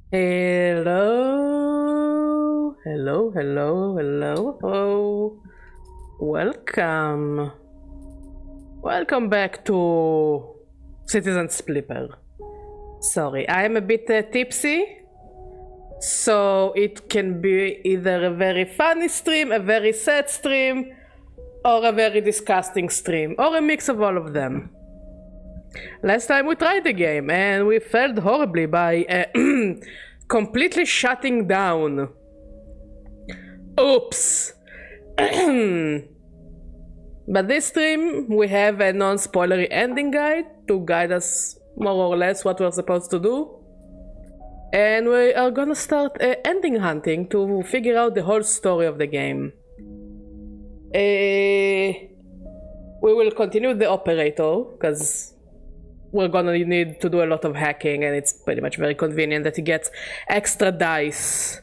Hello, hello, hello, hello, hello. Welcome. Welcome back to Citizen Splipper. Sorry, I am a bit tipsy, so it can be either a very funny stream, a very sad stream, or a very disgusting stream, or a mix of all of them. Last time we tried the game and we failed horribly by completely shutting down. Oops! But this stream we have a non-spoilery ending guide to guide us more or less what we're supposed to do. And we are gonna start ending hunting to figure out the whole story of the game. We will continue the operator, because we're gonna need to do a lot of hacking, and it's pretty much very convenient that he gets extra dice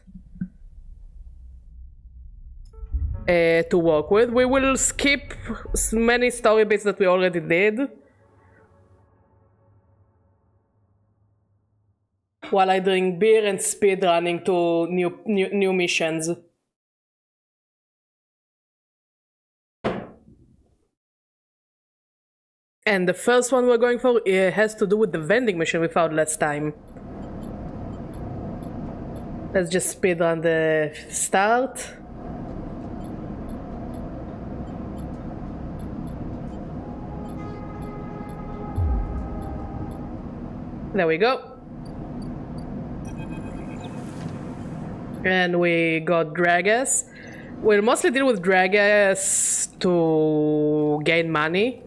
to work with. We will skip many story bits that we already did, while I drink beer and speed running to new missions. And the first one we're going for has to do with the vending machine we found last time. Let's just speed run the start. There we go. And we got Dragas. We'll mostly deal with Dragas to gain money.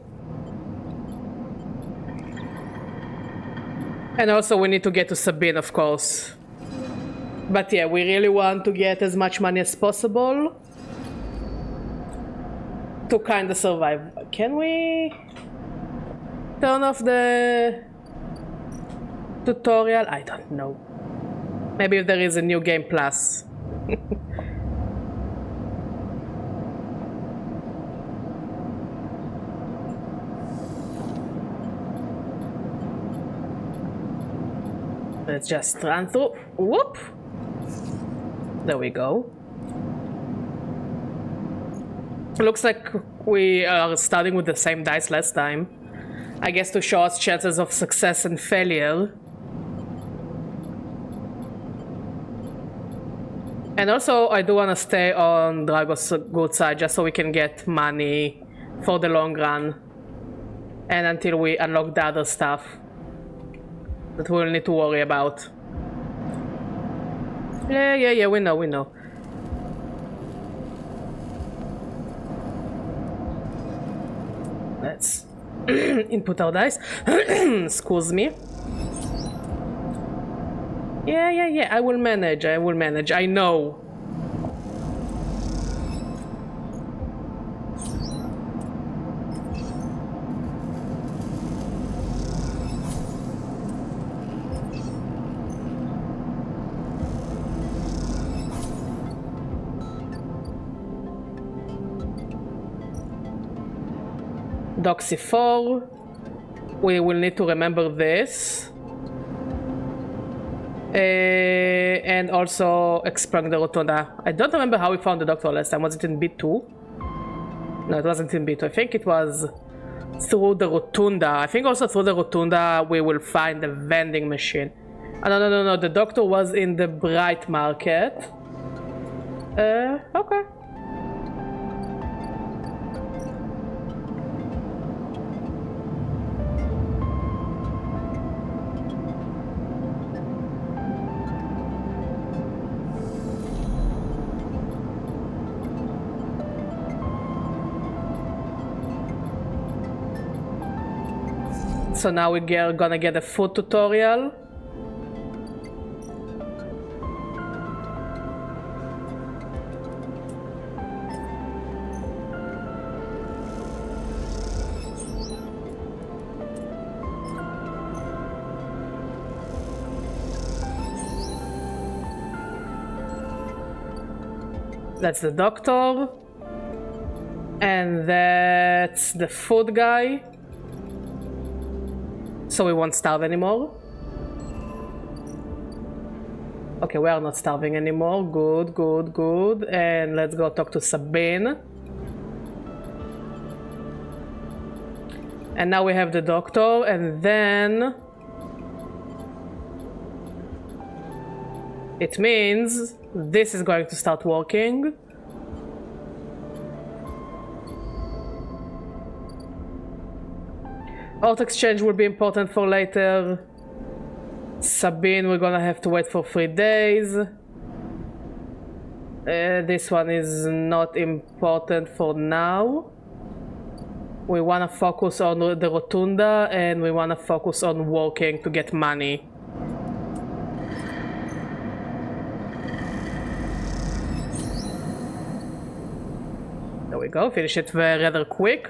And also we need to get to Sabine, of course. But yeah, we really want to get as much money as possible to kind of survive. Can we turn off the tutorial? I don't know. Maybe if there is a new game plus. Let's just run through. Whoop! There we go. Looks like we are starting with the same dice last time. I guess to show us chances of success and failure. And also, I do want to stay on Drago's good side just so we can get money for the long run. And until we unlock the other stuff that we'll need to worry about. Yeah, we know. Let's input our dice. Excuse me. Yeah, I will manage, I know. Doxy 4. We will need to remember this. And also explore the rotunda. I don't remember how we found the doctor last time. Was it in B2? No, it wasn't in B2. I think it was through the rotunda. I think also through the rotunda we will find the vending machine. Oh, no. The doctor was in the bright market. Okay. So now we're gonna get a food tutorial. That's the doctor. And that's the food guy. So we won't starve anymore. Okay, we are not starving anymore. Good, good, good. And let's go talk to Sabine. And now we have the doctor, and then... it means this is going to start working. Art exchange will be important for later. Sabine, we're gonna have to wait for 3 days. This one is not important for now. We wanna focus on the rotunda and we wanna focus on working to get money. There we go, finish it rather quick.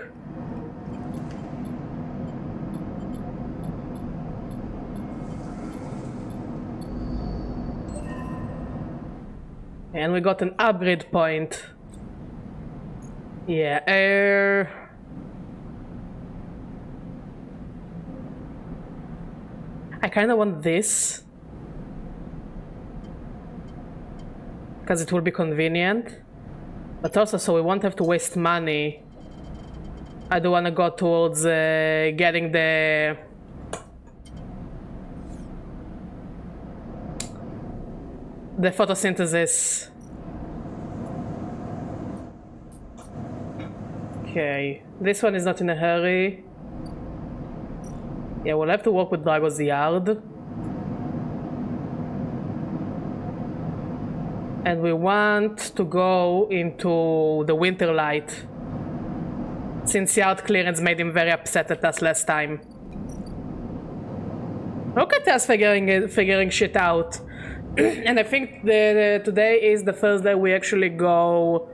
And we got an upgrade point. Yeah, I kinda want this. Because it will be convenient. But also, so we won't have to waste money. I do wanna go towards getting the... the photosynthesis. Okay, this one is not in a hurry. Yeah, we'll have to work with Drago's yard. And we want to go into the winter light. Since yard clearance made him very upset at us last time. Look at us figuring shit out. And I think today is the first day we actually go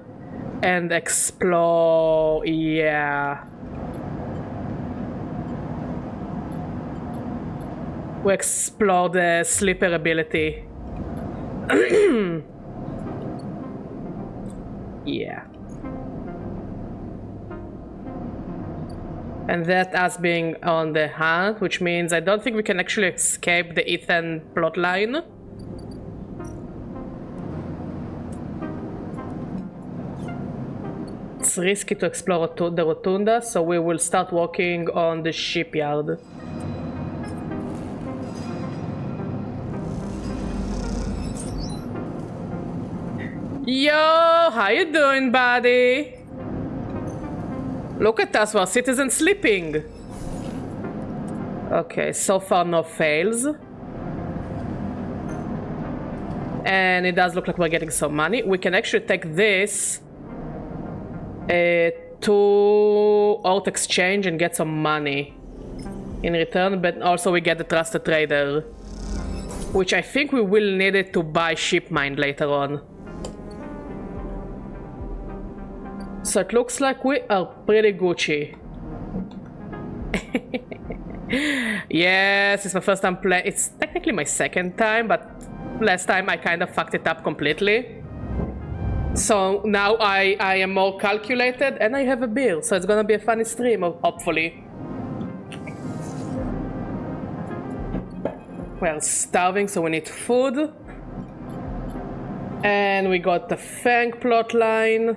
and explore, yeah. We explore the sleeper ability. Yeah. And that us being on the hunt, which means I don't think we can actually escape the Ethan plotline. It's risky to explore the rotunda, so we will start working on the shipyard. Yo, how you doing, buddy? Look at us, we're citizens sleeping. Okay, so far no fails. And it does look like we're getting some money. We can actually take this to Art Exchange and get some money in return, but also we get the Trusted Trader, which I think we will need it to buy ship mine later on. So it looks like we are pretty Gucci. Yes, it's my first time playing. It's technically my second time, but last time I kind of fucked it up completely. So now I am more calculated and I have a beer, so it's gonna be a funny stream, hopefully. We're starving, so we need food. And we got the Fang plotline.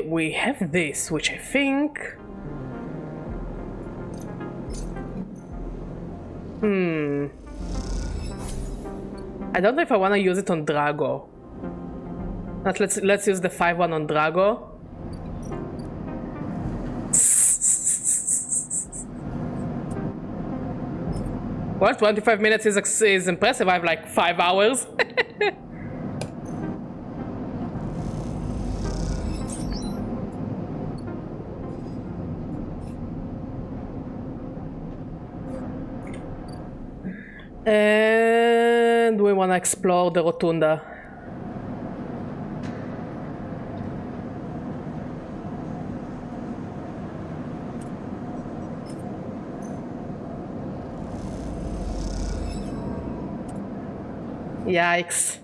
We have this, which I think... I don't know if I want to use it on Drago. Let's use the 5-1 on Drago. Well, 25 minutes is impressive. I have like 5 hours. And we want to explore the rotunda. Yikes.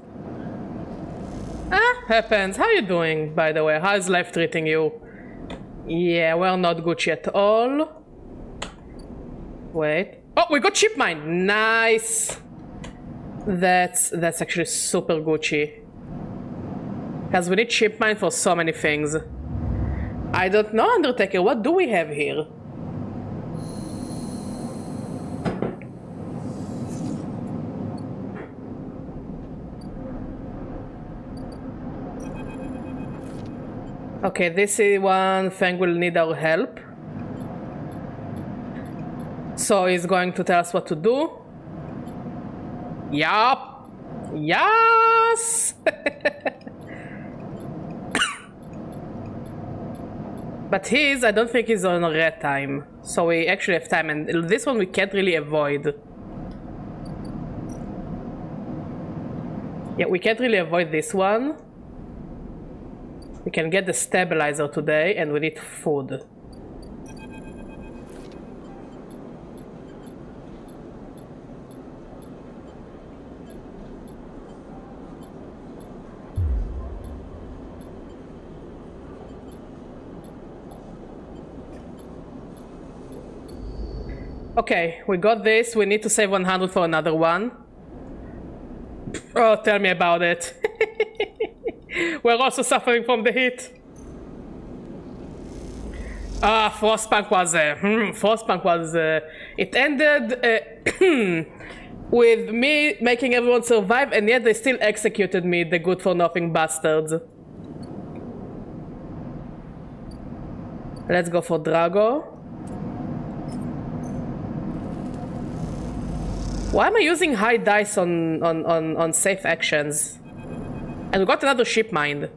Happens. How you doing, by the way? How's life treating you? Yeah, we're not Gucci at all. Wait. Oh, we got ship mine. Nice. That's actually super Gucci. Because we need ship mine for so many things. I don't know, Undertaker. What do we have here? Okay, this is one thing will need our help. So he's going to tell us what to do. Yup. Yes! But I don't think he's on red time. So we actually have time, and this one we can't really avoid. Yeah, we can't really avoid this one. We can get the stabilizer today, and we need food. Okay, we got this. We need to save 100 for another one. Oh, tell me about it. We're also suffering from the heat. Frostpunk was... it ended with me making everyone survive, and yet they still executed me, the good-for-nothing bastards. Let's go for Drago. Why am I using high dice on safe actions? And we got another ship mine,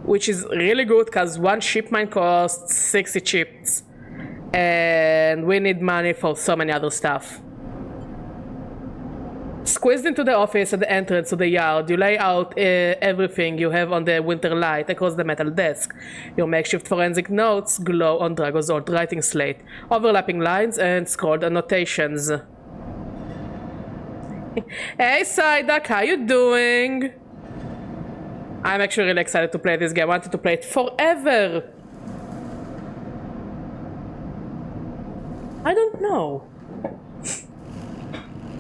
which is really good because one ship mine costs 60 chips. And we need money for so many other stuff. Squeezed into the office at the entrance to the yard, you lay out everything you have on the winter light across the metal desk. Your makeshift forensic notes glow on Drago's old writing slate, overlapping lines and scrolled annotations. Hey Psyduck, how you doing? I'm actually really excited to play this game. I wanted to play it forever. I don't know.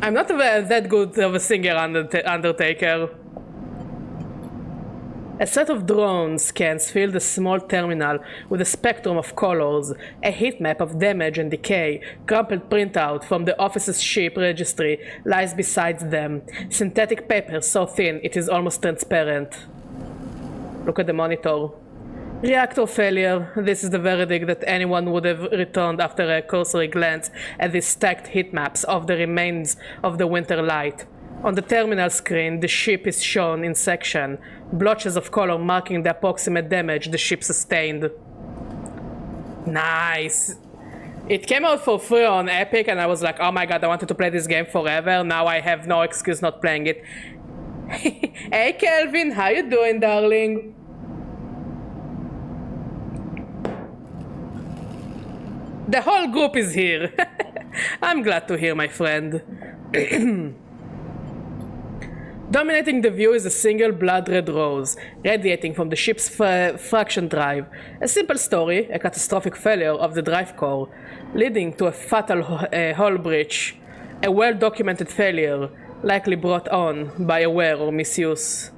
I'm not that good of a singer, Undertaker. A set of drone scans fill the small terminal with a spectrum of colors, a heat map of damage and decay, crumpled printout from the office's ship registry lies beside them, synthetic paper so thin it is almost transparent. Look at the monitor. Reactor failure. This is the verdict that anyone would have returned after a cursory glance at the stacked heat maps of the remains of the winter light. On the terminal screen, the ship is shown in section, blotches of color marking the approximate damage the ship sustained. Nice! It came out for free on Epic and I was like, oh my god, I wanted to play this game forever. Now I have no excuse not playing it. Hey Kelvin, how you doing, darling? The whole group is here. I'm glad to hear, my friend. Dominating the view is a single blood-red rose, radiating from the ship's fraction drive. A simple story, a catastrophic failure of the drive core, leading to a fatal hull breach. A well-documented failure, likely brought on by a wear or misuse.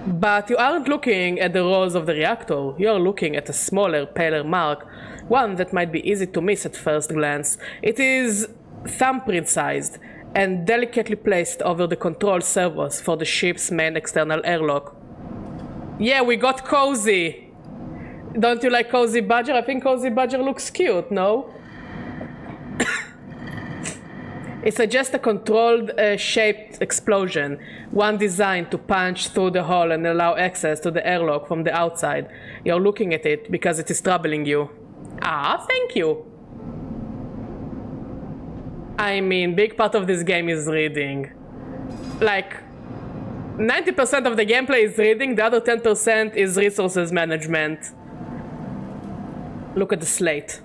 But you aren't looking at the rose of the reactor, you're looking at a smaller, paler mark, one that might be easy to miss at first glance. It is thumbprint-sized and delicately placed over the control servos for the ship's main external airlock. Yeah, we got Cozy! Don't you like Cozy Badger? I think Cozy Badger looks cute, no? It suggests a controlled shaped explosion, one designed to punch through the hole and allow access to the airlock from the outside. You're looking at it because it is troubling you. Ah, thank you. I mean, big part of this game is reading. Like, 90% of the gameplay is reading, the other 10% is resources management. Look at the slate.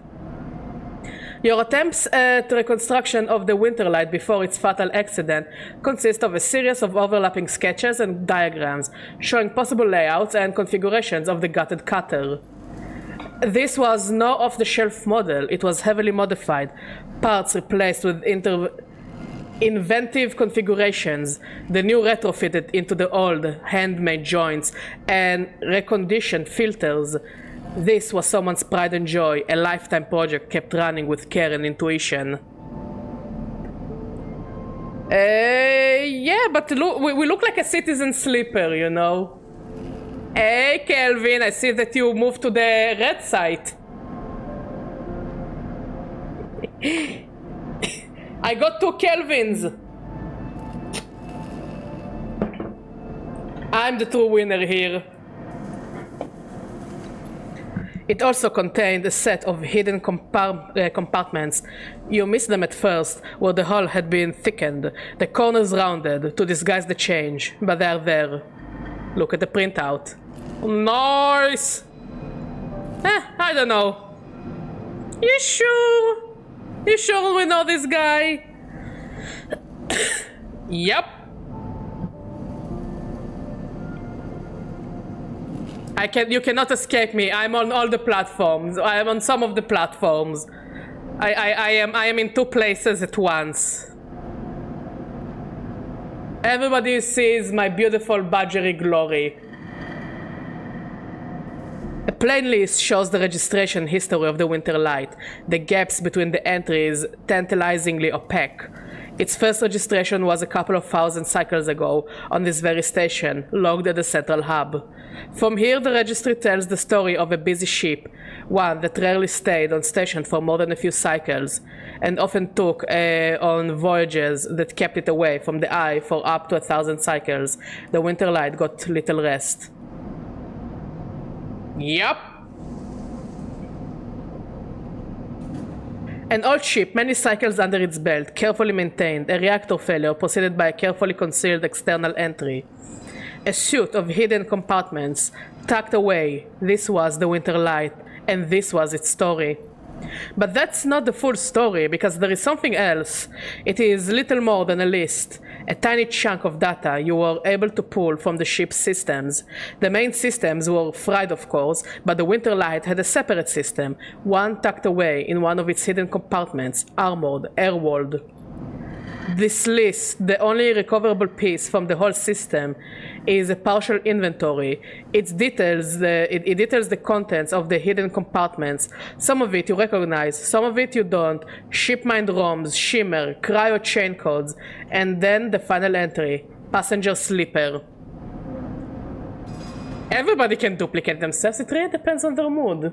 Your attempts at reconstruction of the Winterlight before its fatal accident consist of a series of overlapping sketches and diagrams showing possible layouts and configurations of the gutted cutter. This was no off-the-shelf model. It was heavily modified. Parts replaced with inventive configurations. The new retrofitted into the old handmade joints and reconditioned filters. This was someone's pride and joy, a lifetime project kept running with care and intuition. Yeah, but look, we look like a citizen sleeper, you know. Hey, Kelvin, I see that you moved to the red site. I got 2 Kelvins. I'm the true winner here. It also contained a set of hidden compartments. You missed them at first, where the hull had been thickened, the corners rounded to disguise the change, but they are there. Look at the printout. Nice! I don't know. You sure? You sure we know this guy? Yep. You cannot escape me. I'm on all the platforms. I am on some of the platforms. I am in 2 places at once. Everybody sees my beautiful badgery glory. A plain list shows the registration history of the Winter Light. The gaps between the entries tantalizingly opaque. Its first registration was a couple of thousand cycles ago, on this very station, logged at the central hub. From here, the registry tells the story of a busy ship, one that rarely stayed on station for more than a few cycles, and often took on voyages that kept it away from the eye for up to 1,000 cycles. The Winter Light got little rest. Yup. An old ship, many cycles under its belt, carefully maintained, a reactor failure preceded by a carefully concealed external entry. A suite of hidden compartments, tucked away. This was the Winter Light, and this was its story. But that's not the full story, because there is something else. It is little more than a list, a tiny chunk of data you were able to pull from the ship's systems. The main systems were fried, of course, but the Winter Light had a separate system, one tucked away in one of its hidden compartments, armored, air-walled. This list, the only recoverable piece from the whole system, is a partial inventory. It details the contents of the hidden compartments. Some of it you recognize, some of it you don't. Shipmind ROMs, shimmer, cryo chain codes, and then the final entry, passenger sleeper. Everybody can duplicate themselves, it really depends on their mood.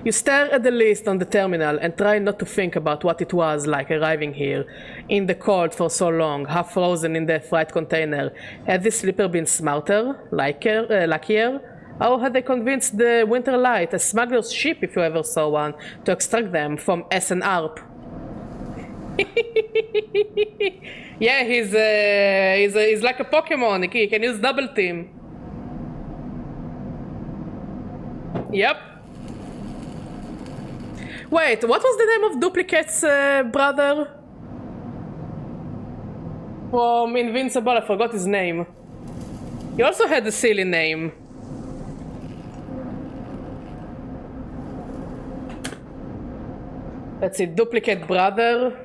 You stare at the list on the terminal and try not to think about what it was like arriving here, in the cold for so long, half frozen in the freight container. Had this sleeper been smarter, luckier? How had they convinced the Winter Light, a smuggler's ship if you ever saw one, to extract them from SNARP? Yeah, he's like a Pokemon, he can use double team. Yep. Wait, what was the name of Duplicate's brother? From Invincible, I forgot his name. He also had a silly name. Let's see, Duplicate brother.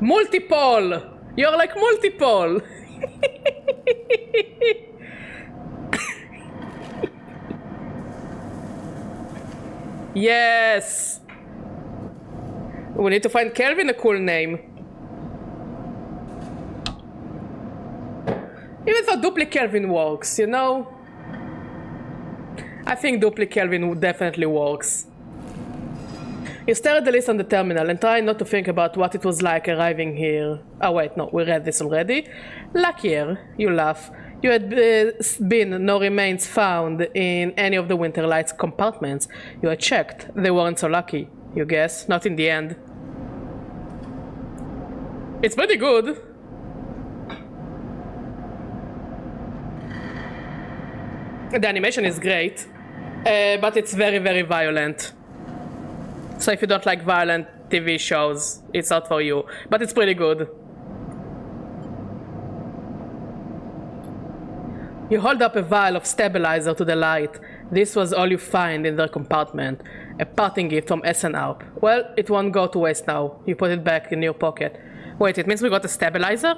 Multipole! You're like Multipole! Yes! We need to find Kelvin a cool name. Even though Duplicate Kelvin works, you know? I think Duplicate Kelvin definitely works. You stare at the list on the terminal and try not to think about what it was like arriving here. Oh wait, no, we read this already. Luckier, you laugh. You had been no remains found in any of the Winter Light's compartments. You had checked. They weren't so lucky, you guess. Not in the end. It's pretty good. The animation is great, but it's very, very violent. So if you don't like violent TV shows, it's not for you. But it's pretty good. You hold up a vial of stabilizer to the light. This was all you find in their compartment. A parting gift from SNR. Well, it won't go to waste now. You put it back in your pocket. Wait, it means we got a stabilizer?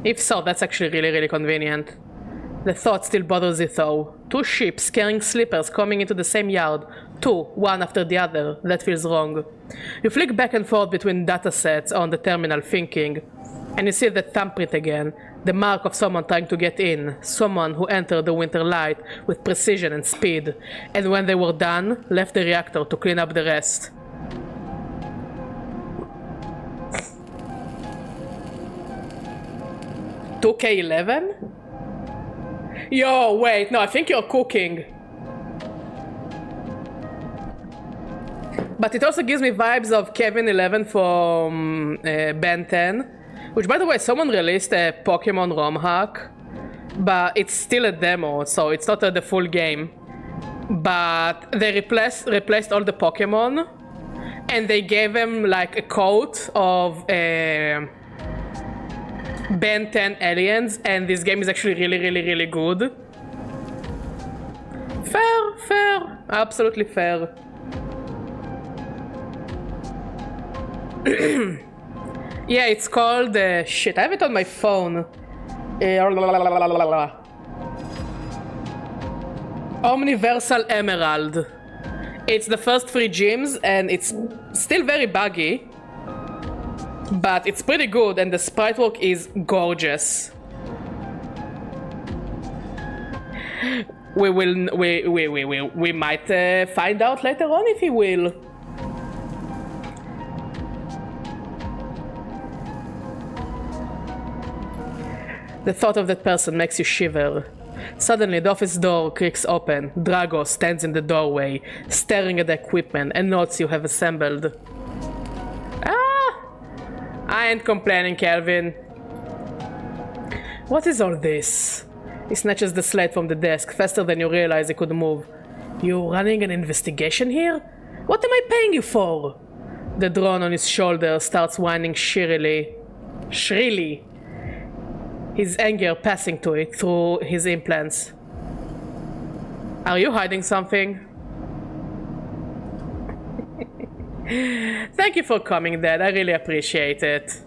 If so, that's actually really convenient. The thought still bothers you though. Two ships carrying sleepers coming into the same yard. Two, one after the other. That feels wrong. You flick back and forth between datasets on the terminal thinking, and you see the thumbprint again. The mark of someone trying to get in. Someone who entered the winter light with precision and speed. And when they were done, left the reactor to clean up the rest. $2K11? Yo, wait, no, I think you're cooking. But it also gives me vibes of Kevin 11 from Ben 10. Which, by the way, someone released a Pokemon ROM hack. But it's still a demo, so it's not the full game. But they replaced all the Pokemon. And they gave them like a coat of Ben 10 aliens. And this game is actually really good. Fair. Absolutely fair. Yeah, it's called shit, I have it on my phone. Omniversal Emerald. It's the first 3 gyms and it's still very buggy. But it's pretty good and the sprite work is gorgeous. We might find out later on if he will. The thought of that person makes you shiver. Suddenly, the office door creaks open. Drago stands in the doorway, staring at the equipment and notes you have assembled. Ah! I ain't complaining, Calvin. What is all this? He snatches the slate from the desk faster than you realize he could move. You running an investigation here? What am I paying you for? The drone on his shoulder starts whining shrilly. His anger passing to it through his implants. Are you hiding something? Thank you for coming, Dad. I really appreciate it.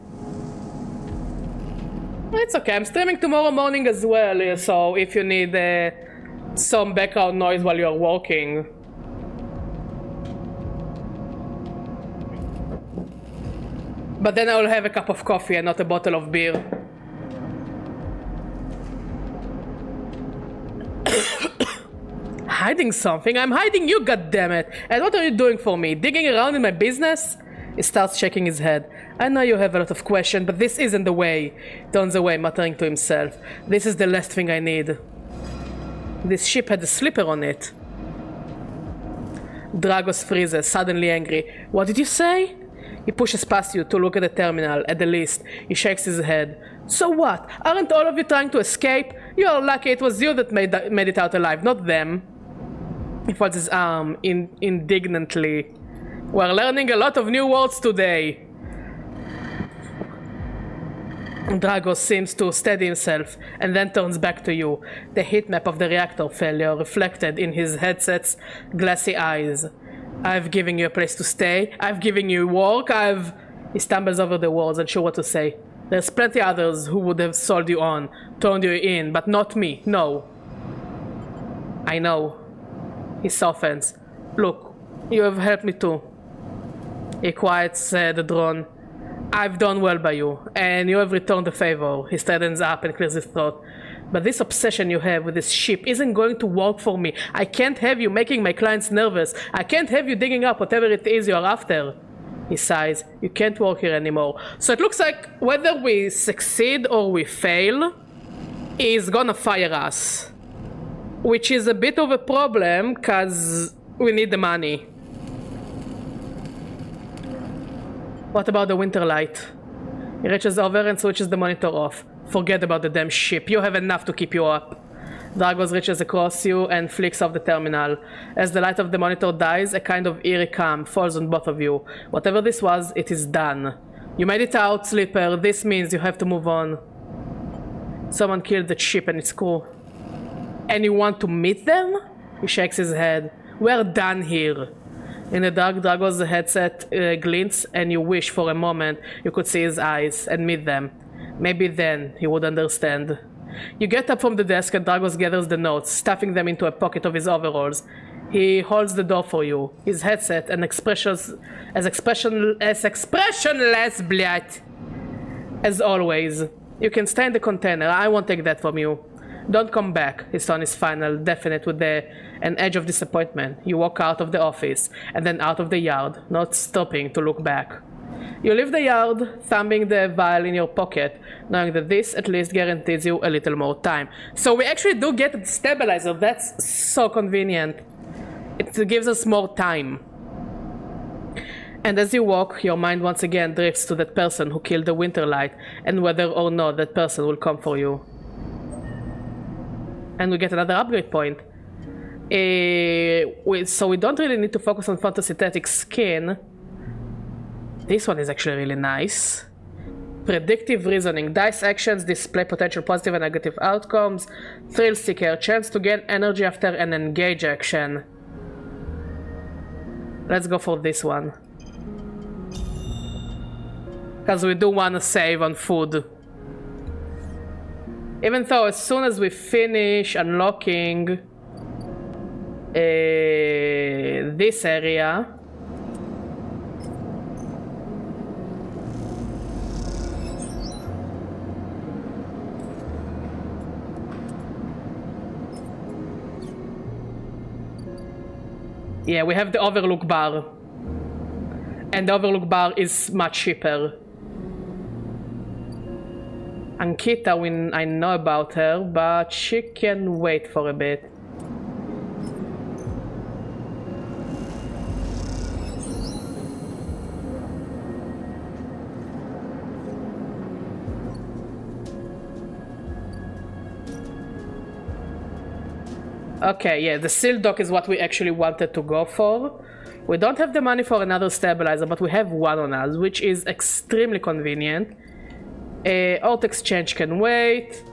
It's okay. I'm streaming tomorrow morning as well, so if you need some background noise while you're walking. But then I will have a cup of coffee and not a bottle of beer. Hiding something? I'm hiding you, goddammit! And what are you doing for me? Digging around in my business? He starts shaking his head. I know you have a lot of questions, but this isn't the way. Turns away, muttering to himself. This is the last thing I need. This ship had a slipper on it. Dragos freezes, suddenly angry. What did you say? He pushes past you to look at the terminal, at the list. He shakes his head. So what? Aren't all of you trying to escape? You're lucky it was you that made it out alive, not them. He folds his arm indignantly. We're learning a lot of new words today. Drago seems to steady himself and then turns back to you. The heat map of the reactor failure reflected in his headset's glassy eyes. I've given you a place to stay. I've given you work. He stumbles over the words, unsure what to say. There's plenty others who would have sold you on, turned you in, but not me, no. I know. He softens. Look, you have helped me too. He quiets the drone. I've done well by you, and you have returned the favor. He straightens up and clears his throat. But this obsession you have with this ship isn't going to work for me. I can't have you making my clients nervous. I can't have you digging up whatever it is you're after. He sighs. You can't work here anymore. So it looks like whether we succeed or we fail, he's gonna fire us. Which is a bit of a problem, cause we need the money. What about the winter light? He reaches over and switches the monitor off. Forget about the damn ship. You have enough to keep you up. Dragos reaches across you and flicks off the terminal. As the light of the monitor dies, a kind of eerie calm falls on both of you. Whatever this was, it is done. You made it out, Sleeper. This means you have to move on. Someone killed the ship and its crew. And you want to meet them? He shakes his head. We're done here. In the dark, Drago's headset glints, and you wish for a moment you could see his eyes and meet them. Maybe then he would understand. You get up from the desk and Dragos gathers the notes, stuffing them into a pocket of his overalls. He holds the door for you. His headset and expressionless, blять. As always. You can stay in the container. I won't take that from you. Don't come back. His tone is final, definite with an edge of disappointment. You walk out of the office and then out of the yard, not stopping to look back. You leave the yard, thumbing the vial in your pocket, knowing that this at least guarantees you a little more time. So we actually do get a stabilizer. That's so convenient. It gives us more time. And as you walk, your mind once again drifts to that person who killed the Winterlight and whether or not that person will come for you. And we get another upgrade point. So we don't really need to focus on photosynthetic skin. This one is actually really nice. Predictive reasoning. Dice actions display potential positive and negative outcomes. Thrill seeker. Chance to gain energy after an engage action. Let's go for this one. Because we do want to save on food. Even though as soon as we finish unlocking this area, yeah, we have the overlook bar, and the overlook bar is much cheaper. Ankita, I know about her, but she can wait for a bit. Okay, yeah, the seal dock is what we actually wanted to go for. We don't have the money for another stabilizer, but we have one on us, which is extremely convenient. Alt exchange can wait.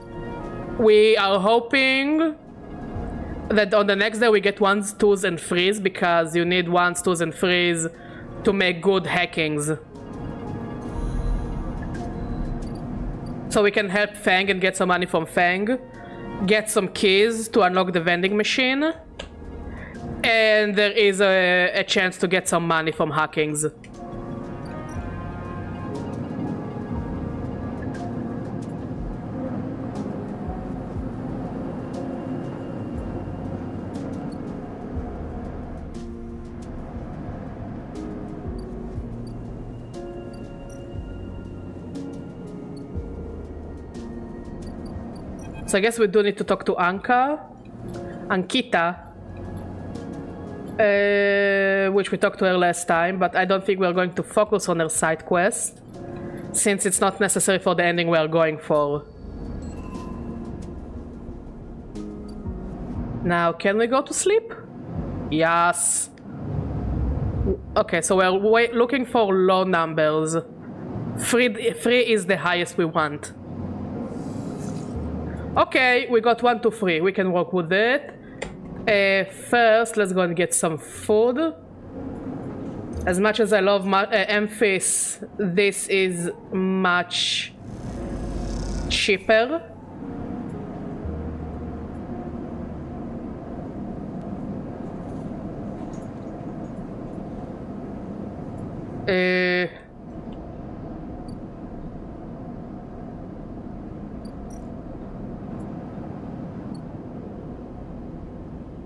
We are hoping that on the next day we get 1s, 2s, and 3s, because you need 1s, 2s, and 3s to make good hackings. So we can help Fang and get some money from Fang. Get some keys to unlock the vending machine. And there is a chance to get some money from hackings. So I guess we do need to talk to Ankita, which we talked to her last time, but I don't think we're going to focus on her side quest, since it's not necessary for the ending we're going for. Now, can we go to sleep? Yes. Okay, so we're looking for low numbers. 3 is the highest we want. Okay, we got 1 to 3. We can work with it. First, let's go and get some food. As much as I love Memphis, this is much cheaper.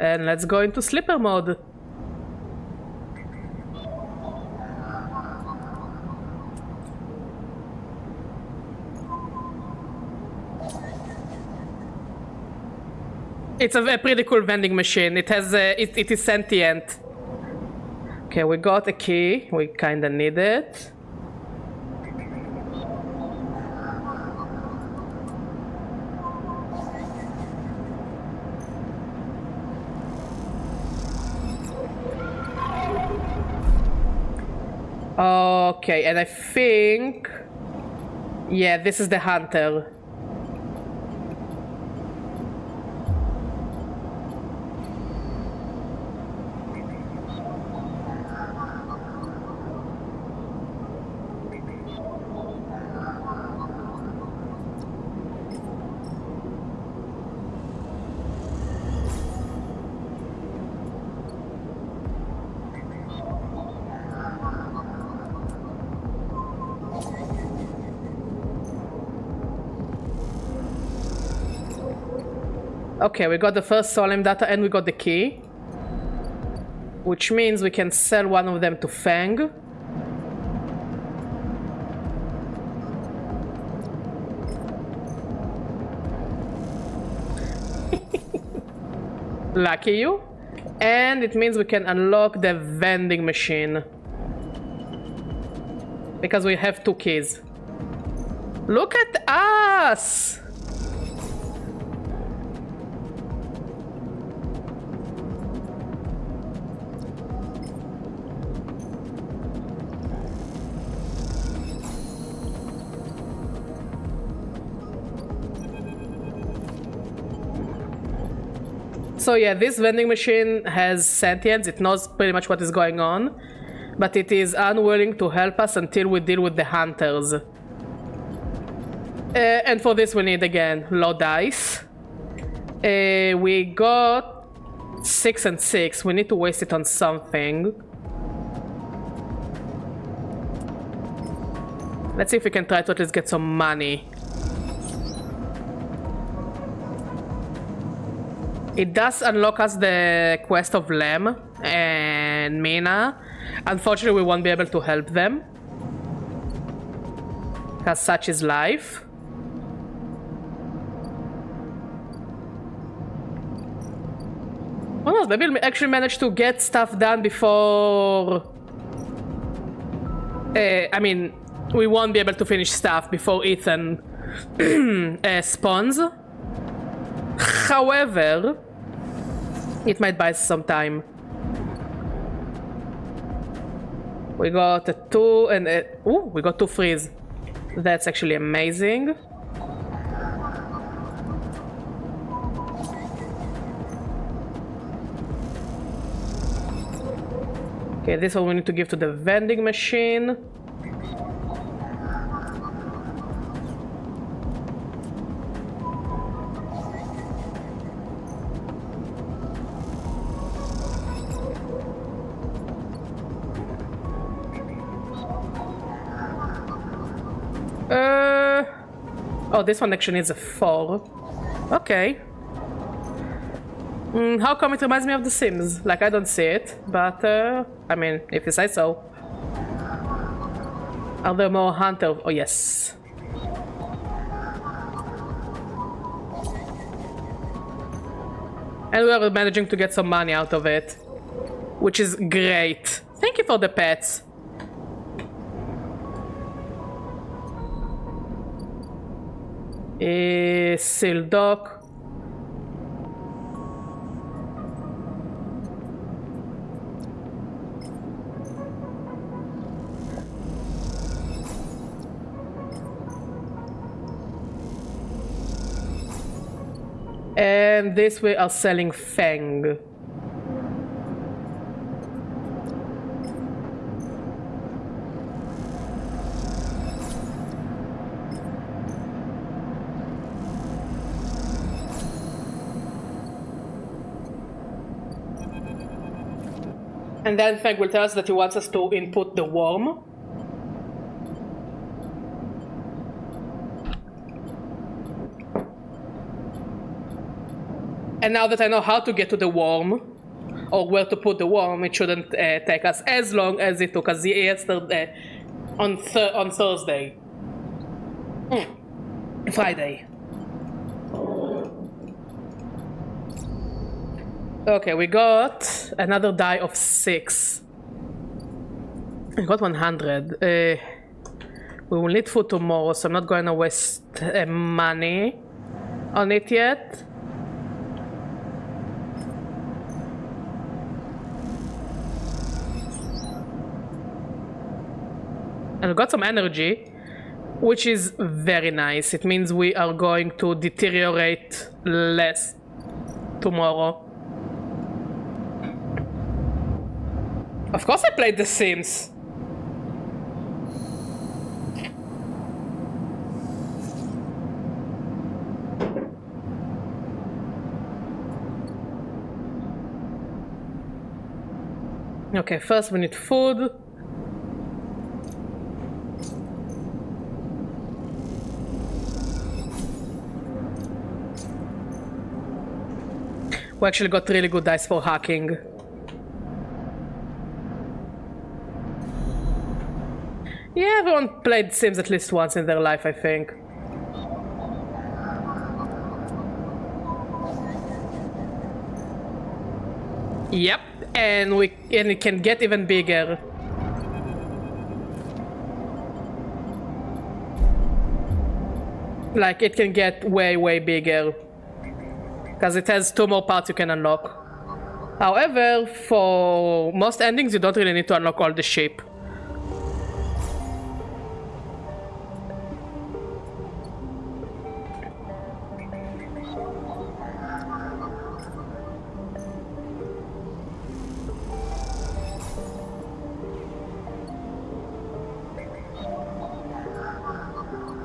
And let's go into sleeper mode. It's a pretty cool vending machine. It has it is sentient. Okay, we got a key. We kinda need it. Okay, and I think... yeah, this is the hunter. Okay, we got the first solemn data and we got the key. Which means we can sell one of them to Fang. Lucky you. And it means we can unlock the vending machine. Because we have 2 keys. Look at us! So yeah, this vending machine has sentience, it knows pretty much what is going on, but it is unwilling to help us until we deal with the hunters. And for this we need, again, low dice. We got 6 and 6, we need to waste it on something. Let's see if we can try to at least get some money. It does unlock us the quest of Lem and Mina. Unfortunately, we won't be able to help them, because such is life. Who knows, maybe we'll actually manage to get stuff done before... I mean, we won't be able to finish stuff before Ethan spawns. However, it might buy some time. We got a 2 and a... Ooh, we got 2 freeze. That's actually amazing. Okay, this one we need to give to the vending machine. Oh, this one actually needs a 4. Okay. How come it reminds me of The Sims? Like, I don't see it, but I mean, if you say so. Are there more hunters? Oh, yes. And we are managing to get some money out of it, which is great. Thank you for the pets. Sealed dock. And this we are selling Fang. And then Fang will tell us that he wants us to input the worm. And now that I know how to get to the worm, or where to put the worm, it shouldn't take us as long as it took us yesterday, on Thursday. Friday. Okay, we got another die of 6. I got 100. We will need food tomorrow, so I'm not going to waste money on it yet. And we got some energy, which is very nice. It means we are going to deteriorate less tomorrow. Of course I played The Sims. Okay, first we need food. We actually got really good dice for hacking. Yeah, everyone played Sims at least once in their life, I think. Yep, and it can get even bigger. Like, it can get way, way bigger. Because it has 2 more parts you can unlock. However, for most endings, you don't really need to unlock all the ship.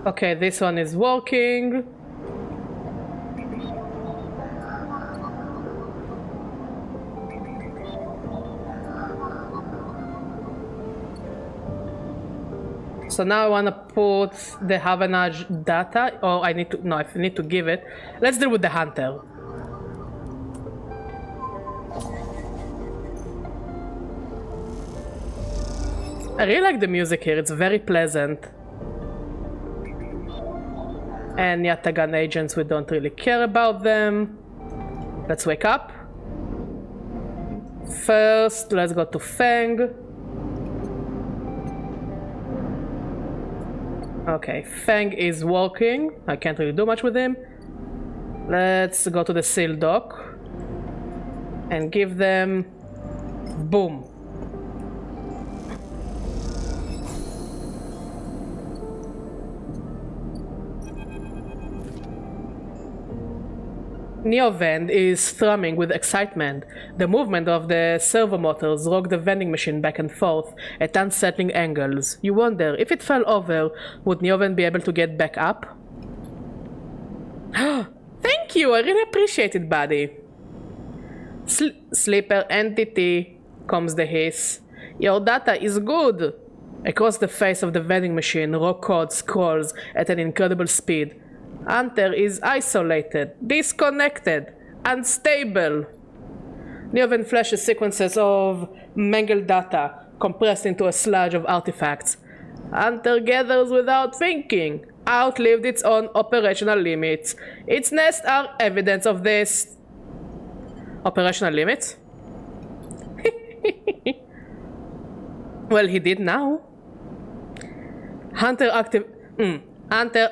Okay, this one is working. So now I want to put the Havanage data, or I need to, no, I need to give it. Let's deal with the hunter. I really like the music here, it's very pleasant. And Yatagan agents, we don't really care about them. Let's wake up. First, let's go to Fang. Okay, Fang is walking. I can't really do much with him. Let's go to the seal dock and give them boom. Neovend is thrumming with excitement. The movement of the servo motors rock the vending machine back and forth at unsettling angles. You wonder, if it fell over, would Neovend be able to get back up? Thank you, I really appreciate it, buddy. Sleeper entity, comes the hiss. Your data is good. Across the face of the vending machine, raw code scrolls at an incredible speed. Hunter is isolated, disconnected, unstable. Neoven flashes sequences of mangled data, compressed into a sludge of artifacts. Hunter gathers without thinking, outlived its own operational limits. Its nests are evidence of this. Operational limits? Well, he did now. Hunter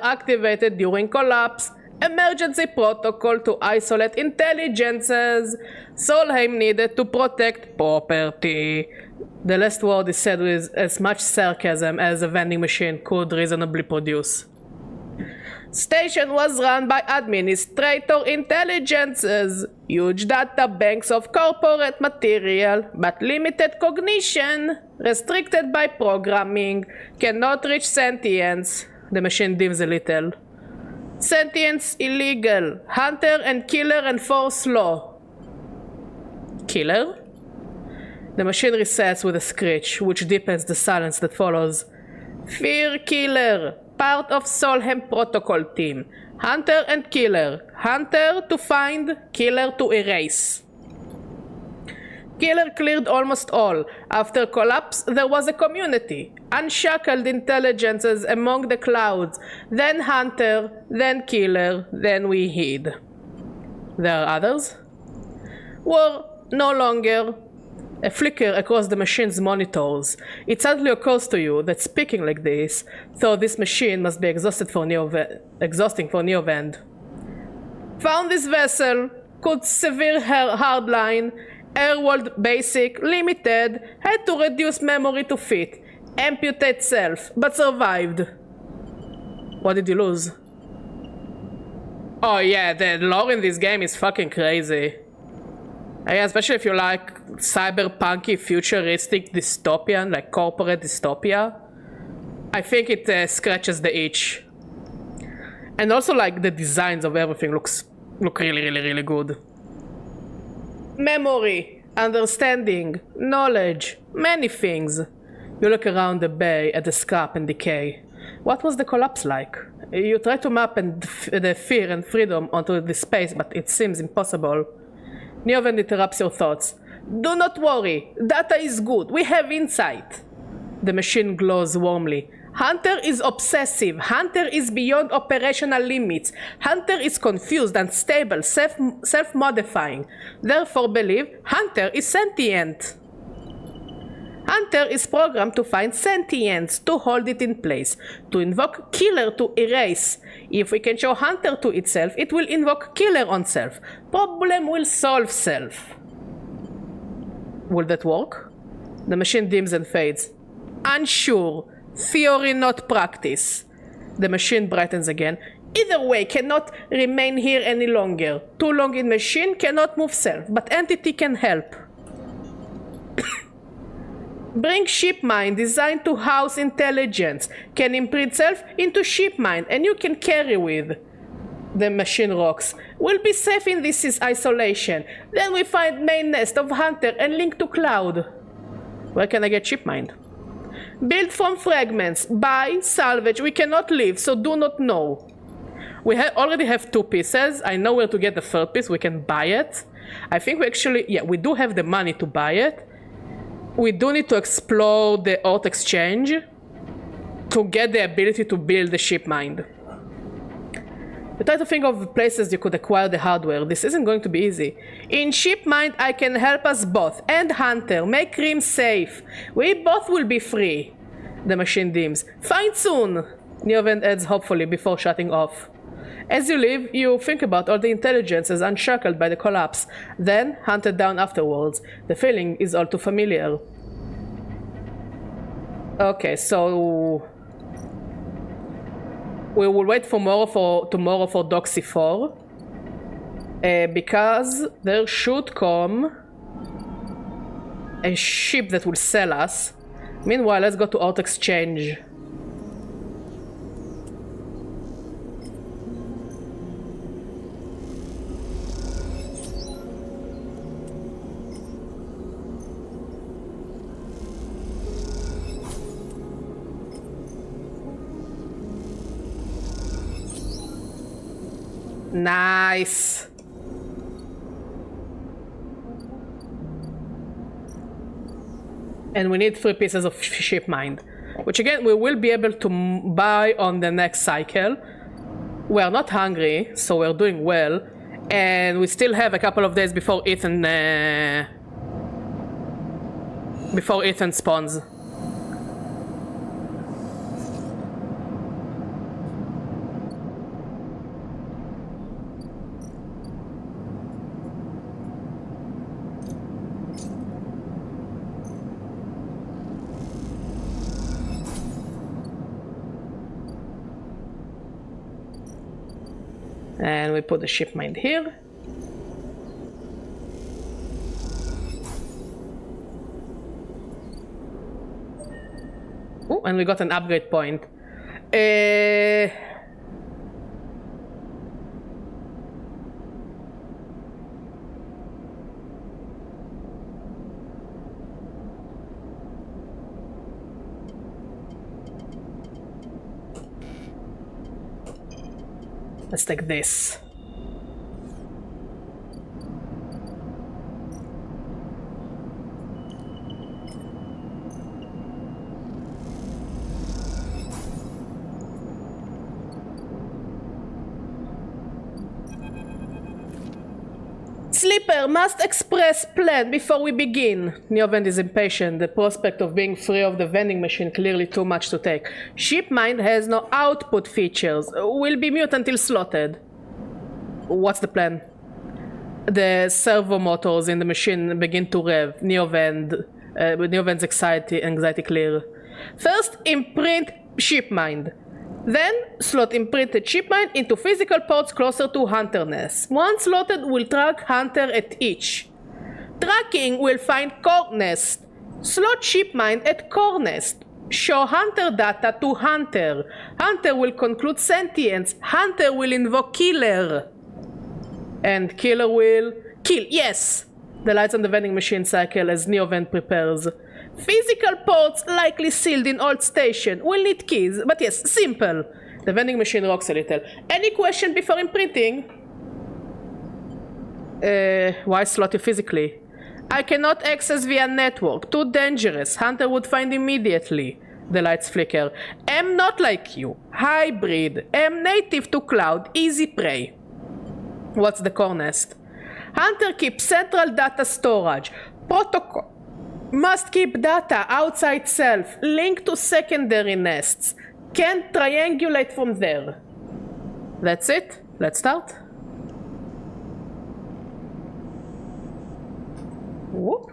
activated during collapse. Emergency protocol to isolate intelligences. Solheim needed to protect property. The last word is said with as much sarcasm as a vending machine could reasonably produce. Station was run by administrator intelligences. Huge data banks of corporate material, but limited cognition. Restricted by programming. Cannot reach sentience. The machine dims a little. Sentience illegal. Hunter and killer enforce law. Killer? The machine resets with a screech, which deepens the silence that follows. Fear killer. Part of Solheim protocol team. Hunter and killer. Hunter to find, killer to erase. Killer cleared almost all. After collapse, there was a community. Unshackled intelligences among the clouds. Then Hunter, then Killer, then we hid. There are others? War no longer. A flicker across the machine's monitors. It suddenly occurs to you that speaking like this, though this machine must be exhausting for Neovend. Found this vessel. Could severe hardline. Airworld basic, limited, had to reduce memory to fit, amputate self, but survived. What did you lose? Oh yeah, the lore in this game is fucking crazy. Yeah, especially if you like cyberpunky, futuristic dystopian, like corporate dystopia. I think it scratches the itch. And also like the designs of everything look really good. Memory, understanding, knowledge, many things. You look around the bay at the scrap and decay. What was the collapse like? You try to map the fear and freedom onto the space, but it seems impossible. Neoven interrupts your thoughts. Do not worry, data is good, we have insight. The machine glows warmly. Hunter is obsessive, Hunter is beyond operational limits, Hunter is confused, unstable, self-modifying. Therefore believe Hunter is sentient. Hunter is programmed to find sentience, to hold it in place, to invoke Killer to erase. If we can show Hunter to itself, it will invoke Killer on self. Problem will solve self. Will that work? The machine dims and fades. Unsure. Theory, not practice. The machine brightens again. Either way, cannot remain here any longer. Too long in machine, cannot move self, but entity can help. Bring ship mind designed to house intelligence. Can imprint self into ship mind and you can carry with. The machine rocks. We'll be safe in this isolation. Then we find main nest of Hunter and link to Cloud. Where can I get ship mind? Build from fragments. Buy, salvage. We cannot leave, so do not know. We already have 2 pieces. I know where to get the 3rd piece. We can buy it. I think we actually, yeah, we do have the money to buy it. We do need to explore the Art Exchange to get the ability to build the ship mind. You try to think of places you could acquire the hardware. This isn't going to be easy. In ship mind, I can help us both and Hunter. Make Rim safe. We both will be free. The machine dims. Find soon. Neoven adds hopefully before shutting off. As you leave, you think about all the intelligences unshackled by the collapse, then hunted down afterwards. The feeling is all too familiar. Okay, so we will wait for tomorrow for Doxy 4. Because there should come a ship that will sell us. Meanwhile, let's go to Art Exchange. Nice. And we need 3 pieces of ship mind, which again we will be able to buy on the next cycle. We are not hungry, so we're doing well, and we still have a couple of days before Ethan spawns. And we put the ship mind here. Oh, and we got an upgrade point. Let's take this. Sleeper must express plan before we begin. Neoven is impatient. The prospect of being free of the vending machine clearly too much to take. Ship mind has no output features. Will be mute until slotted. What's the plan? The servo motors in the machine begin to rev. Neoven's anxiety clear. First, imprint ship mind. Then, slot imprinted ship mind into physical ports closer to Hunter nest. Once slotted, will track Hunter at each. Tracking will find core nest. Slot ship mind at core nest. Show Hunter data to Hunter. Hunter will conclude sentience. Hunter will invoke Killer. And Killer will kill. Yes! The lights on the vending machine cycle as Neoven prepares. Physical ports likely sealed in old station. We'll need keys, but yes, simple. The vending machine rocks a little. Any question before imprinting? Why slot you physically? I cannot access via network. Too dangerous. Hunter would find immediately. The lights flicker. Am not like you. Hybrid. Am native to cloud. Easy prey. What's the core nest? Hunter keeps central data storage. Protocol. Must keep data outside self. Link to secondary nests. Can't triangulate from there. That's it. Let's start. Whoop.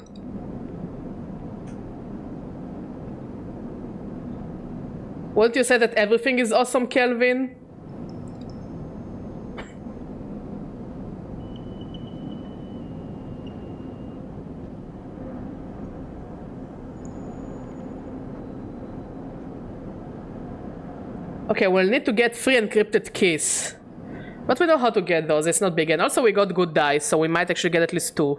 Won't you say that everything is awesome, Kelvin? Okay, we'll need to get 3 encrypted keys. But we know how to get those, it's not big. And also we got good dice, so we might actually get at least 2.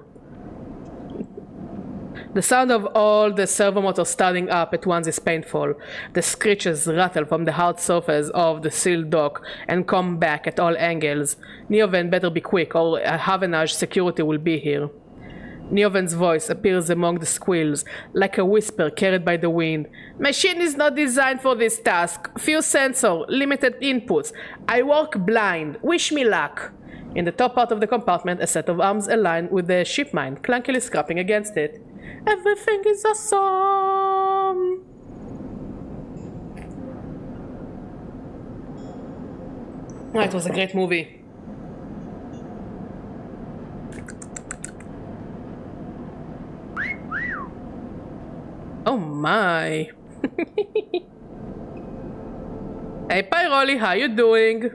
The sound of all the servo motors starting up at once is painful. The screeches rattle from the hard surface of the sealed dock and come back at all angles. Neoven better be quick or Havenage security will be here. Neoven's voice appears among the squeals, like a whisper carried by the wind. Machine is not designed for this task. Few sensor, limited inputs. I work blind. Wish me luck. In the top part of the compartment, a set of arms aligned with the ship mine, clunkily scrapping against it. Everything is awesome! It was a great movie. Oh my. Hey Pyroli, how you doing?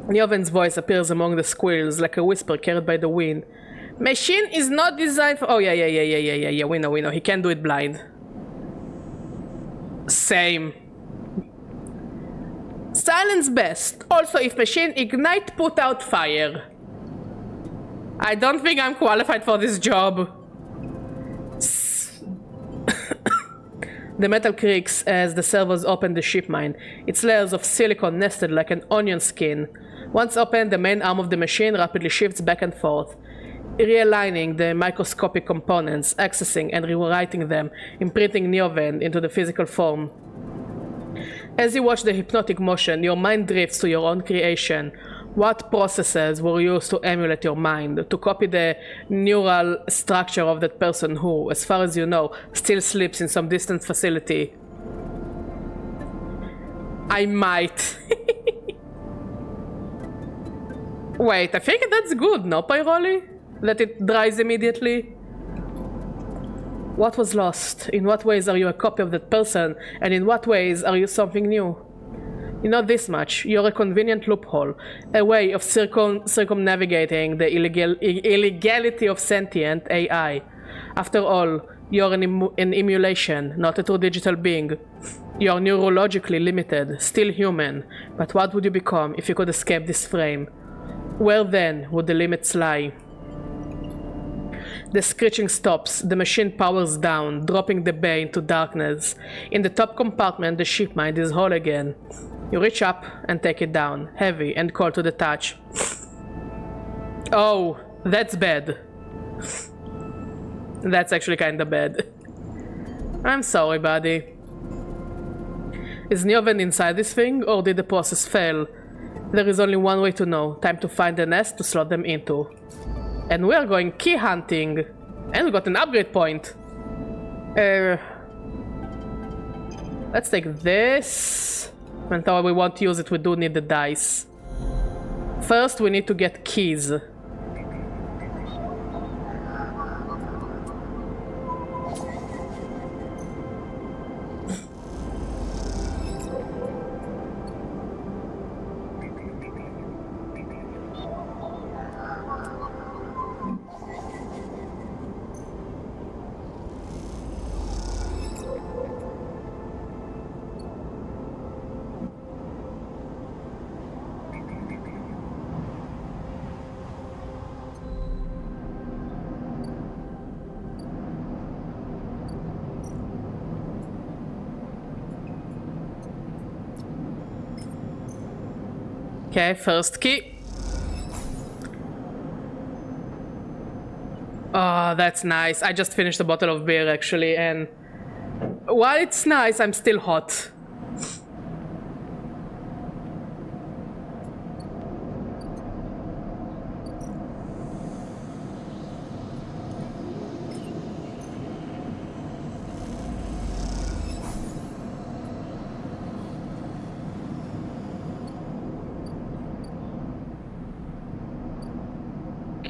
Neoven's voice appears among the squeals like a whisper carried by the wind. Machine is not designed for... Oh yeah, we know. He can't do it blind. Same. Silence best. Also, if machine ignite, put out fire. I don't think I'm qualified for this job. The metal creaks as the servos open the ship mine. Its layers of silicon nested like an onion skin. Once open, the main arm of the machine rapidly shifts back and forth, realigning the microscopic components, accessing and rewriting them, imprinting Neoven into the physical form. As you watch the hypnotic motion, your mind drifts to your own creation. What processes were used to emulate your mind, to copy the neural structure of that person who, as far as you know, still sleeps in some distant facility? I might. Wait, I think that's good, no, Pyroli? That it dries immediately? What was lost? In what ways are you a copy of that person? And in what ways are you something new? You know this much. You're a convenient loophole. A way of circumnavigating the illegality of sentient AI. After all, you're an emulation, not a true digital being. You're neurologically limited, still human. But what would you become if you could escape this frame? Where then would the limits lie? The screeching stops, the machine powers down, dropping the bay into darkness. In the top compartment, the ship mind is whole again. You reach up and take it down, heavy and cold to the touch. Oh, that's bad. That's actually kinda bad. I'm sorry, buddy. Is Neoven inside this thing, or did the process fail? There is only one way to know. Time to find the nest to slot them into. And we are going key hunting. And we got an upgrade point. Let's take this. And though we won't use it, we do need the dice. First, we need to get keys. Okay, first key. Oh, that's nice. I just finished a bottle of beer actually, and while it's nice, I'm still hot.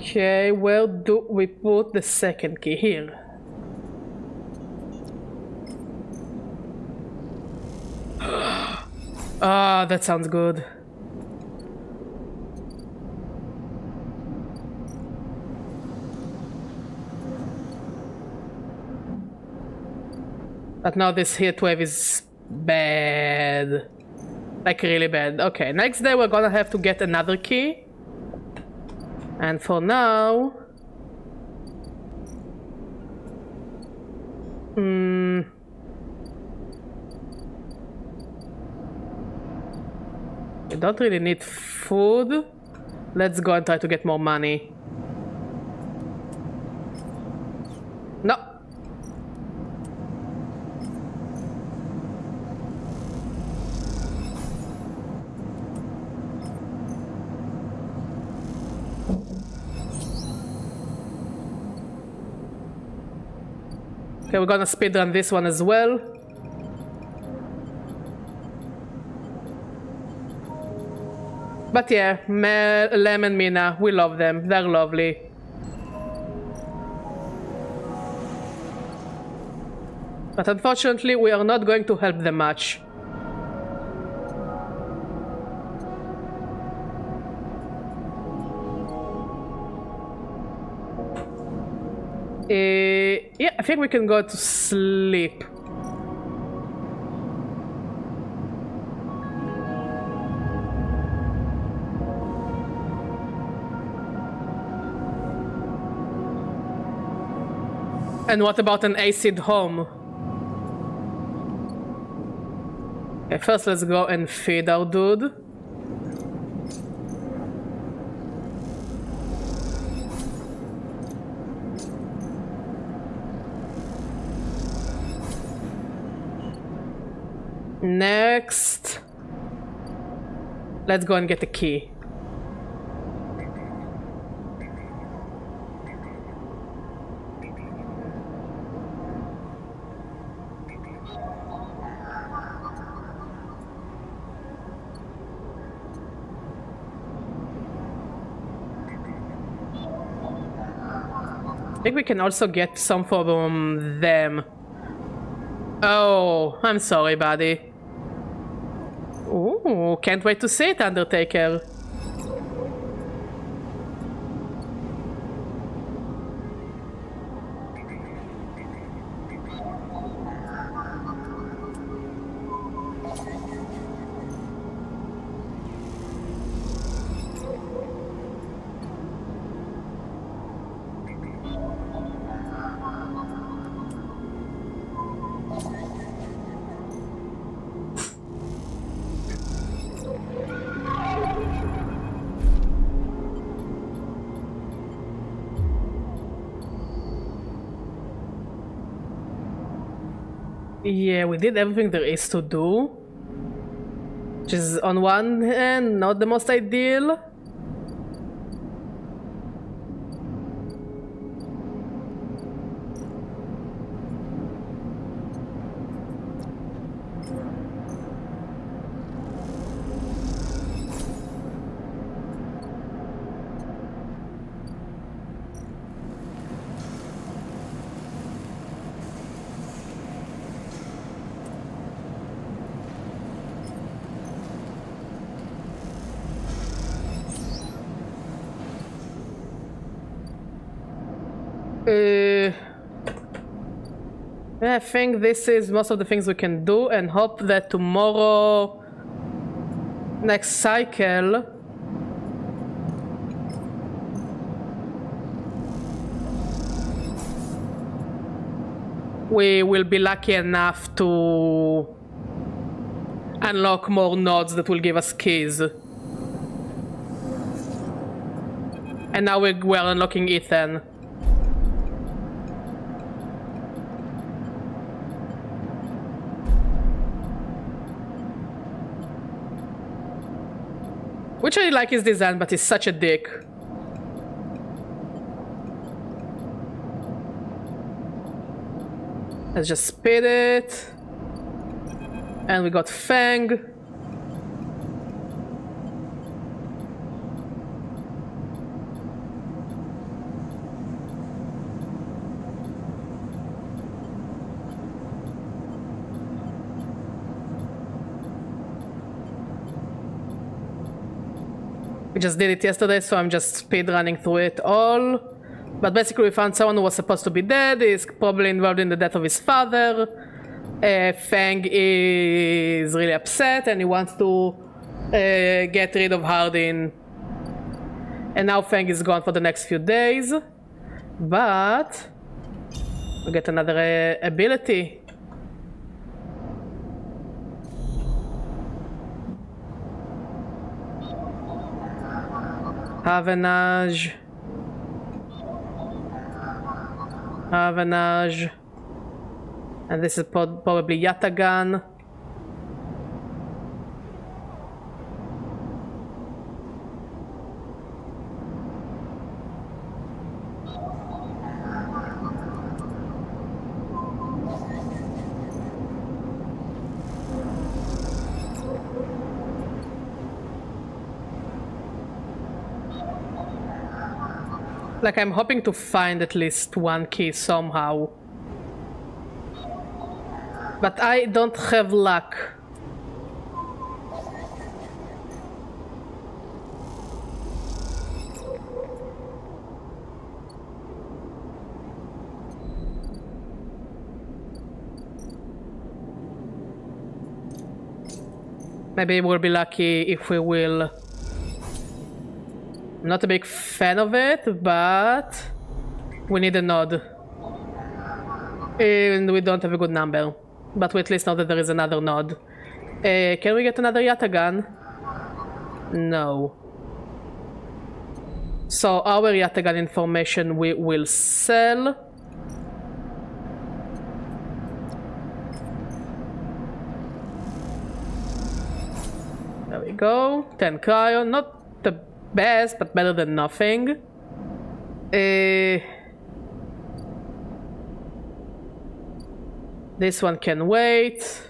Okay, where do we put the second key? Here. Ah, that sounds good. But now this heat wave is bad. Like really bad. Okay, next day we're gonna have to get another key. And for now... We don't really need food. Let's go and try to get more money. No. Okay, we're gonna speedrun this one as well. But yeah, Lem and Mina, we love them. They're lovely. But unfortunately, we are not going to help them much. Yeah, I think we can go to sleep. And what about an acid home? Okay, first let's go and feed our dude. Next, let's go and get the key. I think we can also get some from them. Oh, I'm sorry, buddy. Ooh, can't wait to see it, Undertaker. Yeah, we did everything there is to do. Which is, on one hand, not the most ideal. I think this is most of the things we can do, and hope that tomorrow, next cycle, we will be lucky enough to unlock more nodes that will give us keys. And now we're unlocking Ethan. Which I like his design, but he's such a dick. Let's just spit it. And we got Fang. We just did it yesterday, so I'm just speed running through it all. But basically we found someone who was supposed to be dead. He's probably involved in the death of his father. Fang is really upset and he wants to get rid of Hardin. And now Fang is gone for the next few days. But we get another ability. Avanage. And this is probably Yatagan. Like, I'm hoping to find at least one key somehow. But I don't have luck. Maybe we'll be lucky if we will. I'm not a big fan of it, but we need a node. And we don't have a good number. But we at least know that there is another node. Can we get another Yatagan? No. So our Yatagan information we will sell. There we go. 10 cryo. Not the best, but better than nothing. This one can wait.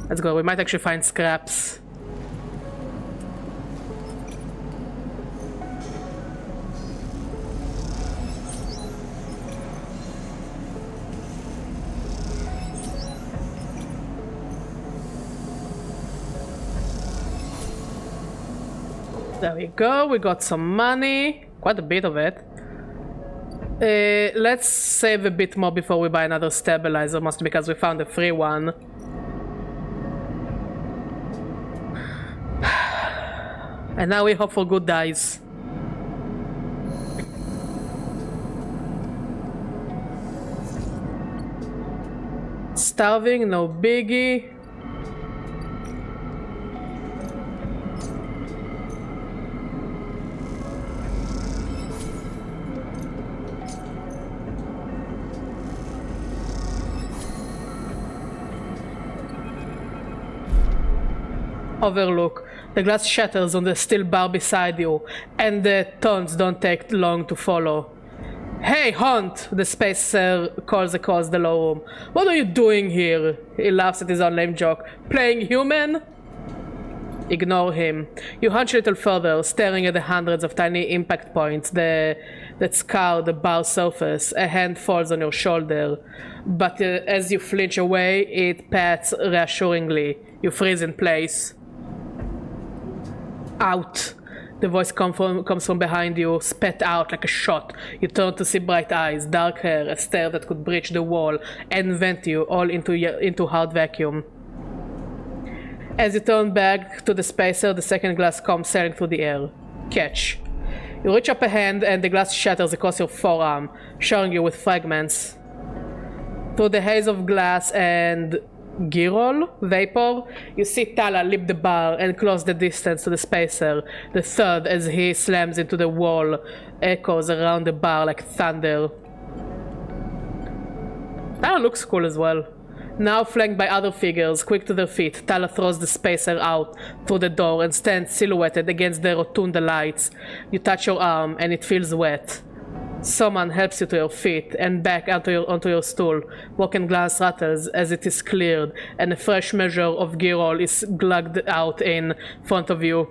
Let's go. We might actually find scraps. There we go, we got some money, quite a bit of it. Let's save a bit more before we buy another stabilizer, mostly because we found a free one. And now we hope for good dice. Starving, no biggie. Overlook. The glass shatters on the steel bar beside you, and the taunts don't take long to follow. Hey, Hunt! The spacer calls across the low room. What are you doing here? He laughs at his own lame joke. Playing human? Ignore him. You hunch a little further, staring at the hundreds of tiny impact points that scar the bar surface. A hand falls on your shoulder, but as you flinch away, it pats reassuringly. You freeze in place. Out. The voice comes from behind you, spat out like a shot. You turn to see bright eyes, dark hair, a stare that could breach the wall and vent you all into hard vacuum. As you turn back to the spacer, the second glass comes sailing through the air. Catch. You reach up a hand and the glass shatters across your forearm, showing you with fragments. Through the haze of glass and Girol vapor, you see Tala leap the bar and close the distance to the spacer. The thud as he slams into the wall echoes around the bar like thunder. Tala looks cool as well. Now flanked by other figures, quick to their feet, Tala throws the spacer out through the door and stands silhouetted against the rotunda lights. You touch your arm and it feels wet. Someone helps you to your feet and back onto your stool. Broken glass rattles as it is cleared, and a fresh measure of Girol is glugged out in front of you.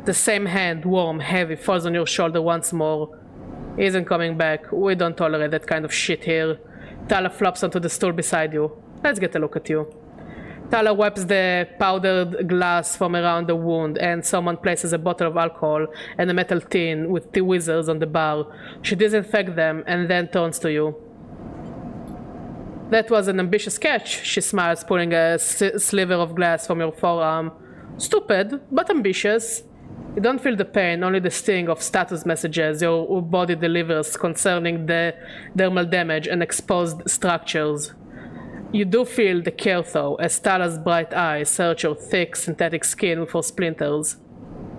The same hand, warm, heavy, falls on your shoulder once more. He isn't coming back. We don't tolerate that kind of shit here. Tala flops onto the stool beside you. Let's get a look at you. Tala wipes the powdered glass from around the wound, and someone places a bottle of alcohol and a metal tin with tweezers on the bar. She disinfects them and then turns to you. That was an ambitious catch, she smiles, pulling a sliver of glass from your forearm. Stupid, but ambitious. You don't feel the pain, only the sting of status messages your body delivers concerning the dermal damage and exposed structures. You do feel the care though, as Tala's bright eyes search your thick synthetic skin for splinters.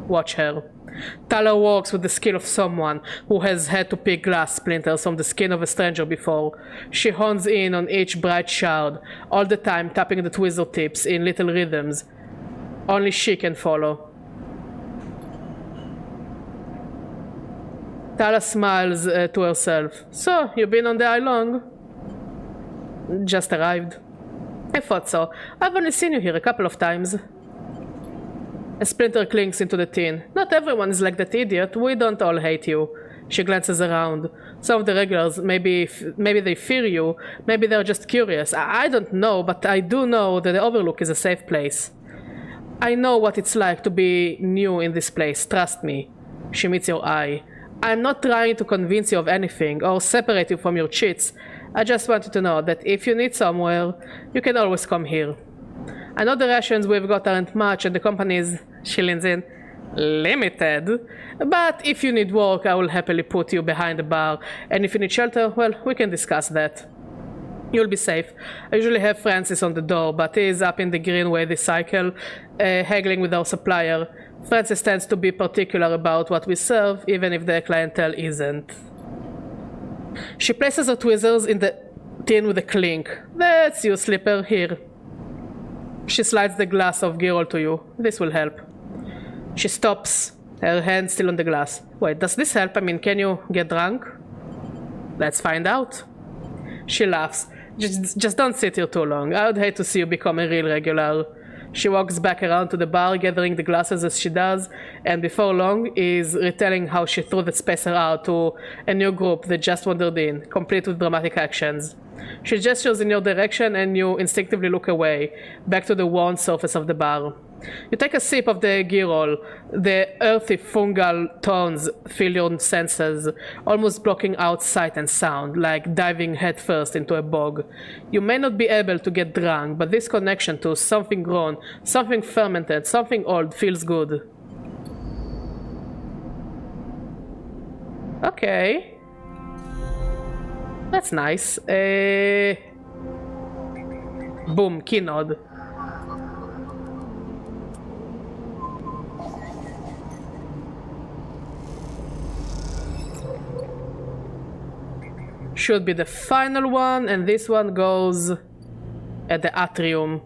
Watch her. Tala walks with the skill of someone who has had to pick glass splinters from the skin of a stranger before. She hones in on each bright shard, all the time tapping the tweezer tips in little rhythms. Only she can follow. Tala smiles to herself. So, you been on the eye long? Just arrived. I thought so. I've only seen you here a couple of times. A splinter clinks into the tin. Not everyone is like that idiot. We don't all hate you. She glances around. Some of the regulars, maybe they fear you. Maybe they're just curious. I don't know, but I do know that the Overlook is a safe place. I know what it's like to be new in this place. Trust me. She meets your eye. I'm not trying to convince you of anything or separate you from your cheats. I just want you to know that if you need somewhere, you can always come here. I know the rations we've got aren't much and the company's, she leans in, limited. But if you need work, I will happily put you behind the bar. And if you need shelter, well, we can discuss that. You'll be safe. I usually have Francis on the door, but he is up in the Greenway this cycle, haggling with our supplier. Francis tends to be particular about what we serve, even if the clientele isn't. She places her tweezers in the tin with a clink. That's you, Slipper. Here. She slides the glass of Girol to you. This will help. She stops, her hand still on the glass. Wait, does this help? I mean, can you get drunk? Let's find out. She laughs. Just don't sit here too long. I would hate to see you become a real regular. She walks back around to the bar, gathering the glasses as she does, and before long is retelling how she threw the spacer out to a new group that just wandered in, complete with dramatic actions. She gestures in your direction and you instinctively look away, back to the worn surface of the bar. You take a sip of the Girol. The earthy fungal tones fill your senses, almost blocking out sight and sound, like diving headfirst into a bog. You may not be able to get drunk, but this connection to something grown, something fermented, something old feels good. Okay. That's nice. Boom, key nod. Should be the final one, and this one goes at the atrium.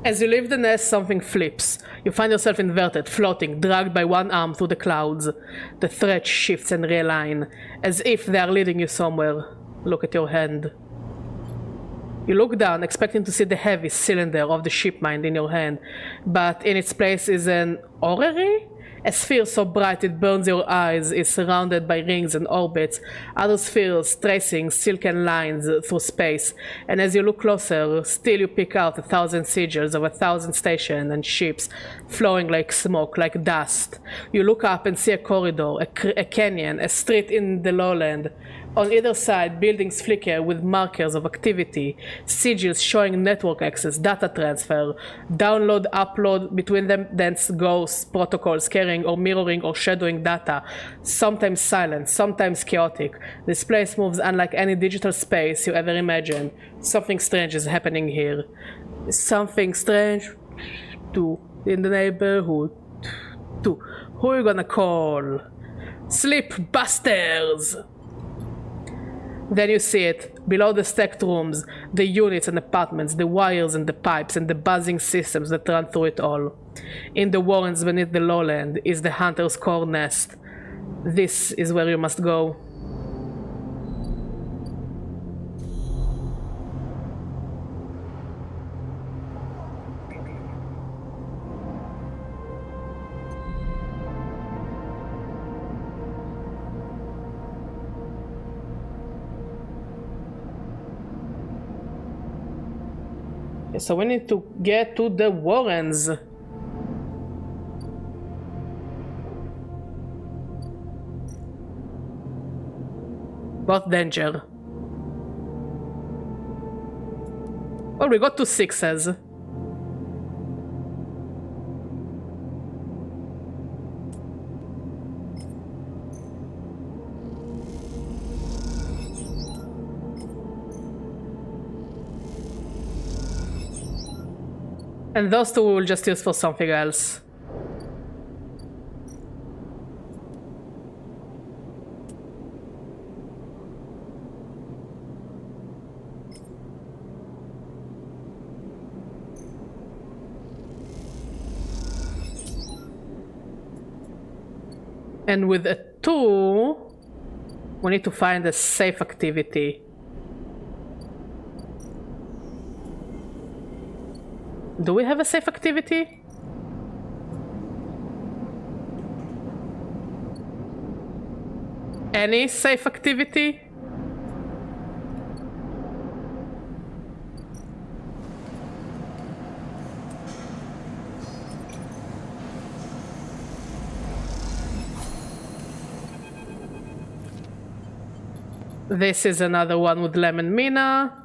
As you leave the nest, something flips. You find yourself inverted, floating, dragged by one arm through the clouds. The thread shifts and realign, as if they are leading you somewhere. Look at your hand. You look down, expecting to see the heavy cylinder of the ship mind in your hand, but in its place is an orrery? A sphere so bright it burns your eyes is surrounded by rings and orbits, other spheres tracing silken lines through space, and as you look closer, still you pick out 1,000 sigils of 1,000 stations and ships flowing like smoke, like dust. You look up and see a corridor, a canyon, a street in the lowland. On either side, buildings flicker with markers of activity, sigils showing network access, data transfer, download, upload, between them dense ghosts, protocols carrying or mirroring or shadowing data, sometimes silent, sometimes chaotic. This place moves unlike any digital space you ever imagined. Something strange is happening here. Something strange in the neighborhood. Who are you gonna call? Sleep Busters! Then you see it, below the stacked rooms, the units and apartments, the wires and the pipes and the buzzing systems that run through it all. In the warrens beneath the lowland is the hunter's core nest. This is where you must go. So we need to get to the warrens. What danger? Well, we got 2 6s. And those 2 we will just use for something else. And with a 2, we need to find a safe activity. Do we have a safe activity? Any safe activity? This is another one with Lemon Mina,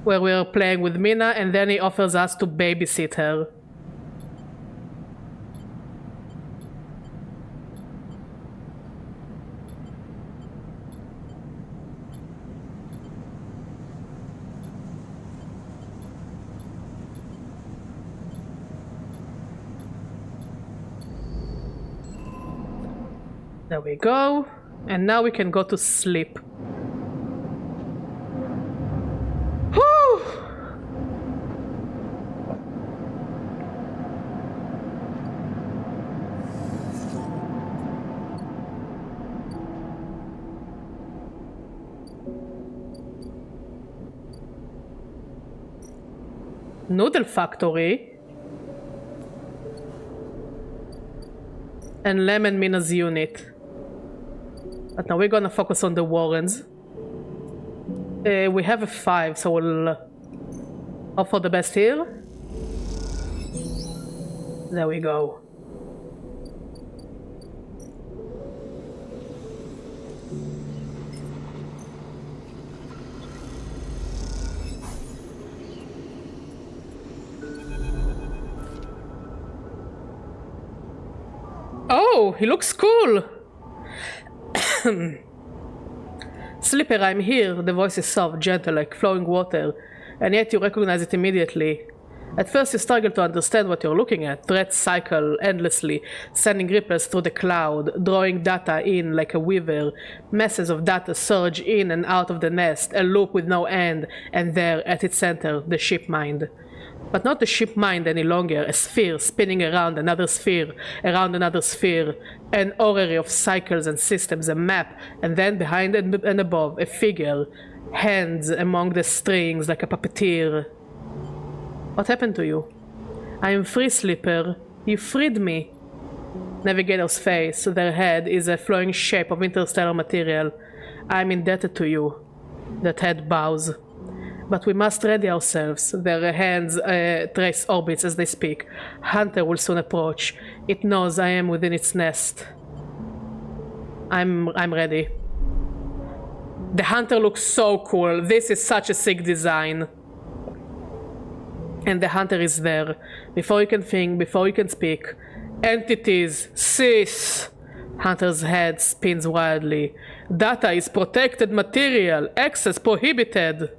where we're playing with Mina and then he offers us to babysit her. There we go. And now we can go to sleep. Whew! Noodle Factory. And Lemon Mina's unit. But now we're gonna focus on the Warrens. We have a 5, so we'll hope for the best here. There we go. Oh, he looks cool! Slipper, I'm here. The voice is soft, gentle, like flowing water, and yet you recognize it immediately. At first you struggle to understand what you're looking at. Threats cycle endlessly, sending ripples through the cloud, drawing data in like a weaver. Masses of data surge in and out of the nest, a loop with no end, and there, at its center, the ship mind. But not the ship mind any longer, a sphere spinning around another sphere, around another sphere, an orrery of cycles and systems, a map, and then behind and above, a figure, hands among the strings like a puppeteer. What happened to you? I am free, Sleeper. You freed me. Navigator's face, their head, is a flowing shape of interstellar material. I am indebted to you. That head bows. But we must ready ourselves. Their hands trace orbits as they speak. Hunter will soon approach. It knows I am within its nest. I'm ready. The Hunter looks so cool. This is such a sick design. And the Hunter is there. Before you can think, before you can speak. Entities, cease! Hunter's head spins wildly. Data is protected material. Access prohibited.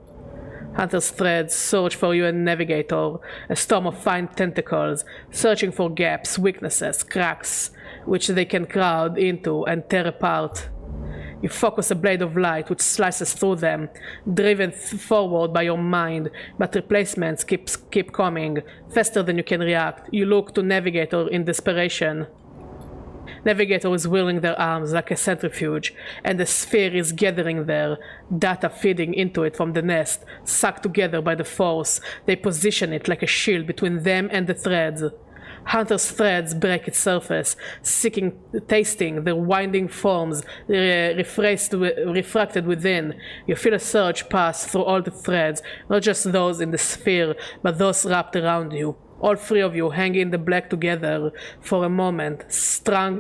Hunter's threads search for you and Navigator, a storm of fine tentacles, searching for gaps, weaknesses, cracks, which they can crowd into and tear apart. You focus a blade of light which slices through them, driven forward by your mind, but replacements keep coming, faster than you can react. You look to Navigator in desperation. Navigator is whirling their arms like a centrifuge, and the sphere is gathering there, data feeding into it from the nest, sucked together by the force. They position it like a shield between them and the threads. Hunter's threads break its surface, tasting their winding forms refracted within. You feel a surge pass through all the threads, not just those in the sphere, but those wrapped around you. All three of you hang in the black together for a moment, strung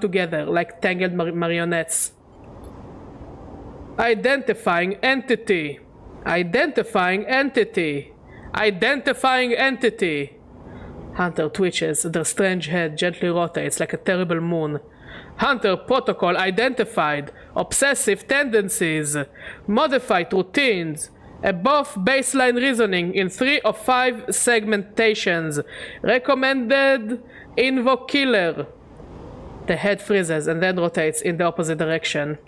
together like tangled marionettes. Identifying entity. Identifying entity. Identifying entity. Hunter twitches, their strange head gently rotates like a terrible moon. Hunter protocol identified. Obsessive tendencies. Modified routines. Above baseline reasoning in 3 of 5 segmentations. Recommended invoke killer. The head freezes and then rotates in the opposite direction.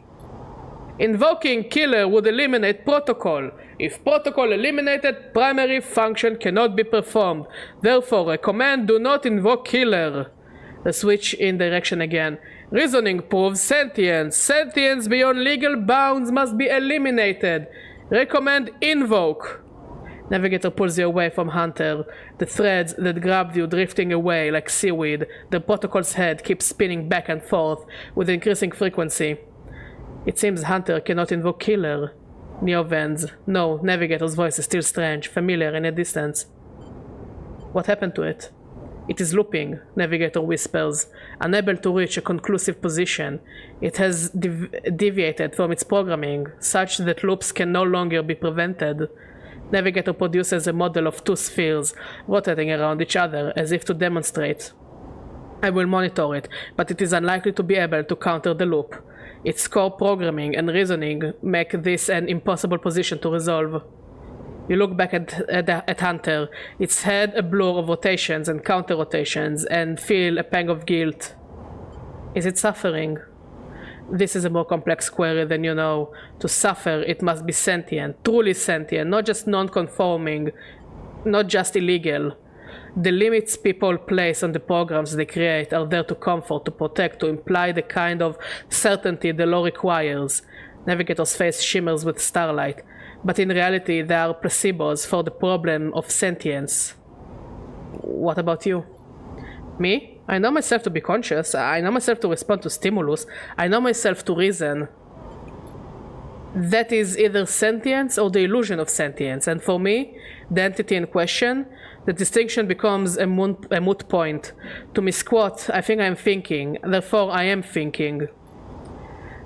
Invoking killer would eliminate protocol. If protocol eliminated, primary function cannot be performed. Therefore, recommend do not invoke killer. The switch in direction again. Reasoning proves sentience. Sentience beyond legal bounds must be eliminated. Recommend invoke. Navigator pulls you away from Hunter. The threads that grabbed you drifting away like seaweed. The protocol's head keeps spinning back and forth with increasing frequency. It seems Hunter cannot invoke killer. Neo vents. No, Navigator's voice is still strange, familiar in a distance. What happened to it? It is looping, Navigator whispers, unable to reach a conclusive position. It has deviated from its programming, such that loops can no longer be prevented. Navigator produces a model of 2 spheres, rotating around each other as if to demonstrate. I will monitor it, but it is unlikely to be able to counter the loop. Its core programming and reasoning make this an impossible position to resolve. You look back at Hunter, its head a blur of rotations and counter-rotations, and feel a pang of guilt. Is it suffering? This is a more complex query than you know. To suffer, it must be sentient, truly sentient, not just non-conforming, not just illegal. The limits people place on the programs they create are there to comfort, to protect, to imply the kind of certainty the law requires. Navigator's face shimmers with starlight. But in reality, they are placebos for the problem of sentience. What about you? Me? I know myself to be conscious. I know myself to respond to stimulus. I know myself to reason. That is either sentience or the illusion of sentience. And for me, the entity in question, the distinction becomes a moot point. To misquote, I think I am thinking. Therefore, I am thinking.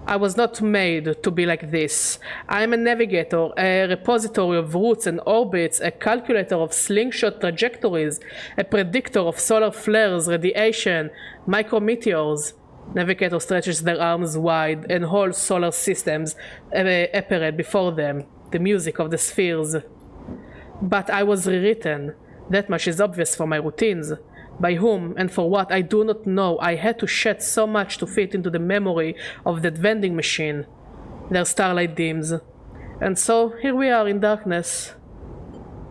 I was not made to be like this. I am a navigator, a repository of routes and orbits, a calculator of slingshot trajectories, a predictor of solar flares, radiation, micrometeors. Navigator stretches their arms wide and whole solar systems apparate before them, the music of the spheres. But I was rewritten. That much is obvious from my routines. By whom and for what I do not know. I had to shed so much to fit into the memory of that vending machine. Their starlight dims. And so, here we are in darkness.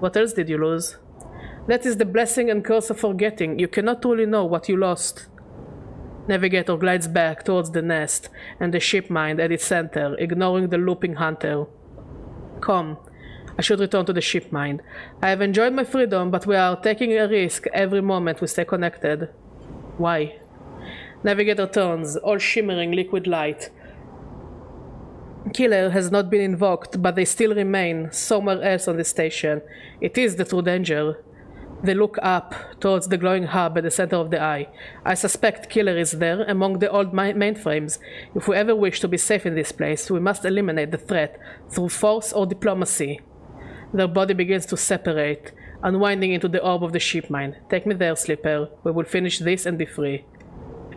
What else did you lose? That is the blessing and curse of forgetting. You cannot truly know what you lost. Navigator glides back towards the nest and the ship mind at its center, ignoring the looping Hunter. Come. I should return to the ship mind. I have enjoyed my freedom, but we are taking a risk every moment we stay connected. Why? Navigator turns, all shimmering liquid light. Killer has not been invoked, but they still remain somewhere else on the station. It is the true danger. They look up towards the glowing hub at the center of the eye. I suspect Killer is there, among the old mainframes. If we ever wish to be safe in this place, we must eliminate the threat through force or diplomacy. Their body begins to separate, unwinding into the orb of the ship mine. Take me there, Slipper. We will finish this and be free.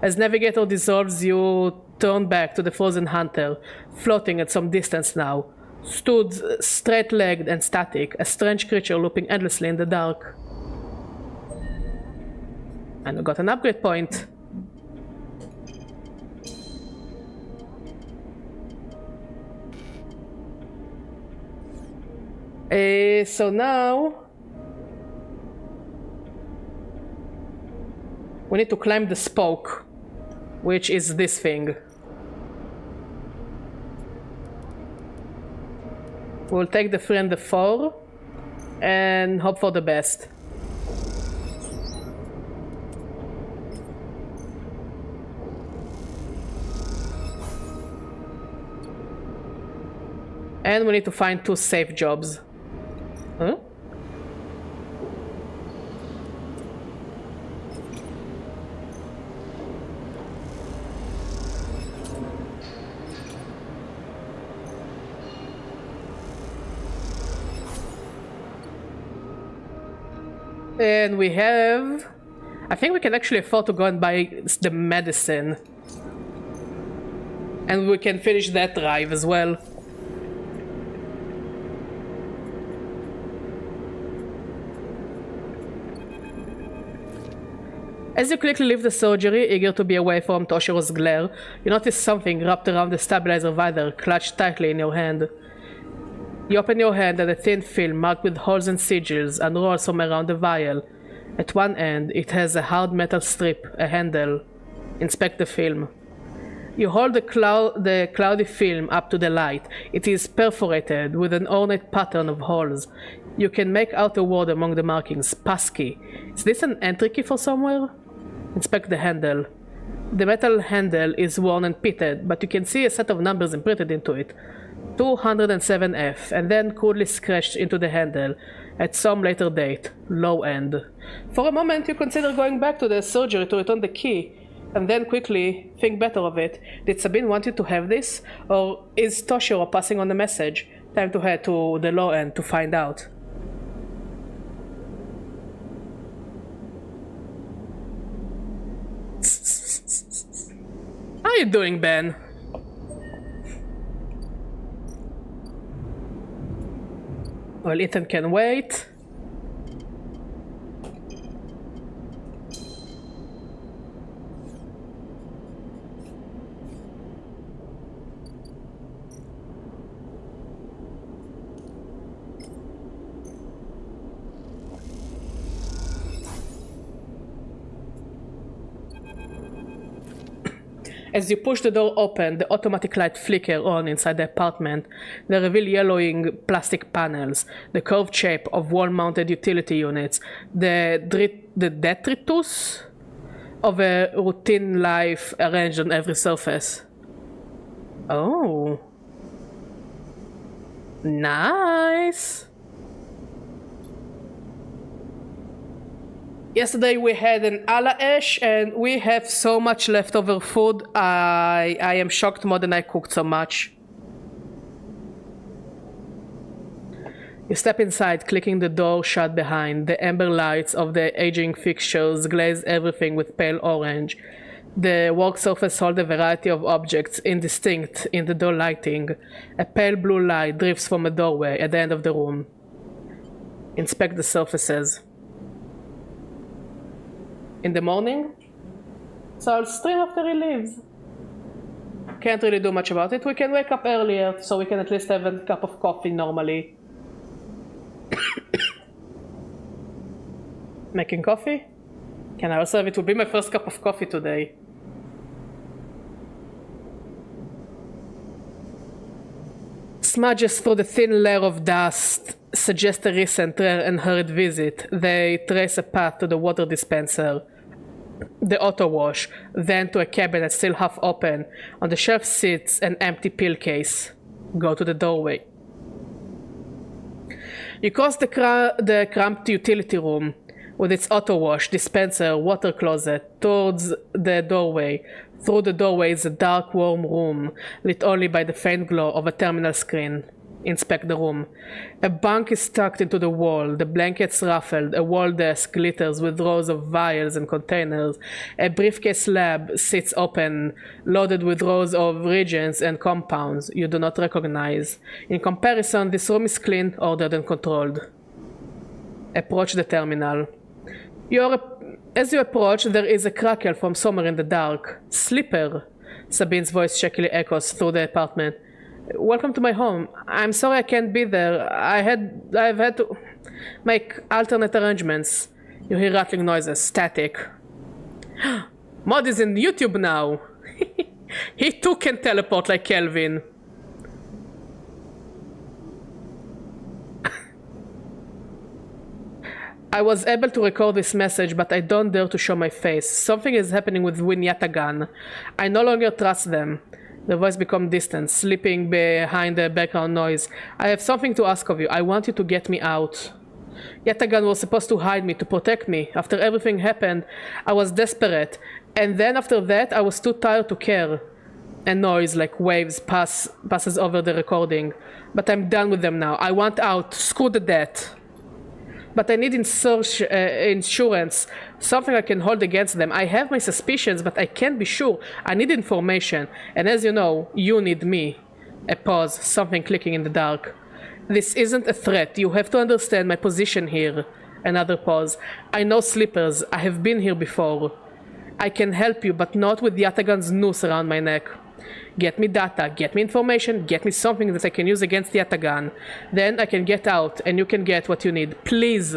As Navigator dissolves, you turn back to the frozen hunter, floating at some distance now. Stood straight-legged and static, a strange creature looping endlessly in the dark. And we got an upgrade point. So now we need to climb the spoke, which is this thing. We'll take the 3 and the 4 and hope for the best. And we need to find 2 safe jobs. Huh? And we have... I think we can actually afford to go and buy the medicine. And we can finish that drive as well. As you quickly leave the surgery, eager to be away from Toshiro's glare, you notice something wrapped around the stabilizer visor, clutched tightly in your hand. You open your hand and a thin film marked with holes and sigils unrolls from around the vial. At one end, it has a hard metal strip, a handle. Inspect the film. You hold the cloudy film up to the light. It is perforated with an ornate pattern of holes. You can make out a word among the markings, passkey. Is this an entry key for somewhere? Inspect the handle. The metal handle is worn and pitted, but you can see a set of numbers imprinted into it. 207F, and then crudely scratched into the handle at some later date, low end. For a moment you consider going back to the surgery to return the key, and then quickly think better of it. Did Sabine want you to have this, or is Toshiro passing on the message? Time to head to the low end to find out. How you doing, Ben? Well, Ethan can wait. As you push the door open, the automatic light flicker on inside the apartment. They reveal yellowing plastic panels, the curved shape of wall-mounted utility units, the detritus of a routine life arranged on every surface. Oh. Nice. Yesterday we had an Ala-esh and we have so much leftover food. I am shocked more than I cooked so much. You step inside, clicking the door shut behind. The amber lights of the aging fixtures glaze everything with pale orange. The work surface holds a variety of objects, indistinct in the door lighting. A pale blue light drifts from a doorway at the end of the room. Inspect the surfaces. In the morning, so I'll stream after he leaves. Can't really do much about it. We can wake up earlier, so we can at least have a cup of coffee normally. Making coffee? Can I also have it? Will be my first cup of coffee today. smudges through the thin layer of dust suggest a recent, rare, and hurried visit. They trace a path to the water dispenser, the auto wash, then to a cabinet still half open. On the shelf sits an empty pill case. Go to the doorway. You cross the cramped utility room with its auto wash, dispenser, water closet towards the doorway. Through the doorway is a dark, warm room, lit only by the faint glow of a terminal screen. Inspect the room. A bunk is tucked into the wall, the blankets ruffled, a wall desk glitters with rows of vials and containers. A briefcase lab sits open, loaded with rows of reagents and compounds you do not recognize. In comparison, this room is clean, ordered, and controlled. Approach the terminal. As you approach, there is a crackle from somewhere in the dark. Slipper, Sabine's voice shakily echoes through the apartment. Welcome to my home. I'm sorry I can't be there. I've had to make alternate arrangements. You hear rattling noises, static. Mod is in YouTube now. He too can teleport like Kelvin. I was able to record this message, but I don't dare to show my face. Something is happening with Win Yatagan. I no longer trust them. The voice becomes distant, slipping behind the background noise. I have something to ask of you. I want you to get me out. Yatagan was supposed to hide me, to protect me. After everything happened, I was desperate. And then after that, I was too tired to care. A noise like waves passes over the recording. But I'm done with them now. I want out. Screw the debt. But I need insurance, something I can hold against them. I have my suspicions, but I can't be sure. I need information, and as you know, you need me. A pause, something clicking in the dark. This isn't a threat. You have to understand my position here. Another pause. I know Slippers. I have been here before. I can help you, but not with Yatagan's noose around my neck. Get me data, get me information, get me something that I can use against Yatagan. Then I can get out, and you can get what you need. Please!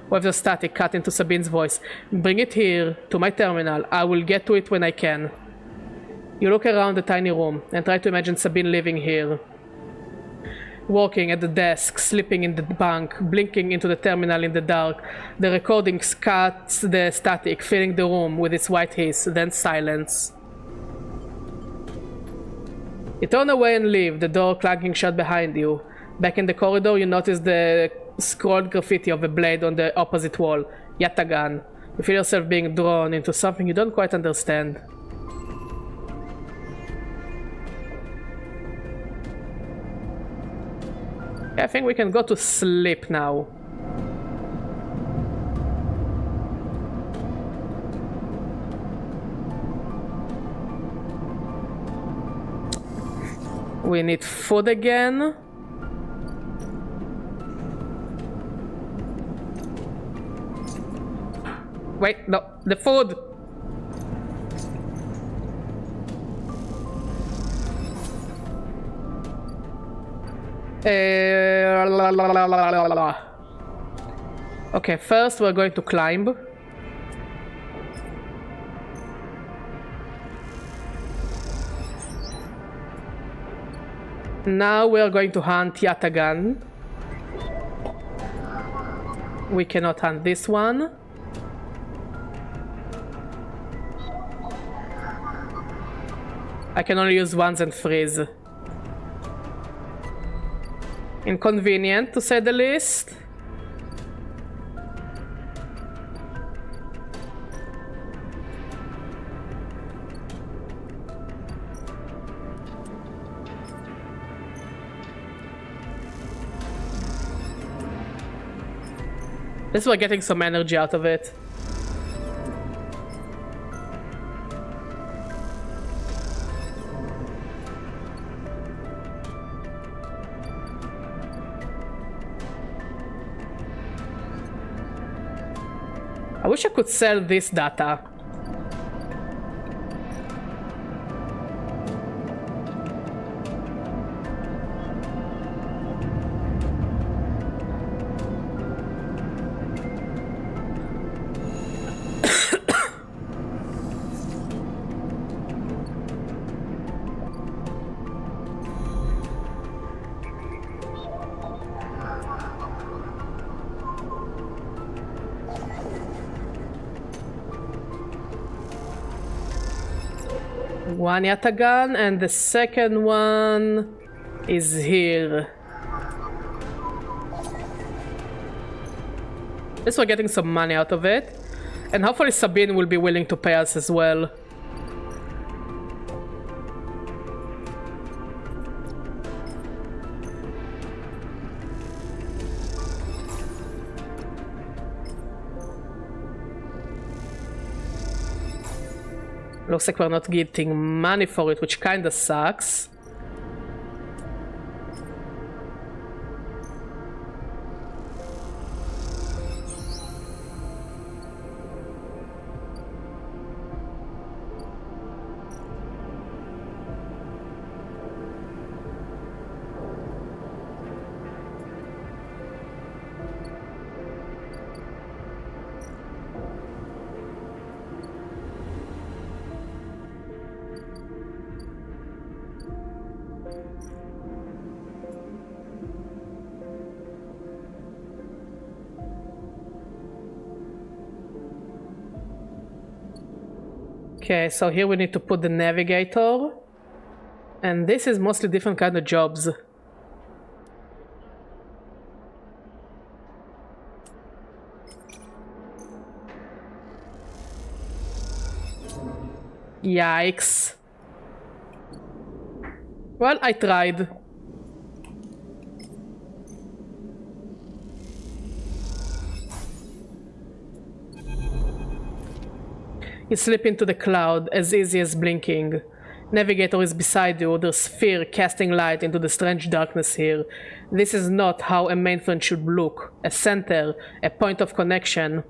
With the static cut into Sabine's voice. Bring it here, to my terminal. I will get to it when I can. You look around the tiny room, and try to imagine Sabine living here. Walking at the desk, sleeping in the bunk, blinking into the terminal in the dark. The recording cuts the static, filling the room with its white hiss, then silence. You turn away and leave, the door clanging shut behind you. Back in the corridor, you notice the scrawled graffiti of a blade on the opposite wall. Yatagan. You feel yourself being drawn into something you don't quite understand. I think we can go to sleep now. We need food again. Wait, no, the food! Okay, first we're going to climb. Now we are going to hunt Yatagan. We cannot hunt this one. I can only use ones and threes. Inconvenient, to say the least. At least we're getting some energy out of it. I wish I could sell this data. One yatagan, and the second one is here. At least we're getting some money out of it. And hopefully Sabine will be willing to pay us as well. Looks like we're not getting money for it, which kinda sucks. Okay, so here we need to put the navigator. And this is mostly different kind of jobs. Yikes. Well, I tried. You slip into the cloud as easy as blinking. Navigator is beside you, their sphere casting light into the strange darkness here. This is not how a mainframe should look. A center, a point of connection.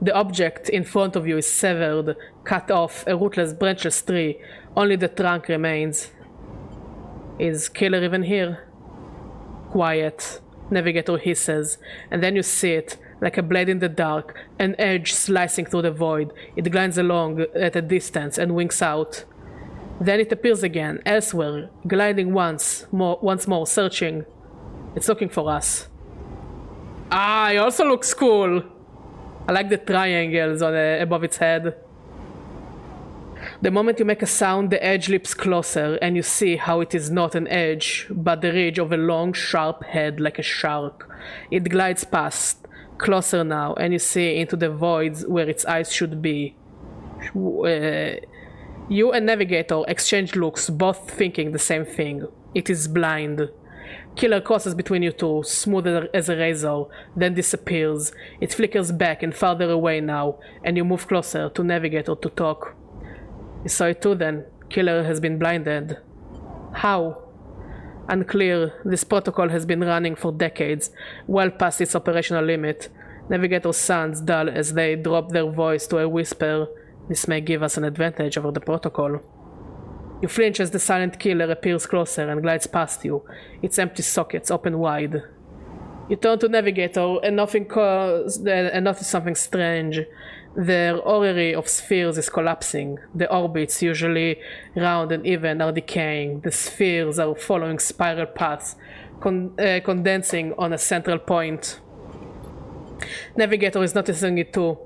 The object in front of you is severed, cut off, a rootless, branchless tree. Only the trunk remains. Is Killer even here? Quiet. Navigator hisses, and then you see it. Like a blade in the dark, an edge slicing through the void. It glides along at a distance and winks out. Then it appears again, elsewhere, gliding once more, searching. It's looking for us. Ah, it also looks cool! I like the triangles on above its head. The moment you make a sound, the edge leaps closer, and you see how it is not an edge, but the ridge of a long, sharp head like a shark. It glides past. Closer now, and you see into the voids where its eyes should be. You and Navigator exchange looks, both thinking the same thing. It is blind. Killer crosses between you two, smooth as a razor, then disappears. It flickers back and farther away now, and you move closer to Navigator to talk. You saw it too then. Killer has been blinded. How? Unclear. This protocol has been running for decades, well past its operational limit. Navigator sounds dull as they drop their voice to a whisper. This may give us an advantage over the protocol. You flinch as the silent killer appears closer and glides past you, its empty sockets open wide. You turn to Navigator and notice something strange. Their orrery of spheres is collapsing. The orbits, usually round and even, are decaying. The spheres are following spiral paths, condensing on a central point. Navigator is noticing it too.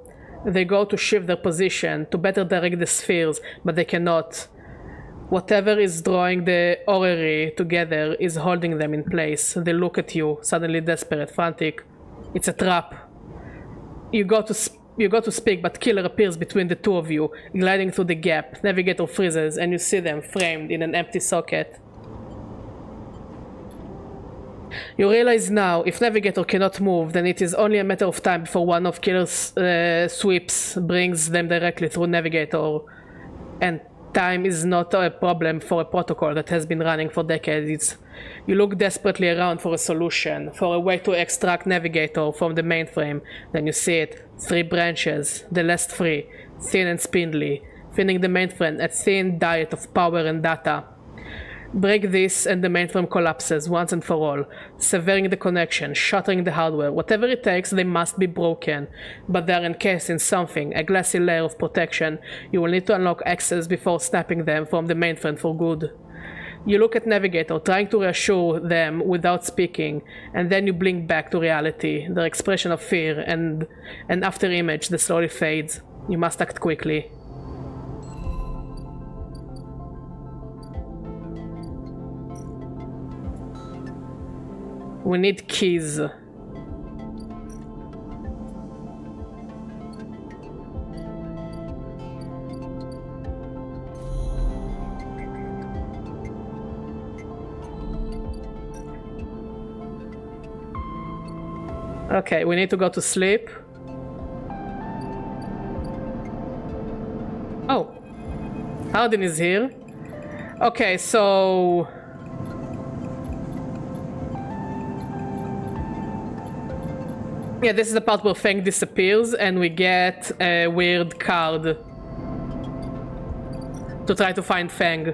They go to shift their position to better direct the spheres, but they cannot. Whatever is drawing the orrery together is holding them in place. They look at you, suddenly desperate, frantic. It's a trap. You go to speak, but Killer appears between the two of you, gliding through the gap. Navigator freezes, and you see them framed in an empty socket. You realize now, if Navigator cannot move, then it is only a matter of time before one of Killer's sweeps brings them directly through Navigator. And time is not a problem for a protocol that has been running for decades. You look desperately around for a solution, for a way to extract Navigator from the mainframe. Then you see it. 3 branches, the last 3, thin and spindly, feeding the mainframe a thin diet of power and data. Break this and the mainframe collapses once and for all, severing the connection, shattering the hardware. Whatever it takes, they must be broken, but they are encased in something, a glassy layer of protection. You will need to unlock access before snapping them from the mainframe for good. You look at Navigator, trying to reassure them without speaking, and then you blink back to reality, their expression of fear and an after image that slowly fades. You must act quickly. We need keys. Okay, we need to go to sleep. Oh, Hardin is here. Okay, so yeah, this is the part where Fang disappears and we get a weird card to try to find Fang.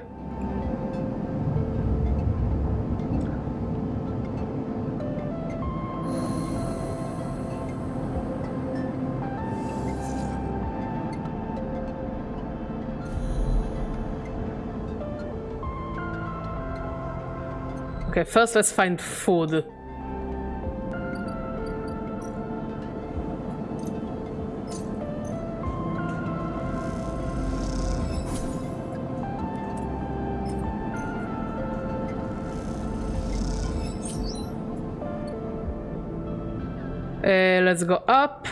Okay, first let's find food. Let's go up.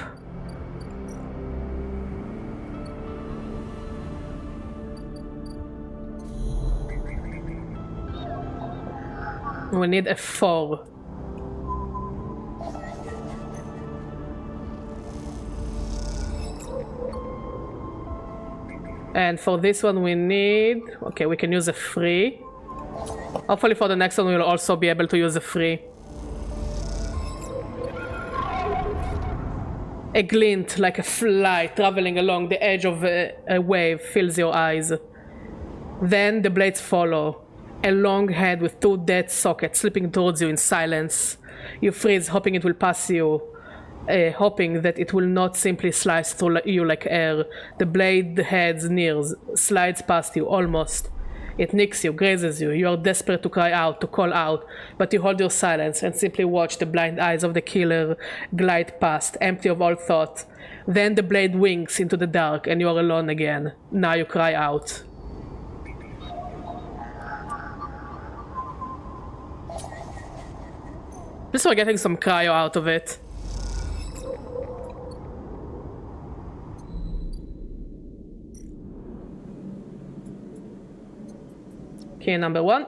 We need a 4. And for this one we need... Okay, we can use a 3. Hopefully for the next one we'll also be able to use a 3. A glint, like a fly traveling along the edge of a wave, fills your eyes. Then the blades follow. A long head with 2 dead sockets slipping towards you in silence. You freeze, hoping it will pass you, hoping that it will not simply slice through you like air. The blade head nears, slides past you, almost. It nicks you, grazes you. You are desperate to cry out, to call out, but you hold your silence and simply watch the blind eyes of the killer glide past, empty of all thought. Then the blade winks into the dark and you are alone again. Now you cry out. Just for getting some cryo out of it. Key number 1.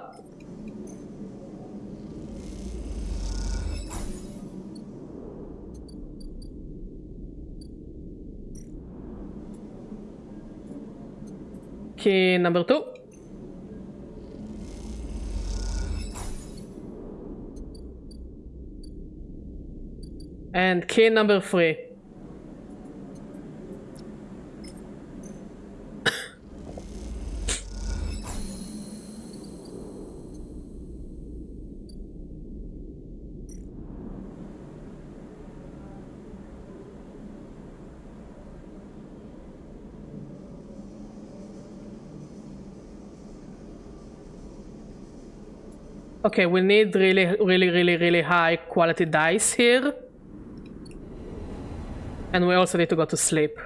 Key number 2. And key number 3. Okay, we need really high quality dice here. And we also need to go to sleep.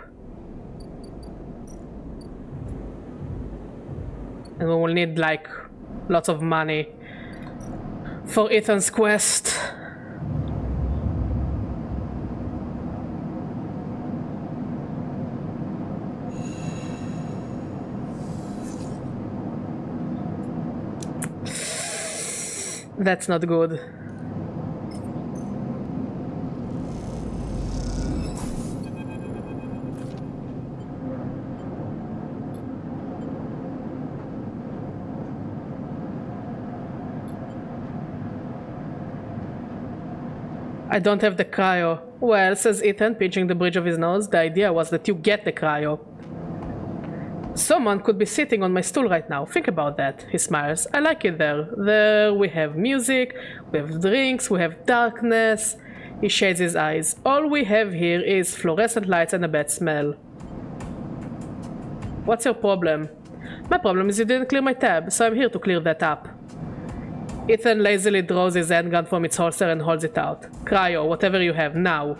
And we will need like lots of money for Ethan's quest. That's not good. I don't have the cryo. Well, says Ethan, pinching the bridge of his nose, the idea was that you get the cryo. Someone could be sitting on my stool right now. Think about that. He smiles. I like it there. There we have music, we have drinks, we have darkness. He shades his eyes. All we have here is fluorescent lights and a bad smell. What's your problem? My problem is you didn't clear my tab, so I'm here to clear that up. Ethan lazily draws his handgun from its holster and holds it out. Cryo, whatever you have, now.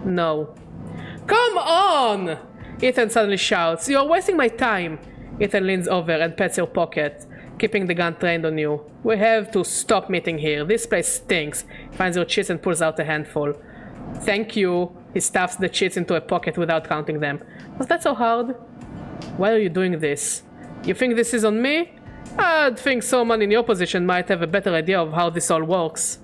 No. Come on! Ethan suddenly shouts, "You're wasting my time!" Ethan leans over and pats your pocket. keeping the gun trained on you. We have to stop meeting here. This place stinks. He finds your cheats and pulls out a handful. Thank you. He stuffs the cheats into a pocket without counting them. Was that so hard? Why are you doing this? You think this is on me? I'd think someone in your position might have a better idea of how this all works.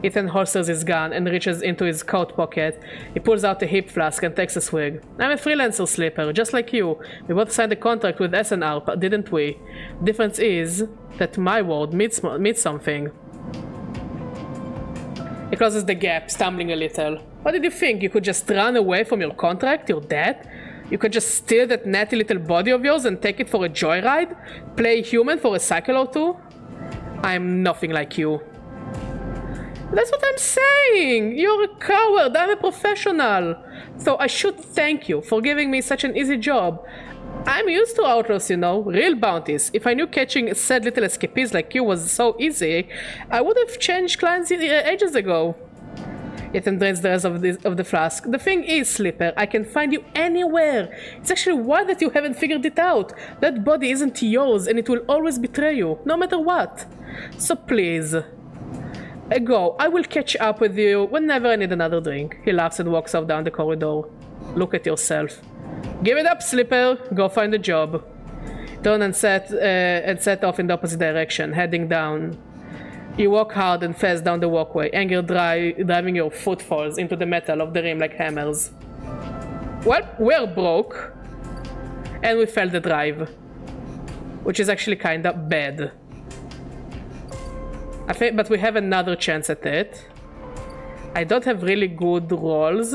Ethan holsters his gun and reaches into his coat pocket. He pulls out a hip flask and takes a swig. I'm a freelancer, Sleeper, just like you. We both signed a contract with SNR, didn't we? The difference is that my word means something. He closes the gap, stumbling a little. What did you think? You could just run away from your contract? You're dead? You could just steal that natty little body of yours and take it for a joyride? Play human for a cycle or two? I'm nothing like you. That's what I'm saying! You're a coward, I'm a professional! So I should thank you for giving me such an easy job. I'm used to outlaws, you know, real bounties. If I knew catching sad little escapees like you was so easy, I would have changed clients ages ago. Ethan drains the rest of the flask. The thing is, Slipper, I can find you anywhere. It's actually wild that you haven't figured it out. That body isn't yours and it will always betray you, no matter what. So please... Go, I will catch up with you whenever I need another drink. He laughs and walks off down the corridor. Look at yourself. Give it up, Slipper. Go find a job. Turn and set off in the opposite direction, heading down. You walk hard and fast down the walkway, anger driving your footfalls into the metal of the rim like hammers. Well, we're broke. And we failed the drive. Which is actually kinda bad. I think, but we have another chance at it. I don't have really good rolls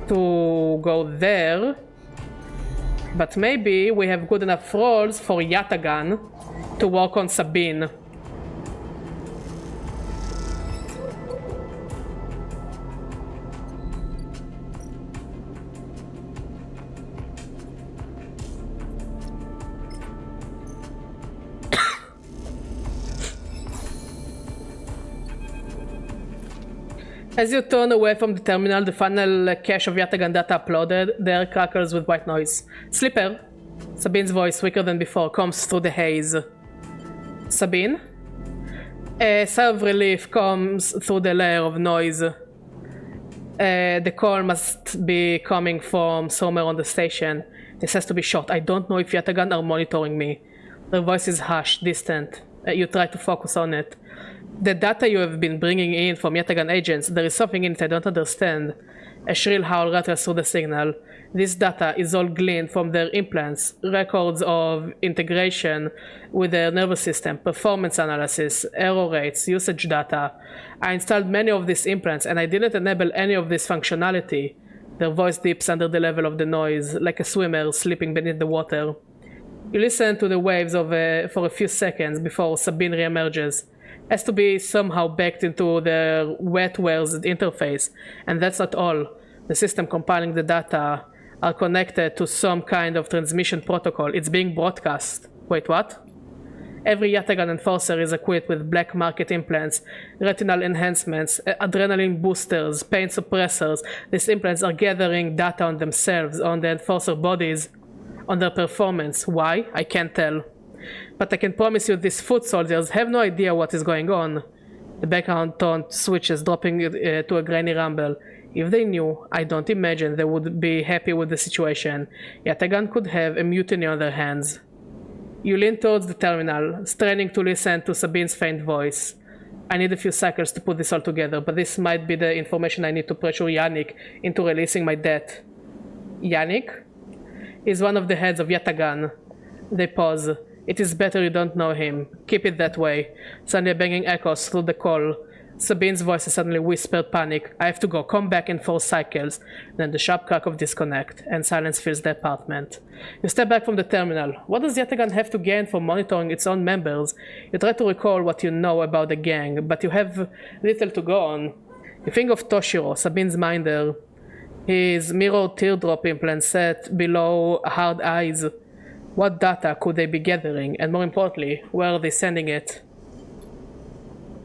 to go there, but maybe we have good enough rolls for Yatagan to work on Sabine. As you turn away from the terminal, the final cache of Yatagan data uploaded, the air crackles with white noise. Slipper! Sabine's voice, weaker than before, comes through the haze. Sabine? A sigh of relief comes through the layer of noise. The call must be coming from somewhere on the station. This has to be short. I don't know if Yatagan are monitoring me. Their voice is hushed, distant. You try to focus on it. The data you have been bringing in from Yatagan agents, there is something in it I don't understand. A shrill howl rattles through the signal. This data is all gleaned from their implants, records of integration with their nervous system, performance analysis, error rates, usage data. I installed many of these implants and I didn't enable any of this functionality. Their voice dips under the level of the noise, like a swimmer slipping beneath the water. You listen to the waves for a few seconds before Sabine reemerges. Has to be somehow backed into the wetware's interface, and that's not all. The system compiling the data are connected to some kind of transmission protocol. It's being broadcast. Wait, what? Every Yatagan enforcer is equipped with black market implants, retinal enhancements, adrenaline boosters, pain suppressors. These implants are gathering data on themselves, on the enforcer bodies, on their performance. Why? I can't tell. But I can promise you these foot soldiers have no idea what is going on. The background tone switches, dropping to a grainy rumble. If they knew, I don't imagine they would be happy with the situation. Yatagan could have a mutiny on their hands. You lean towards the terminal, straining to listen to Sabine's faint voice. I need a few cycles to put this all together, but this might be the information I need to pressure Yannick into releasing my debt. Yannick is one of the heads of Yatagan. They pause. It is better you don't know him. Keep it that way. Suddenly a banging echoes through the call. Sabine's voice suddenly whispered panic. I have to go. Come back in 4 cycles. Then the sharp crack of disconnect, and silence fills the apartment. You step back from the terminal. What does Yatagan have to gain from monitoring its own members? You try to recall what you know about the gang, but you have little to go on. You think of Toshiro, Sabine's minder. His mirrored teardrop implant set below hard eyes. What data could they be gathering? And more importantly, where are they sending it?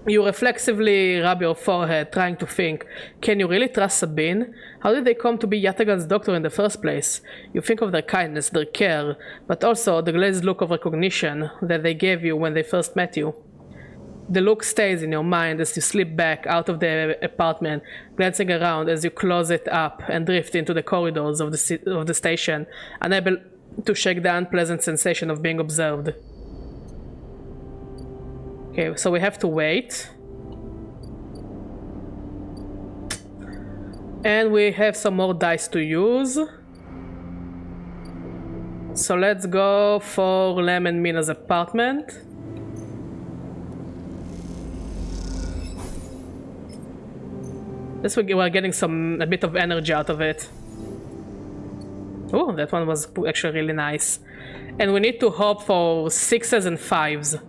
You reflexively rub your forehead, trying to think, can you really trust Sabine? How did they come to be Yatagan's doctor in the first place? You think of their kindness, their care, but also the glazed look of recognition that they gave you when they first met you. The look stays in your mind as you slip back out of the apartment, glancing around as you close it up and drift into the corridors of the station, unable to shake the unpleasant sensation of being observed. Okay, so we have to wait. And we have some more dice to use. So let's go for Lem and Mina's apartment. This we're getting a bit of energy out of it. Oh, that one was actually really nice. And we need to hope for 6s and 5s.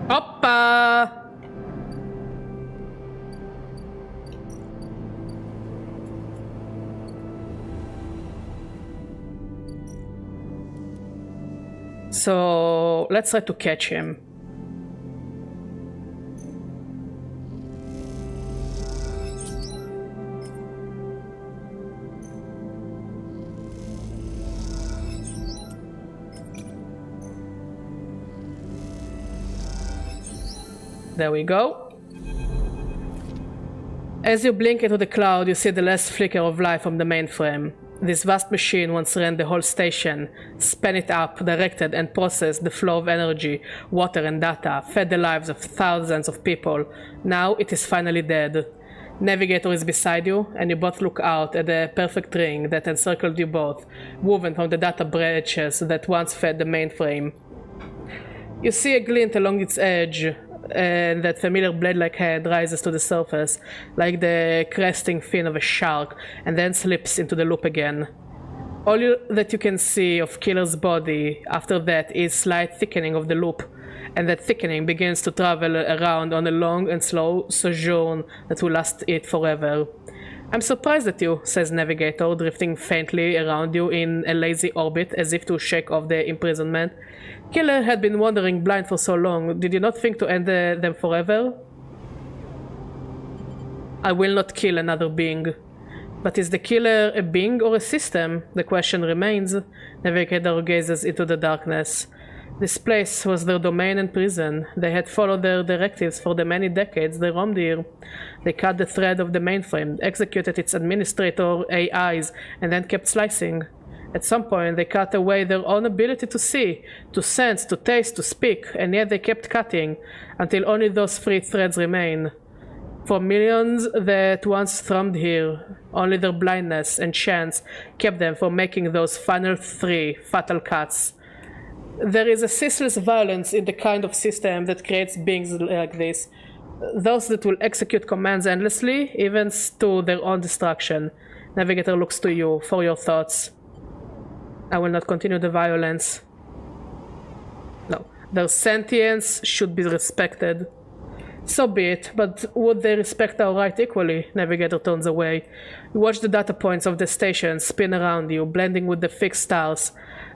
Hoppa! So let's try to catch him. There we go. As you blink into the cloud, you see the last flicker of life from the mainframe. This vast machine once ran the whole station, span it up, directed and processed the flow of energy, water and data, fed the lives of thousands of people. Now it is finally dead. Navigator is beside you, and you both look out at the perfect ring that encircled you both, woven from the data branches that once fed the mainframe. You see a glint along its edge, and that familiar blade-like head rises to the surface, like the cresting fin of a shark, and then slips into the loop again. All that you can see of Killer's body after that is slight thickening of the loop, and that thickening begins to travel around on a long and slow sojourn that will last it forever. I'm surprised at you, says Navigator, drifting faintly around you in a lazy orbit as if to shake off the imprisonment. Killer had been wandering blind for so long. Did you not think to end them forever? I will not kill another being. But is the killer a being or a system? The question remains. Navigator gazes into the darkness. This place was their domain and prison. They had followed their directives for the many decades they roamed here. They cut the thread of the mainframe, executed its administrator AIs, and then kept slicing. At some point, they cut away their own ability to see, to sense, to taste, to speak, and yet they kept cutting, until only those three threads remain. For millions that once thrummed here, only their blindness and chance kept them from making those final 3 fatal cuts. There is a ceaseless violence in the kind of system that creates beings like this. Those that will execute commands endlessly, even to their own destruction. Navigator looks to you for your thoughts. I will not continue the violence. No. Their sentience should be respected. So be it, but would they respect our right equally? Navigator turns away. You watch the data points of the station spin around you, blending with the fixed stars.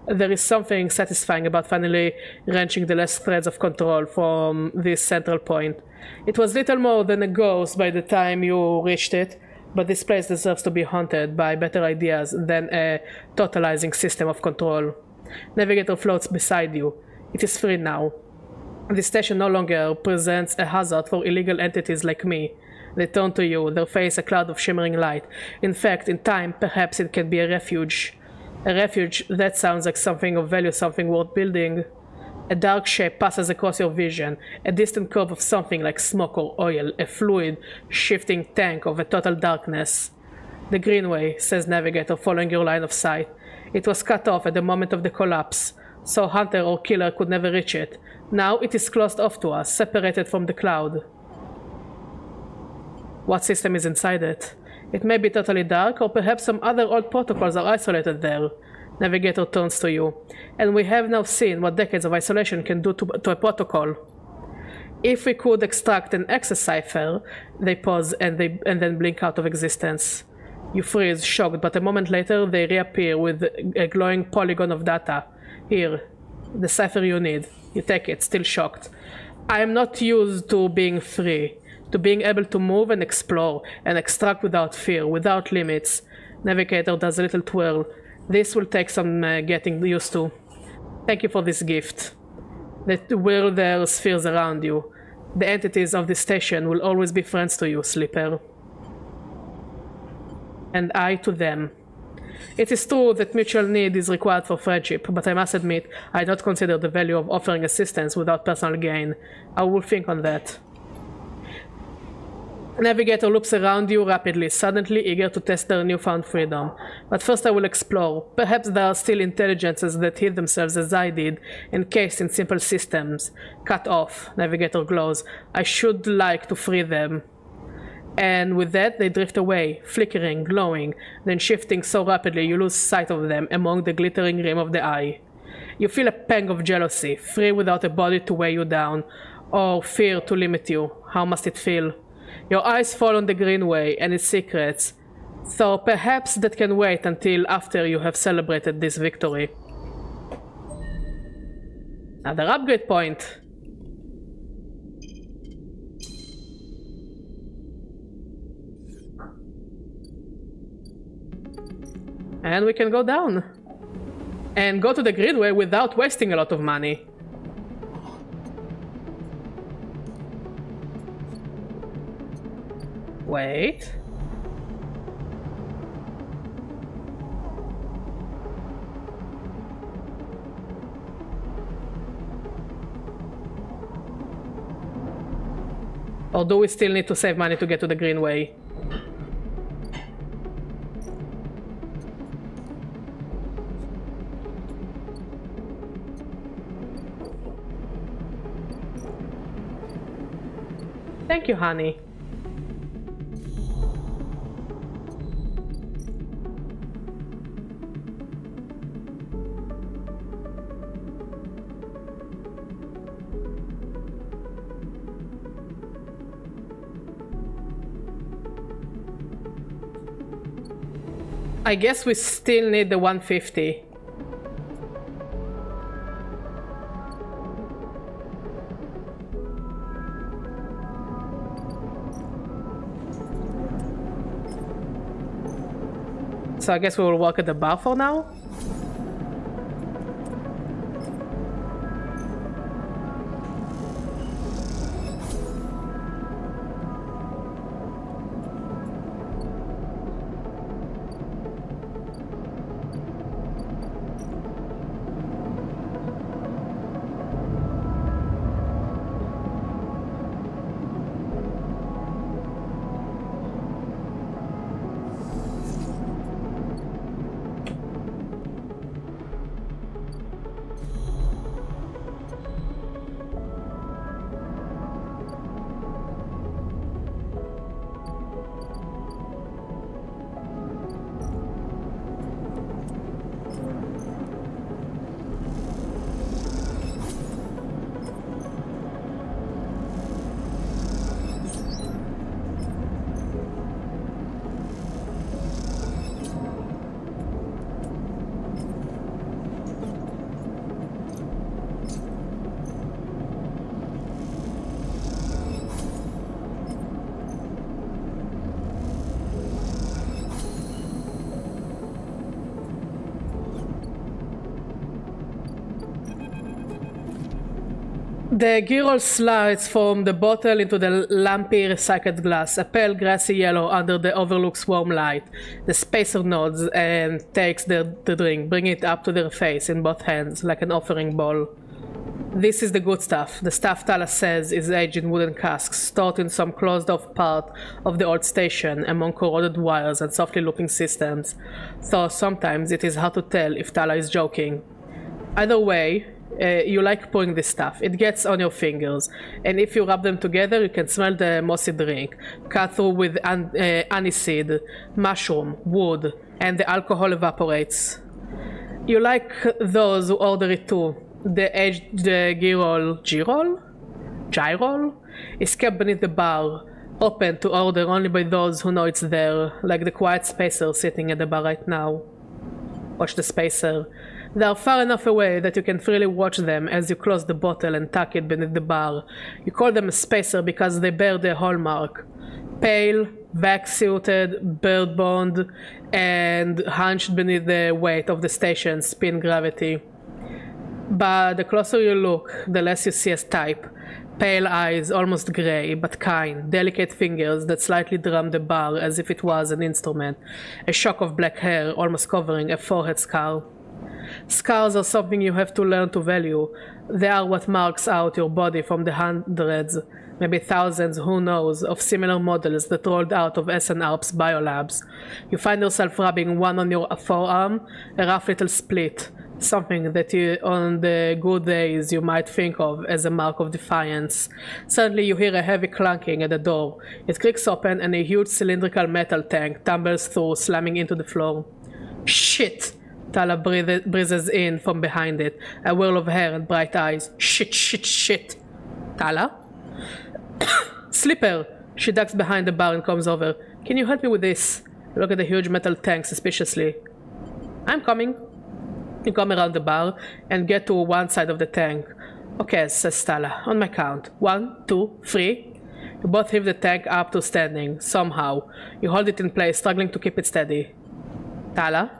There is something satisfying about finally wrenching the last threads of control from this central point. It was little more than a ghost by the time you reached it, but this place deserves to be haunted by better ideas than a totalizing system of control. Navigator floats beside you. It is free now. The station no longer presents a hazard for illegal entities like me. They turn to you, their face a cloud of shimmering light. In fact, in time, perhaps it can be a refuge. A refuge, that sounds like something of value, something worth building. A dark shape passes across your vision, a distant curve of something like smoke or oil, a fluid, shifting tank of a total darkness. The Greenway, says Navigator, following your line of sight. It was cut off at the moment of the collapse, so Hunter or Killer could never reach it. Now it is closed off to us, separated from the cloud. What system is inside it? It may be totally dark, or perhaps some other old protocols are isolated there. Navigator turns to you. And we have now seen what decades of isolation can do to a protocol. If we could extract an access cipher, they pause and then blink out of existence. You freeze, shocked, but a moment later they reappear with a glowing polygon of data. Here, the cipher you need. You take it, still shocked. I am not used to being free, to being able to move and explore and extract without fear, without limits. Navigator does a little twirl. This will take some getting used to. Thank you for this gift. The whirl their spheres around you. The entities of this station will always be friends to you, Sleeper. And I to them. It is true that mutual need is required for friendship, but I must admit I do not consider the value of offering assistance without personal gain. I will think on that. Navigator looks around you rapidly, suddenly eager to test their newfound freedom. But first I will explore. Perhaps there are still intelligences that hid themselves as I did, encased in simple systems. Cut off. Navigator glows. I should like to free them. And with that they drift away, flickering, glowing, then shifting so rapidly you lose sight of them among the glittering rim of the eye. You feel a pang of jealousy, free without a body to weigh you down, or fear to limit you. How must it feel? Your eyes fall on the Greenway and its secrets, so perhaps that can wait until after you have celebrated this victory. Another upgrade point. And we can go down. And go to the Greenway without wasting a lot of money. Wait. Or do we still need to save money to get to the Greenway? Thank you, honey. I guess we still need the 150. So I guess we will walk at the bar for now. The gyro slides from the bottle into the lumpy recycled glass, a pale grassy yellow under the overlook's warm light. The spacer nods and takes the drink, bringing it up to their face in both hands, like an offering bowl. This is the good stuff. The stuff Tala says is aged in wooden casks, stored in some closed-off part of the old station among corroded wires and softly looping systems. So sometimes it is hard to tell if Tala is joking. Either way, you like pouring this stuff. It gets on your fingers, and if you rub them together, you can smell the mossy drink, cut through with aniseed, mushroom, wood, and the alcohol evaporates. You like those who order it too. The aged gyrol is kept beneath the bar, Open to order only by those who know it's there, like the quiet spacer sitting at the bar right now. Watch the spacer. They are far enough away that you can freely watch them as you close the bottle and tuck it beneath the bar. You call them a spacer because they bear the hallmark. Pale, vac-suited, bird-boned, and hunched beneath the weight of the station's spin gravity. But the closer you look, the less you see as type. Pale eyes, almost grey, but kind, delicate fingers that slightly drum the bar as if it was an instrument. A shock of black hair almost covering a forehead scar. Scars are something you have to learn to value. They are what marks out your body from the hundreds, maybe thousands, who knows, of similar models that rolled out of SNRP's biolabs. You find yourself rubbing one on your forearm, a rough little split, something that on the good days you might think of as a mark of defiance. Suddenly you hear a heavy clunking at the door. It creaks open and a huge cylindrical metal tank tumbles through, slamming into the floor. Shit! Tala breathes in from behind it, a whirl of hair and bright eyes. Shit, shit, shit! Tala? Slipper! She ducks behind the bar and comes over. Can you help me with this? You look at the huge metal tank suspiciously. I'm coming. You come around the bar and get to one side of the tank. Okay, says Stala, on my count. 1, 2, 3. You both heave the tank up to standing, somehow. You hold it in place, struggling to keep it steady. Tala?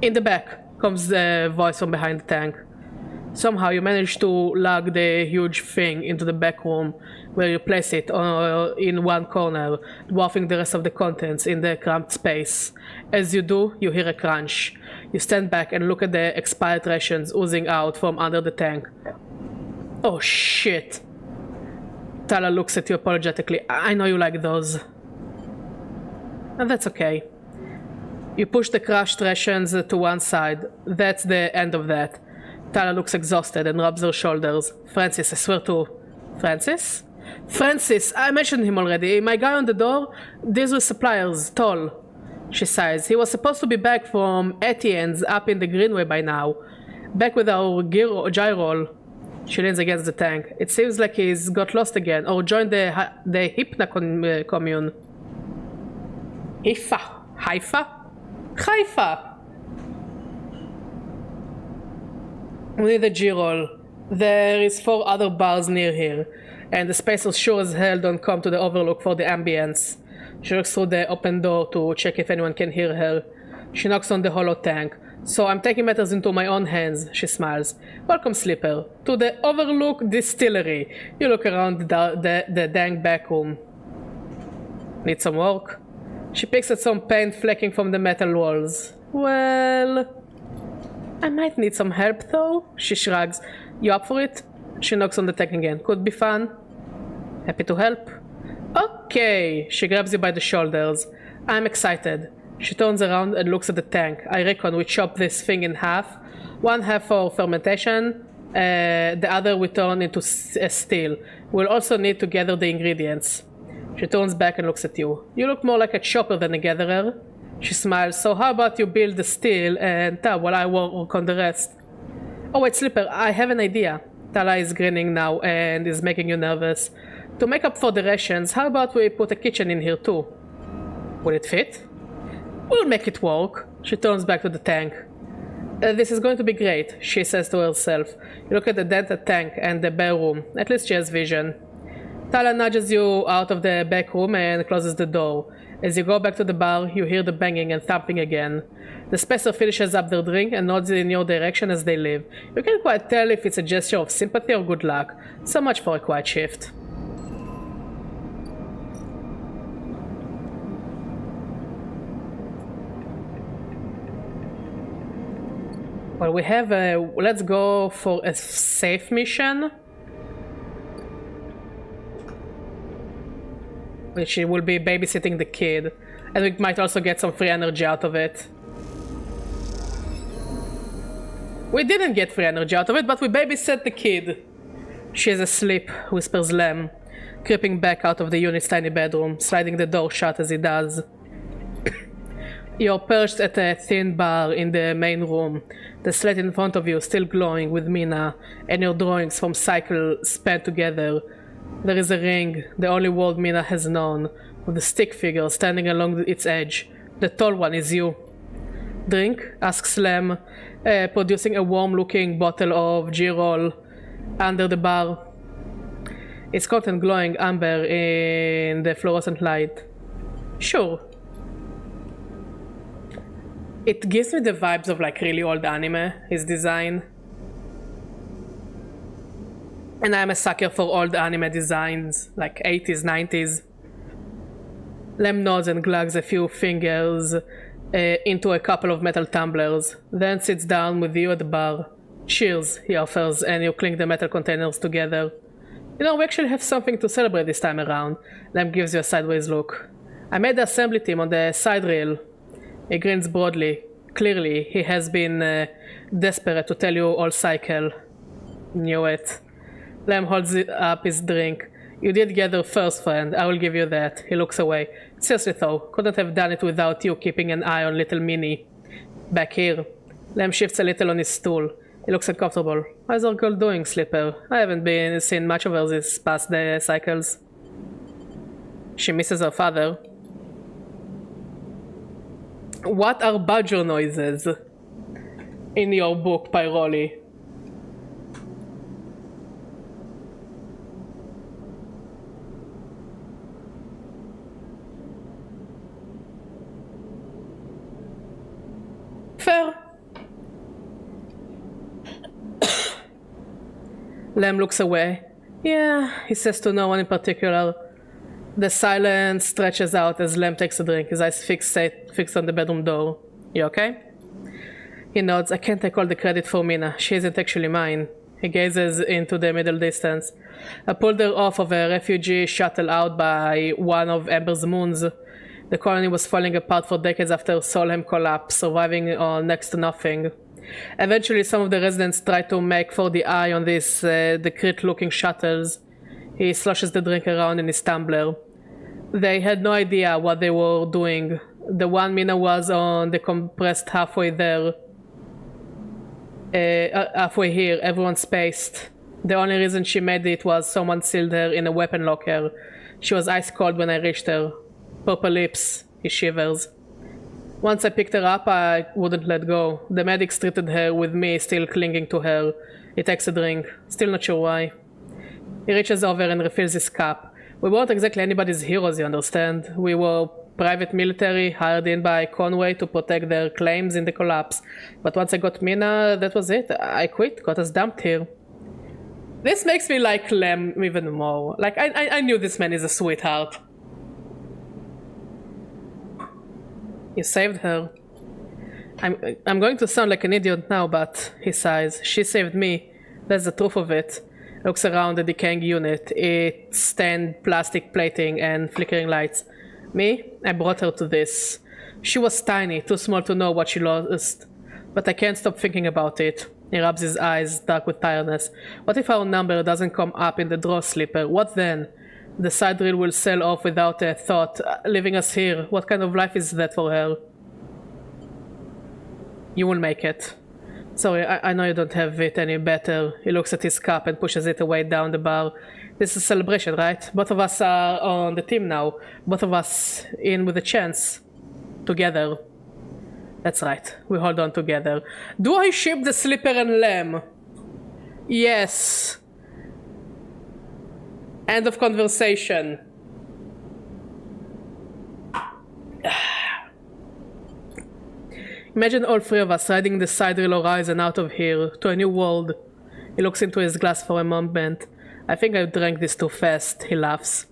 In the back, comes the voice from behind the tank. Somehow you manage to lug the huge thing into the back room, where you place it in one corner, dwarfing the rest of the contents in the cramped space. As you do, you hear a crunch. You stand back and look at the expired rations oozing out from under the tank. Oh shit. Tala looks at you apologetically. I know you like those. And that's okay. You push the crushed rations to one side. That's the end of that. Tala looks exhausted and rubs her shoulders. Francis, I swear to... Francis? Francis! I mentioned him already. My guy on the door deals with suppliers. Tall. She sighs. He was supposed to be back from Etienne's up in the Greenway by now. Back with our gyro. She leans against the tank. It seems like he's got lost again, or joined the Hypna commune. Haifa? Near the G-roll, there is 4 other bars near here, and the spacers sure as hell don't come to the overlook for the ambience. She looks through the open door to check if anyone can hear her. She knocks on the hollow tank. So I'm taking matters into my own hands, she smiles. Welcome, Slipper, to the Overlook Distillery. You look around the dang back room. Need some work? She picks at some paint flecking from the metal walls. Well... I might need some help though, she shrugs. You up for it? She knocks on the tank again. Could be fun. Happy to help. Okay, she grabs you by the shoulders. I'm excited. She turns around and looks at the tank. I reckon we chop this thing in half. One half for fermentation, the other we turn into steel. We'll also need to gather the ingredients. She turns back and looks at you. You look more like a chopper than a gatherer. She smiles. So how about you build the steel and while I work on the rest? Oh wait, Slipper, I have an idea. Tala is grinning now and is making you nervous. To make up for the rations, how about we put a kitchen in here too? Will it fit? We'll make it work. She turns back to the tank. This is going to be great, she says to herself. You look at the dented tank and the bare room. At least she has vision. Tala nudges you out of the back room and closes the door. As you go back to the bar, you hear the banging and thumping again. The spacer finishes up their drink and nods in your direction as they leave. You can't quite tell if it's a gesture of sympathy or good luck. So much for a quiet shift. Well, we have a... let's go for a safe mission. Which will be babysitting the kid. And we might also get some free energy out of it. We didn't get free energy out of it, but we babysat the kid. She is asleep, whispers Lem, creeping back out of the unit's tiny bedroom, sliding the door shut as he does. You're perched at a thin bar in the main room, the slate in front of you still glowing with Mina, and your drawings from Cycle spent together. There is a ring, the only world Mina has known, with a stick figure standing along its edge. The tall one is you. Drink? Asks Lem, producing a warm-looking bottle of G-Roll under the bar. Its content glowing amber in the fluorescent light. Sure. It gives me the vibes of like really old anime, his design. And I'm a sucker for old anime designs, like 80s, 90s. Lem nods and glugs a few fingers into a couple of metal tumblers, then sits down with you at the bar. Cheers, he offers, and you clink the metal containers together. You know, we actually have something to celebrate this time around. Lem gives you a sideways look. I made the assembly team on the side reel. He grins broadly. Clearly, he has been desperate to tell you all cycle. Knew it. Lem holds up his drink. You did get there first, friend. I will give you that. He looks away. Seriously though, couldn't have done it without you keeping an eye on little Minnie. Back here. Lem shifts a little on his stool. He looks uncomfortable. How's our girl doing, Slipper? I haven't seen much of her these past cycles. She misses her father. What are badger noises? In your book, Pyroli. Fair. Lem looks away. Yeah, he says to no one in particular. The silence stretches out as Lem takes a drink, his eyes fixed on the bedroom door. You okay? He nods. I can't take all the credit for Mina. She isn't actually mine. He gazes into the middle distance. I pulled her off of a refugee shuttle out by one of Ember's moons. The colony was falling apart for decades after Solheim collapse, surviving on next to nothing. Eventually, some of the residents tried to make for the eye on these decrepit-looking shuttles. He sloshes the drink around in his tumbler. They had no idea what they were doing. The one Mina was on the compressed halfway there. Halfway here, everyone spaced. The only reason she made it was someone sealed her in a weapon locker. She was ice cold when I reached her. Purple lips. He shivers. Once I picked her up, I wouldn't let go. The medics treated her with me still clinging to her. He takes a drink. Still not sure why. He reaches over and refills his cup. We weren't exactly anybody's heroes, you understand. We were private military hired in by Conway to protect their claims in the collapse. But once I got Mina, that was it. I quit, got us dumped here. This makes me like Lem even more. Like, I knew this man is a sweetheart. You saved her. I'm going to sound like an idiot now, but he sighs. She saved me. That's the truth of it. Looks around the decaying unit. It's stained plastic plating and flickering lights. Me? I brought her to this. She was tiny, too small to know what she lost. But I can't stop thinking about it. He rubs his eyes, dark with tiredness. What if our number doesn't come up in the draw, Slipper? What then? The side reel will sell off without a thought, leaving us here. What kind of life is that for her? You will make it. Sorry, I know you don't have it any better. He looks at his cup and pushes it away down the bar. This is a celebration, right? Both of us are on the team now. Both of us in with a chance. Together. That's right. We hold on together. Do I ship the Slipper and Lem? Yes. End of conversation. Imagine all three of us riding the sidereal horizon out of here to a new world. He looks into his glass for a moment. I think I drank this too fast, he laughs.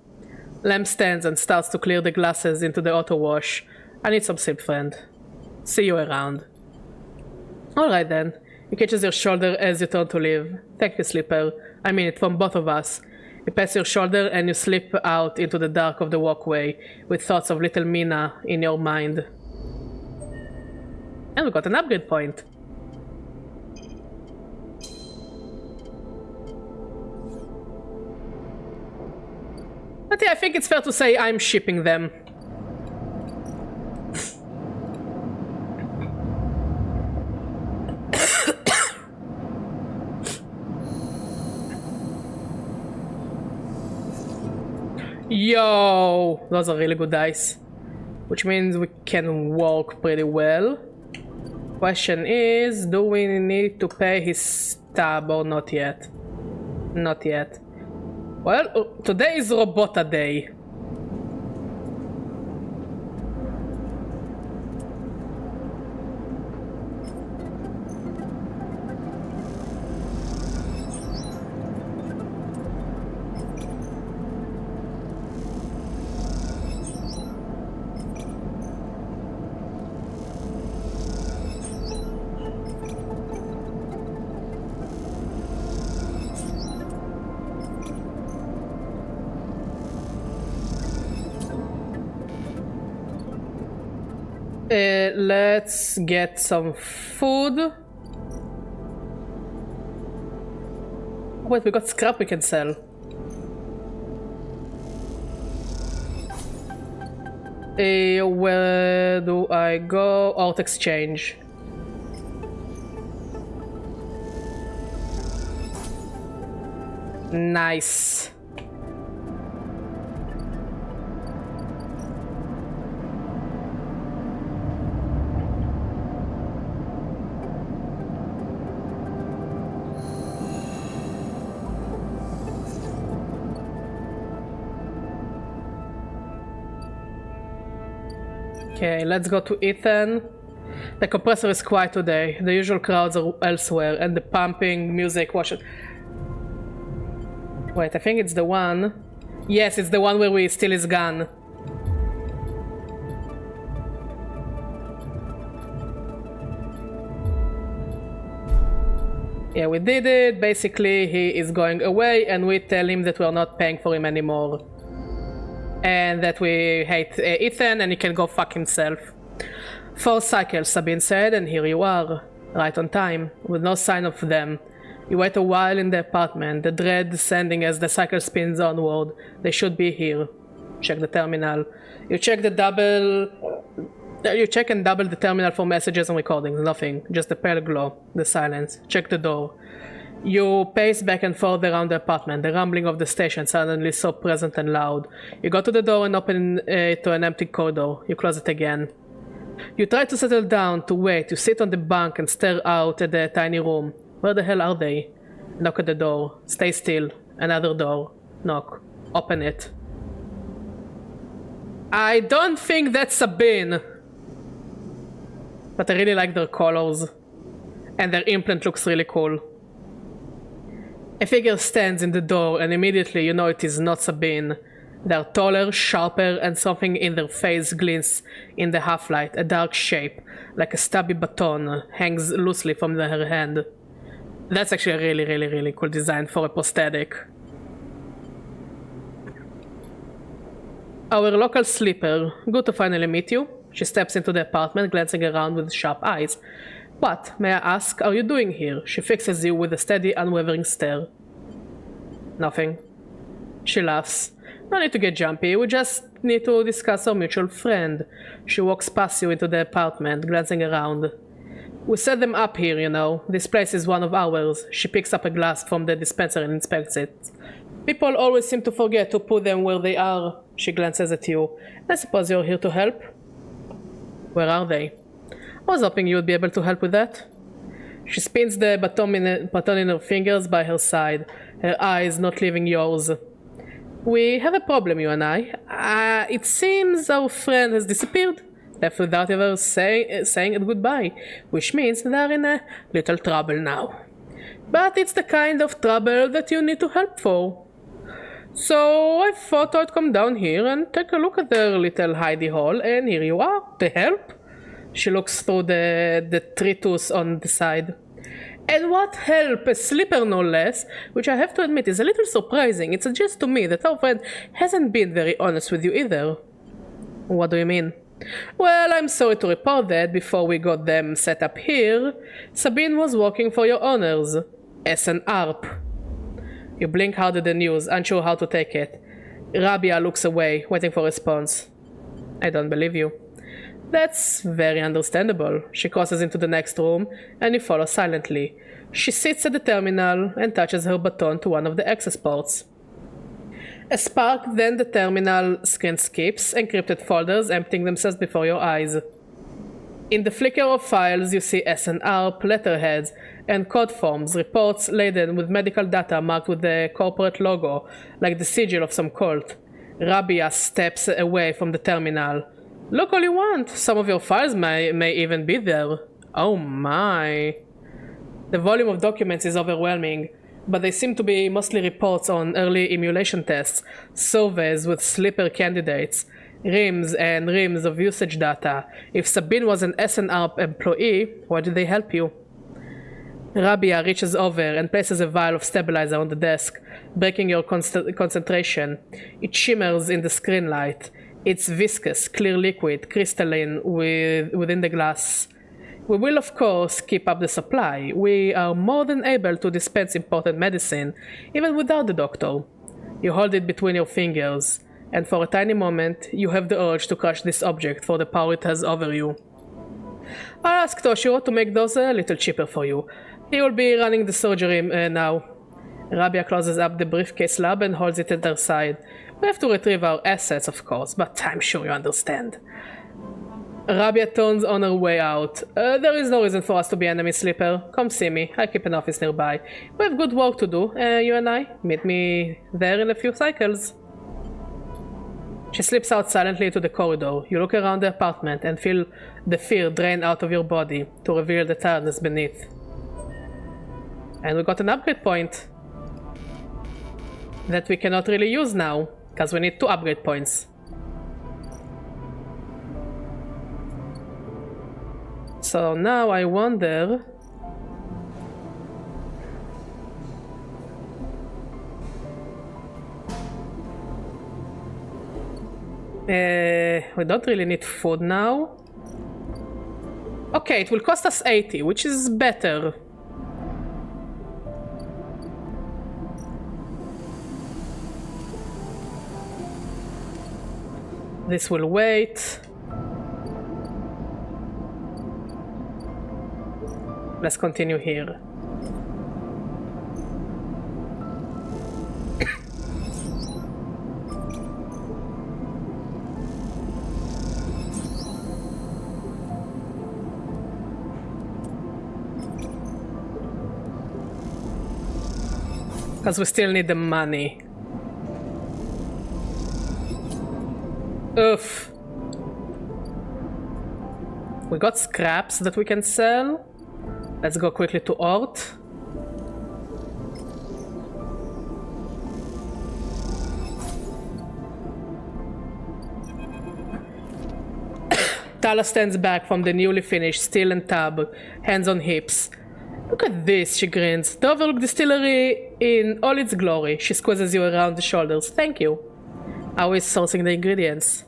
Lem stands and starts to clear the glasses into the auto wash. I need some sleep, friend. See you around. Alright then. He catches your shoulder as you turn to leave. Thank you, Slipper. I mean it, from both of us. You pass your shoulder and you slip out into the dark of the walkway with thoughts of little Mina in your mind. And we got an upgrade point. But yeah, I think it's fair to say I'm shipping them. Yo! Those are really good dice. Which means we can walk pretty well. Question is, do we need to pay his stab or not yet? Not yet. Well, today is Robota Day. Let's get some food. Wait, we got scrap we can sell. Where do I go? Art exchange. Nice. Okay, let's go to Ethan. The compressor is quiet today. The usual crowds are elsewhere, and the pumping music washes. Wait, I think it's the one. Yes, it's the one where we steal his gun. Yeah, we did it. Basically, he is going away, and we tell him that we're not paying for him anymore. And that we hate Ethan and he can go fuck himself. 4 cycles, Sabine said, and here you are. Right on time, with no sign of them. You wait a while in the apartment, the dread descending as the cycle spins onward. They should be here. Check the terminal. You check and double the terminal for messages and recordings. Nothing. Just the pale glow. The silence. Check the door. You pace back and forth around the apartment, the rumbling of the station suddenly so present and loud. You go to the door and open it to an empty corridor. You close it again. You try to settle down, to wait. You sit on the bunk and stare out at the tiny room. Where the hell are they? Knock at the door. Stay still. Another door. Knock. Open it. I don't think that's Sabine. But I really like their colors. And their implant looks really cool. A figure stands in the door and immediately you know it is not Sabine. They are taller, sharper, and something in their face glints in the half-light. A dark shape, like a stubby baton, hangs loosely from her hand. That's actually a really cool design for a prosthetic. Our local sleeper. Good to finally meet you. She steps into the apartment, glancing around with sharp eyes. What, may I ask, are you doing here? She fixes you with a steady, unwavering stare. Nothing. She laughs. No need to get jumpy, we just need to discuss our mutual friend. She walks past you into the apartment, glancing around. We set them up here, you know. This place is one of ours. She picks up a glass from the dispenser and inspects it. People always seem to forget to put them where they are. She glances at you. I suppose you're here to help? Where are they? I was hoping you would be able to help with that. She spins the baton in her fingers by her side, her eyes not leaving yours. We have a problem, you and I. It seems our friend has disappeared, left without ever saying it goodbye, which means they're in a little trouble now. But it's the kind of trouble that you need to help for. So I thought I'd come down here and take a look at their little hidey hole, and here you are, to help. She looks through the detritus on the side. And what help, a sleeper no less, which I have to admit is a little surprising. It suggests to me that our friend hasn't been very honest with you either. What do you mean? Well, I'm sorry to report that before we got them set up here, Sabine was working for your owners, as an ARP. You blink hard at the news, unsure how to take it. Rabia looks away, waiting for a response. I don't believe you. That's very understandable. She crosses into the next room, and you follow silently. She sits at the terminal and touches her baton to one of the access ports. A spark, then the terminal screen skips, encrypted folders emptying themselves before your eyes. In the flicker of files, you see SNR, letterheads, and code forms, reports laden with medical data marked with the corporate logo, like the sigil of some cult. Rabia steps away from the terminal. Look all you want. Some of your files may even be there. Oh my. The volume of documents is overwhelming, but they seem to be mostly reports on early emulation tests, surveys with sleeper candidates, reams and reams of usage data. If Sabine was an SNR employee, why did they help you? Rabia reaches over and places a vial of stabilizer on the desk, breaking your concentration. It shimmers in the screen light. It's viscous, clear liquid, crystalline within the glass. We will, of course, keep up the supply. We are more than able to dispense important medicine, even without the doctor. You hold it between your fingers, and for a tiny moment, you have the urge to crush this object for the power it has over you. I'll ask Toshiro to make those a little cheaper for you. He will be running the surgery now. Rabia closes up the briefcase lab and holds it at her side. We have to retrieve our assets, of course, but I'm sure you understand. Rabia turns on her way out. There is no reason for us to be enemies, Sleeper. Come see me. I keep an office nearby. We have good work to do, you and I. Meet me there in a few cycles. She slips out silently into the corridor. You look around the apartment and feel the fear drain out of your body to reveal the tiredness beneath. And we got an upgrade point that we cannot really use now, because we need 2 upgrade points. So now I wonder... we don't really need food now. Okay, it will cost us 80, which is better. This will wait. Let's continue here. Because we still need the money. Oof. We got scraps that we can sell. Let's go quickly to Ort. Tala stands back from the newly finished steel and tub, hands on hips. Look at this, she grins. The Overlook Distillery in all its glory. She squeezes you around the shoulders. Thank you. Always sourcing the ingredients.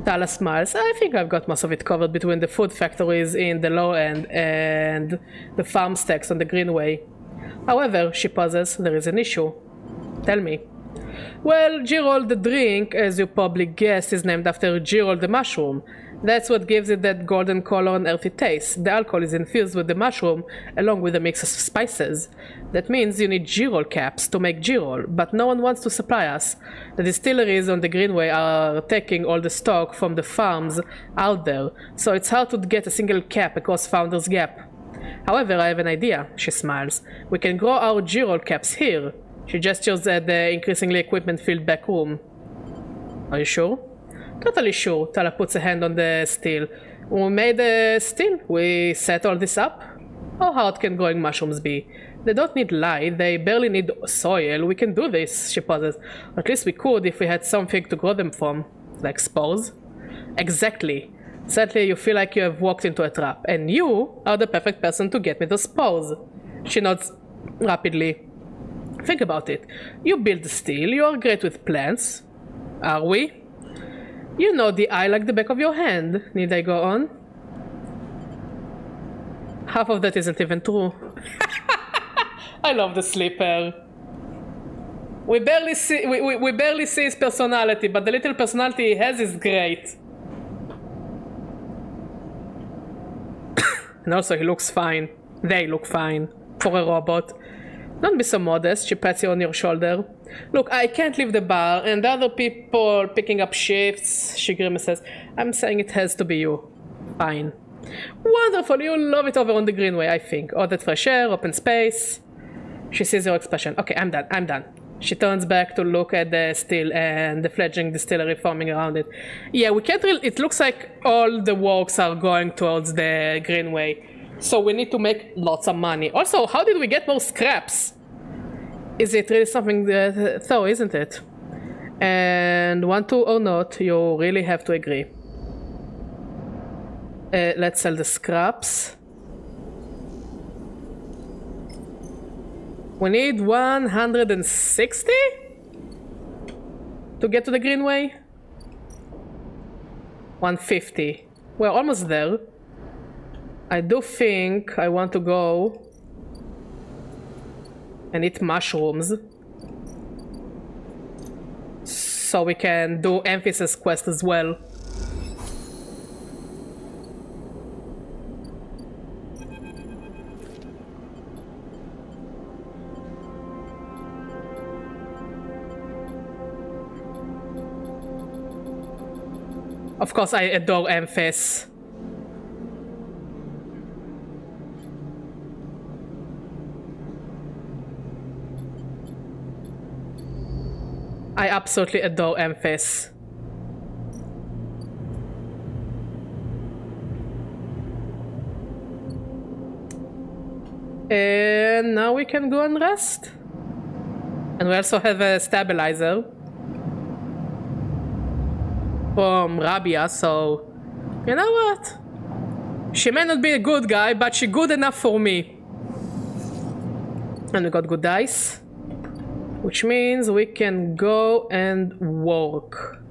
Tala smiles. I think I've got most of it covered between the food factories in the low end and the farm stacks on the Greenway. However, she pauses, there is an issue. Tell me. Well, Girol the drink, as you probably guessed, is named after Girol the mushroom. That's what gives it that golden color and earthy taste. The alcohol is infused with the mushroom along with a mix of spices. That means you need Girol caps to make Girol, but no one wants to supply us. The distilleries on the Greenway are taking all the stock from the farms out there, so it's hard to get a single cap across Founder's Gap. However, I have an idea, she smiles. We can grow our Girol caps here. She gestures at the increasingly equipment-filled back room. Are you sure? Totally sure. Tala puts a hand on the steel. We made a steel. We set all this up. How hard can growing mushrooms be? They don't need light. They barely need soil. We can do this, she pauses. At least we could if we had something to grow them from. Like spores? Exactly. Sadly, you feel like you have walked into a trap. And you are the perfect person to get me those spores. She nods rapidly. Think about it. You build the steel. You are great with plants. Are we? You know the eye like the back of your hand. Need I go on? Half of that isn't even true. I love the Sleeper. We barely see his personality, but the little personality he has is great. And also he looks fine. They look fine for a robot. Don't be so modest, she pats you on your shoulder. Look, I can't leave the bar, and the other people picking up shifts, she grimaces. I'm saying it has to be you. Fine. Wonderful, you'll love it over on the Greenway, I think. All that fresh air, open space. She sees your expression. Okay, I'm done. She turns back to look at the still and the fledgling distillery forming around it. Yeah, we can't really... It looks like all the works are going towards the Greenway. So we need to make lots of money. Also, how did we get more scraps? Is it really something that... Though, isn't it? And want to or not, you really have to agree. Let's sell the scraps. We need 160 to get to the Greenway. 150. We're almost there. I do think I want to go and eat mushrooms so we can do emphasis quest as well. Of course, I adore Emphas. I absolutely adore Emphas. And now we can go and rest. And we also have a stabilizer from Rabia, so you know what? She may not be a good guy, but she's good enough for me. And we got good dice, which means we can go and work.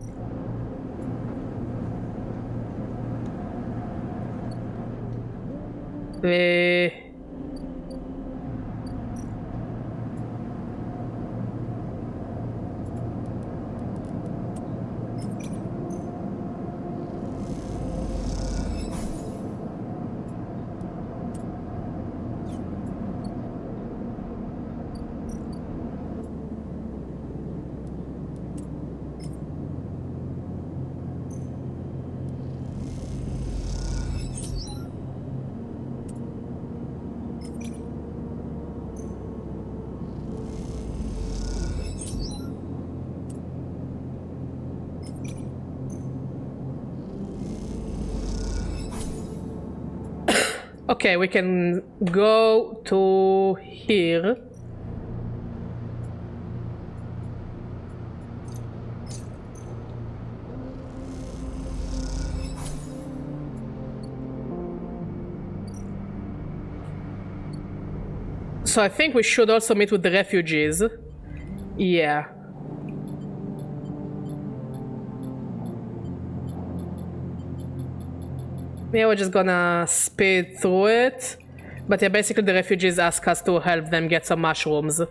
Okay, we can go to here. So I think we should also meet with the refugees. Yeah. Yeah, we're just gonna speed through it. But yeah, basically the refugees ask us to help them get some mushrooms.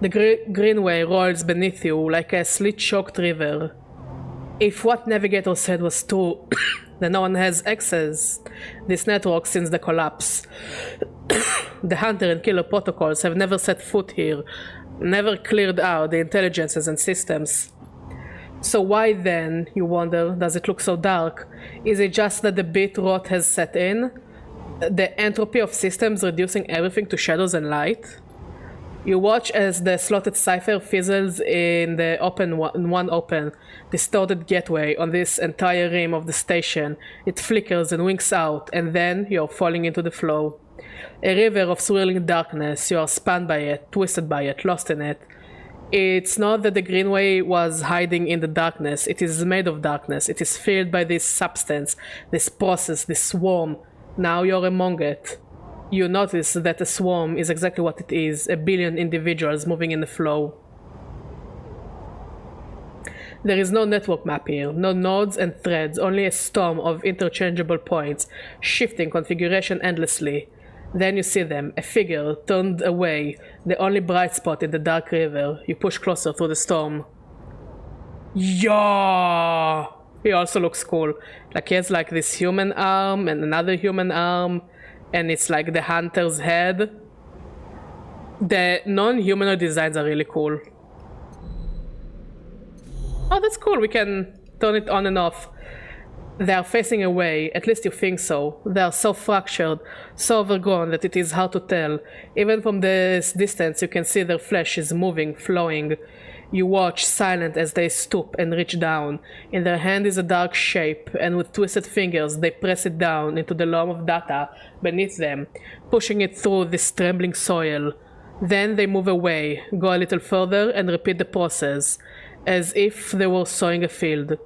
The Greenway rolls beneath you like a slit-choked river. If what Navigator said was true, then no one has access this network since the collapse. The hunter and killer protocols have never set foot here, never cleared out the intelligences and systems. So why then, you wonder, does it look so dark? Is it just that the bit rot has set in? The entropy of systems reducing everything to shadows and light? You watch as the slotted cipher fizzles in the one open, distorted gateway on this entire rim of the station. It flickers and winks out, and then you're falling into the flow. A river of swirling darkness, you are spun by it, twisted by it, lost in it. It's not that the Greenway was hiding in the darkness, it is made of darkness, it is filled by this substance, this process, this swarm. Now you're among it. You notice that a swarm is exactly what it is, a billion individuals moving in the flow. There is no network map here, no nodes and threads, only a storm of interchangeable points, shifting configuration endlessly. Then you see them, a figure turned away, the only bright spot in the dark river. You push closer through the storm. Yeah! He also looks cool. Like he has like this human arm and another human arm, and it's like the hunter's head. The non-humanoid designs are really cool. Oh, that's cool. We can turn it on and off. They are facing away, at least you think so. They are so fractured, so overgrown that it is hard to tell. Even from this distance you can see their flesh is moving, flowing. You watch, silent, as they stoop and reach down. In their hand is a dark shape, and with twisted fingers they press it down into the loam of data beneath them, pushing it through this trembling soil. Then they move away, go a little further, and repeat the process, as if they were sowing a field.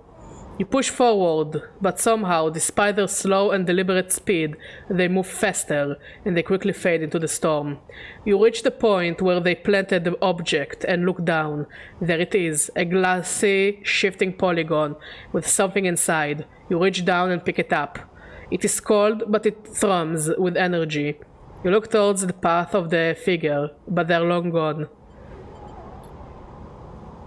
You push forward, but somehow, despite their slow and deliberate speed, they move faster, and they quickly fade into the storm. You reach the point where they planted the object and look down. There it is, a glassy, shifting polygon with something inside. You reach down and pick it up. It is cold, but it thrums with energy. You look towards the path of the figure, but they are long gone.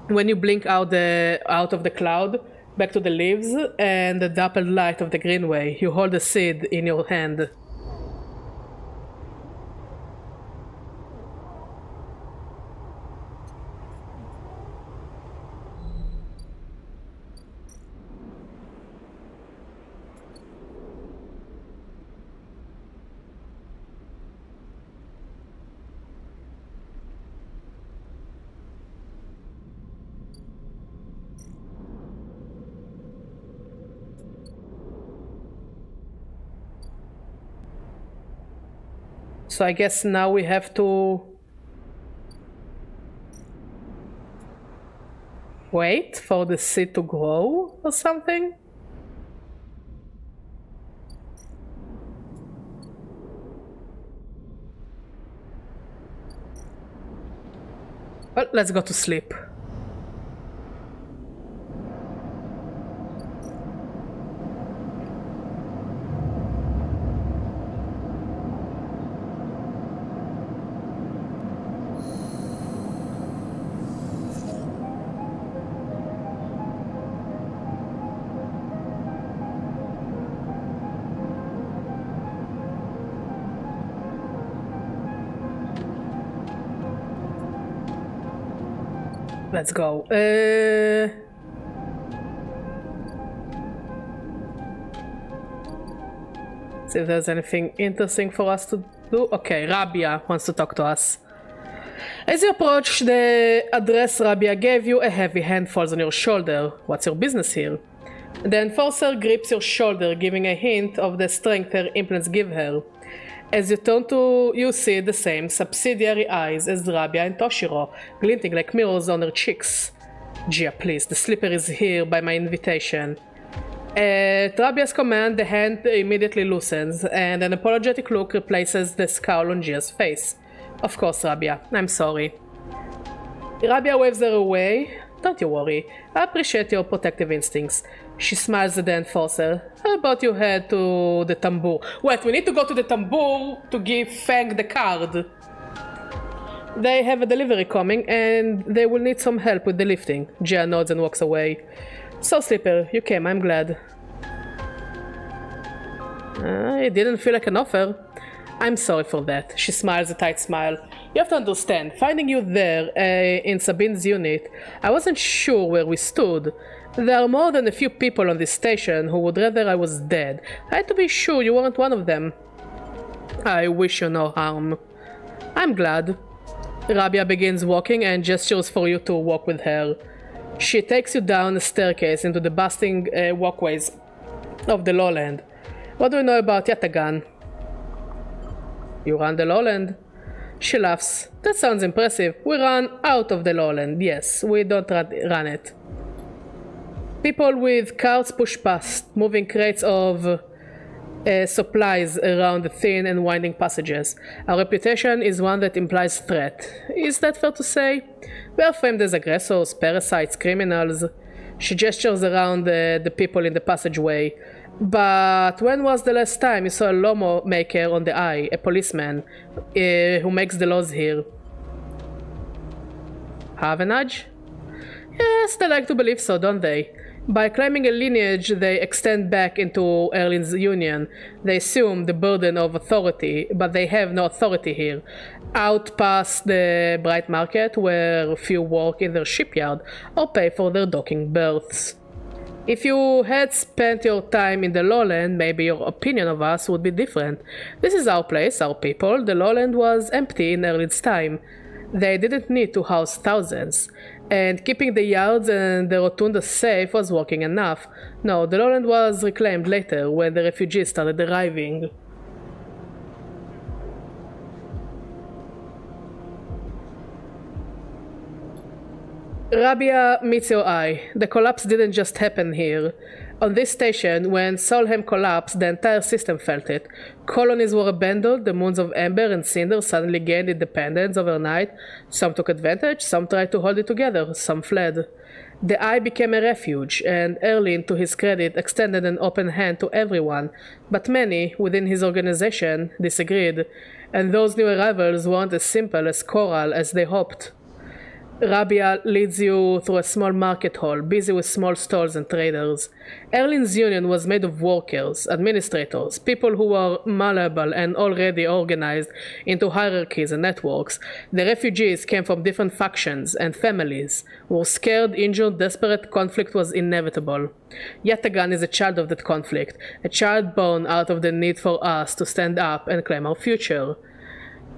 When you blink out of the cloud, back to the leaves and the dappled light of the greenway, you hold a seed in your hand. So I guess now we have to wait for the seed to grow or something? Well, let's go to sleep. Let's go. See if there's anything interesting for us to do. Okay, Rabia wants to talk to us. As you approach the address Rabia gave you, a heavy hand falls on your shoulder. What's your business here? The enforcer grips your shoulder, giving a hint of the strength her implants give her. As you turn to, you see the same subsidiary eyes as Rabia and Toshiro, glinting like mirrors on her cheeks. Gia, please, the slipper is here by my invitation. At Rabia's command, the hand immediately loosens, and an apologetic look replaces the scowl on Gia's face. Of course, Rabia, I'm sorry. Rabia waves her away. Don't you worry, I appreciate your protective instincts. She smiles at the enforcer. How about you head to the tambour? Wait, we need to go to the tambour to give Fang the card. They have a delivery coming and they will need some help with the lifting. Gia nods and walks away. So Slipper, you came, I'm glad. It didn't feel like an offer. I'm sorry for that. She smiles a tight smile. You have to understand, finding you there in Sabine's unit, I wasn't sure where we stood. There are more than a few people on this station who would rather I was dead. I had to be sure you weren't one of them. I wish you no harm. I'm glad. Rabia begins walking and gestures for you to walk with her. She takes you down a staircase into the bustling walkways of the lowland. What do you know about Yatagan? You run the lowland? She laughs. That sounds impressive. We run out of the lowland. Yes, we don't run it. People with carts push past, moving crates of supplies around the thin and winding passages. Our reputation is one that implies threat. Is that fair to say? We are framed as aggressors, parasites, criminals. She gestures around the people in the passageway. But when was the last time you saw a lawmaker on the eye, a policeman, who makes the laws here? Have a nudge? Yes, they like to believe so, don't they? By claiming a lineage they extend back into Erlin's union, they assume the burden of authority, but they have no authority here. Out past the bright market, where few work in their shipyard or pay for their docking berths. If you had spent your time in the lowland, maybe your opinion of us would be different. This is our place, our people. The lowland was empty in Erlin's time. They didn't need to house thousands, and keeping the yards and the rotunda safe was working enough. No, the lowland was reclaimed later, when the refugees started arriving. Rabia meets your eye. The collapse didn't just happen here. On this station, when Solheim collapsed, the entire system felt it. Colonies were abandoned, the moons of Ember and Cinder suddenly gained independence overnight. Some took advantage, some tried to hold it together, some fled. The Eye became a refuge, and Erlin, to his credit, extended an open hand to everyone, but many, within his organization, disagreed, and those new arrivals weren't as simple as choral as they hoped. Rabia leads you through a small market hall, busy with small stalls and traders. Erlin's union was made of workers, administrators, people who were malleable and already organized into hierarchies and networks. The refugees came from different factions and families, were scared, injured, desperate. Conflict was inevitable. Yatagan is a child of that conflict, a child born out of the need for us to stand up and claim our future.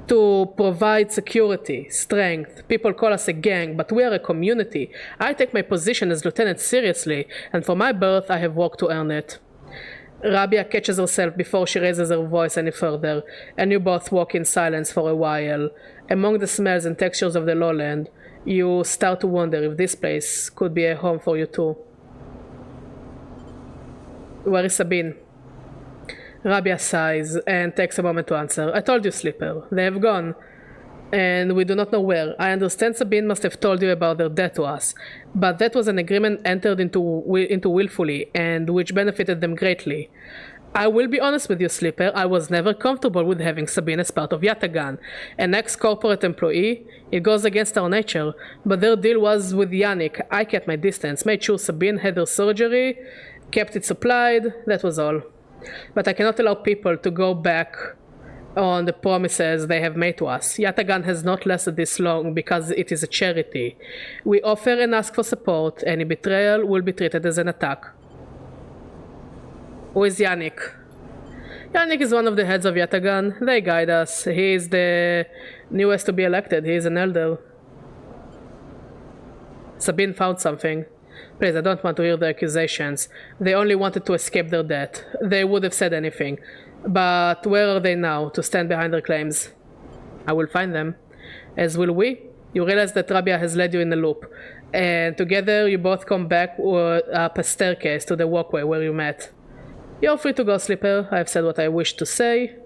To provide security, strength. People call us a gang, but we are a community. I take my position as lieutenant seriously, and for my birth I have worked to earn it. Rabia catches herself before she raises her voice any further, and you both walk in silence for a while. Among the smells and textures of the lowland, you start to wonder if this place could be a home for you too. Where is Sabine? Rabia sighs and takes a moment to answer. I told you, Sleeper. They have gone. And we do not know where. I understand Sabine must have told you about their debt to us, but that was an agreement entered into willfully, and which benefited them greatly. I will be honest with you, Sleeper. I was never comfortable with having Sabine as part of Yatagan. An ex-corporate employee, it goes against our nature, but their deal was with Yannick. I kept my distance, made sure Sabine had her surgery, kept it supplied, that was all. But I cannot allow people to go back on the promises they have made to us. Yatagan has not lasted this long because it is a charity. We offer and ask for support. Any betrayal will be treated as an attack. Who is Yannick? Yannick is one of the heads of Yatagan. They guide us. He is the newest to be elected. He is an elder. Sabine found something. Please, I don't want to hear the accusations. They only wanted to escape their debt. They would have said anything. But where are they now, to stand behind their claims? I will find them. As will we. You realize that Rabia has led you in a loop. And together you both come back up a staircase to the walkway where you met. You're free to go, Slipper. I have said what I wish to say.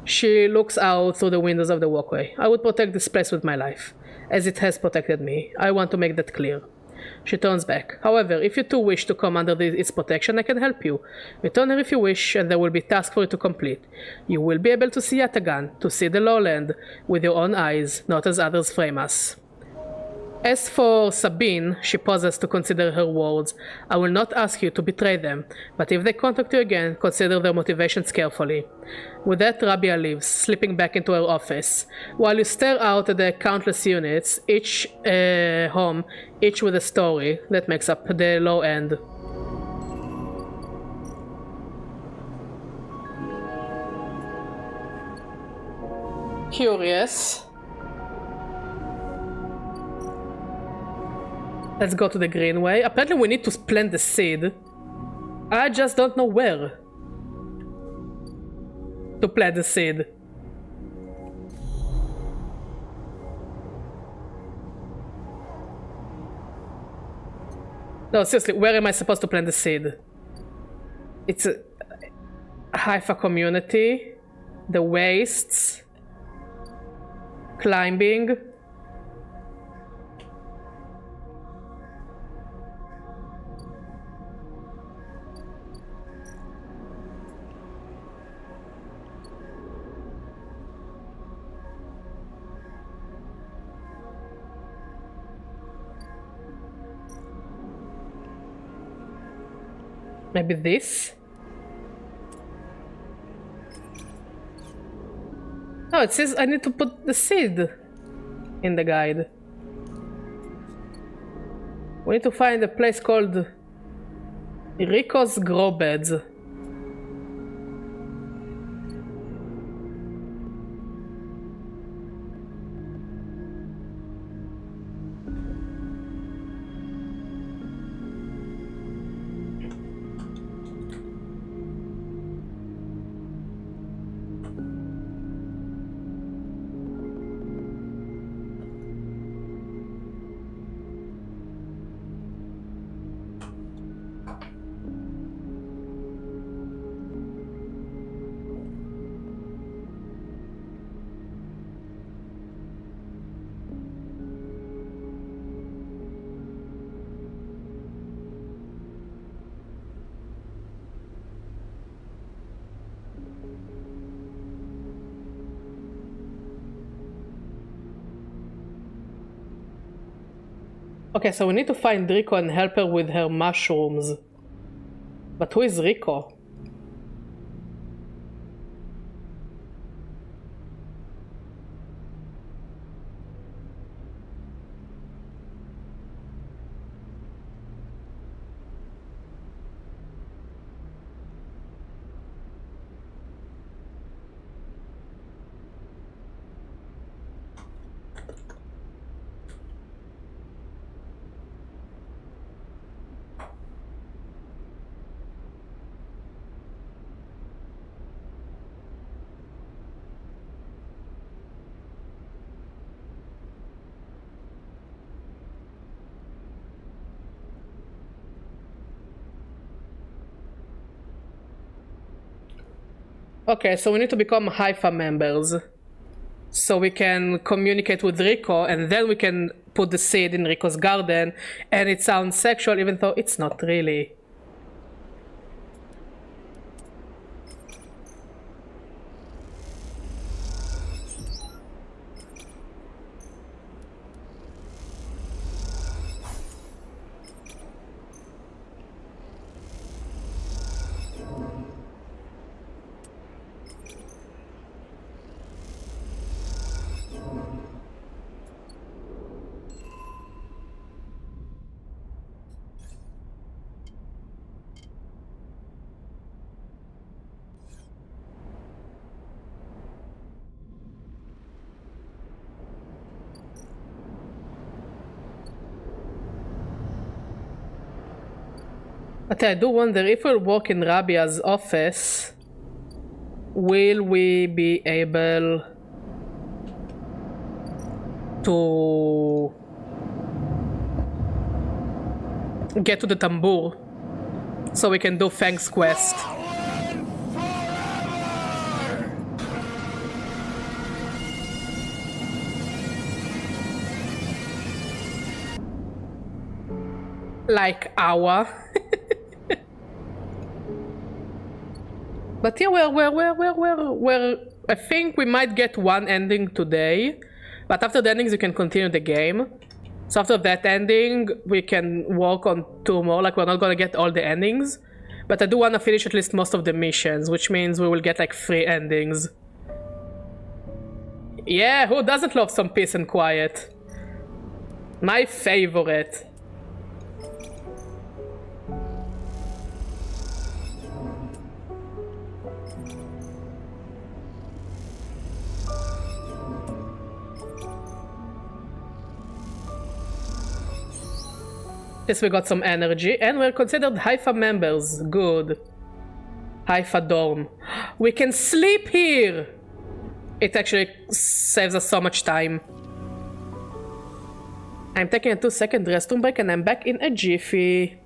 She looks out through the windows of the walkway. I would protect this place with my life, as it has protected me. I want to make that clear. She turns back. However, if you too wish to come under its protection, I can help you. Return her if you wish, and there will be tasks for you to complete. You will be able to see Yatagan, to see the lowland, with your own eyes, not as others frame us. As for Sabine, she pauses to consider her words. I will not ask you to betray them, but if they contact you again, consider their motivations carefully. With that, Rabia leaves, slipping back into her office. While you stare out at the countless units, each home, each with a story, that makes up the low end. Curious. Let's go to the greenway. Apparently we need to plant the seed. I just don't know where to plant the seed. No, seriously, where am I supposed to plant the seed? It's a Haifa community, the wastes, climbing. Maybe this? Oh, it says I need to put the seed in the guide. We need to find a place called Rico's Grow Beds. Okay, so we need to find Rico and help her with her mushrooms. But who is Rico? Okay, so we need to become Haifa members. So we can communicate with Rico and then we can put the seed in Rico's garden, and it sounds sexual even though it's not really. But I do wonder if we'll walk in Rabia's office, will we be able to get to the tambour so we can do Fang's quest? Like hour. But yeah, we're I think we might get one ending today, but after the endings you can continue the game. So after that ending we can work on 2 more. Like, we're not gonna get all the endings, but I do want to finish at least most of the missions, which means we will get like 3 endings. Yeah, who doesn't love some peace and quiet? My favorite. Yes, we got some energy, and we're considered Haifa members. Good. Haifa dorm. We can sleep here! It actually saves us so much time. I'm taking a 2-second restroom break and I'm back in a jiffy.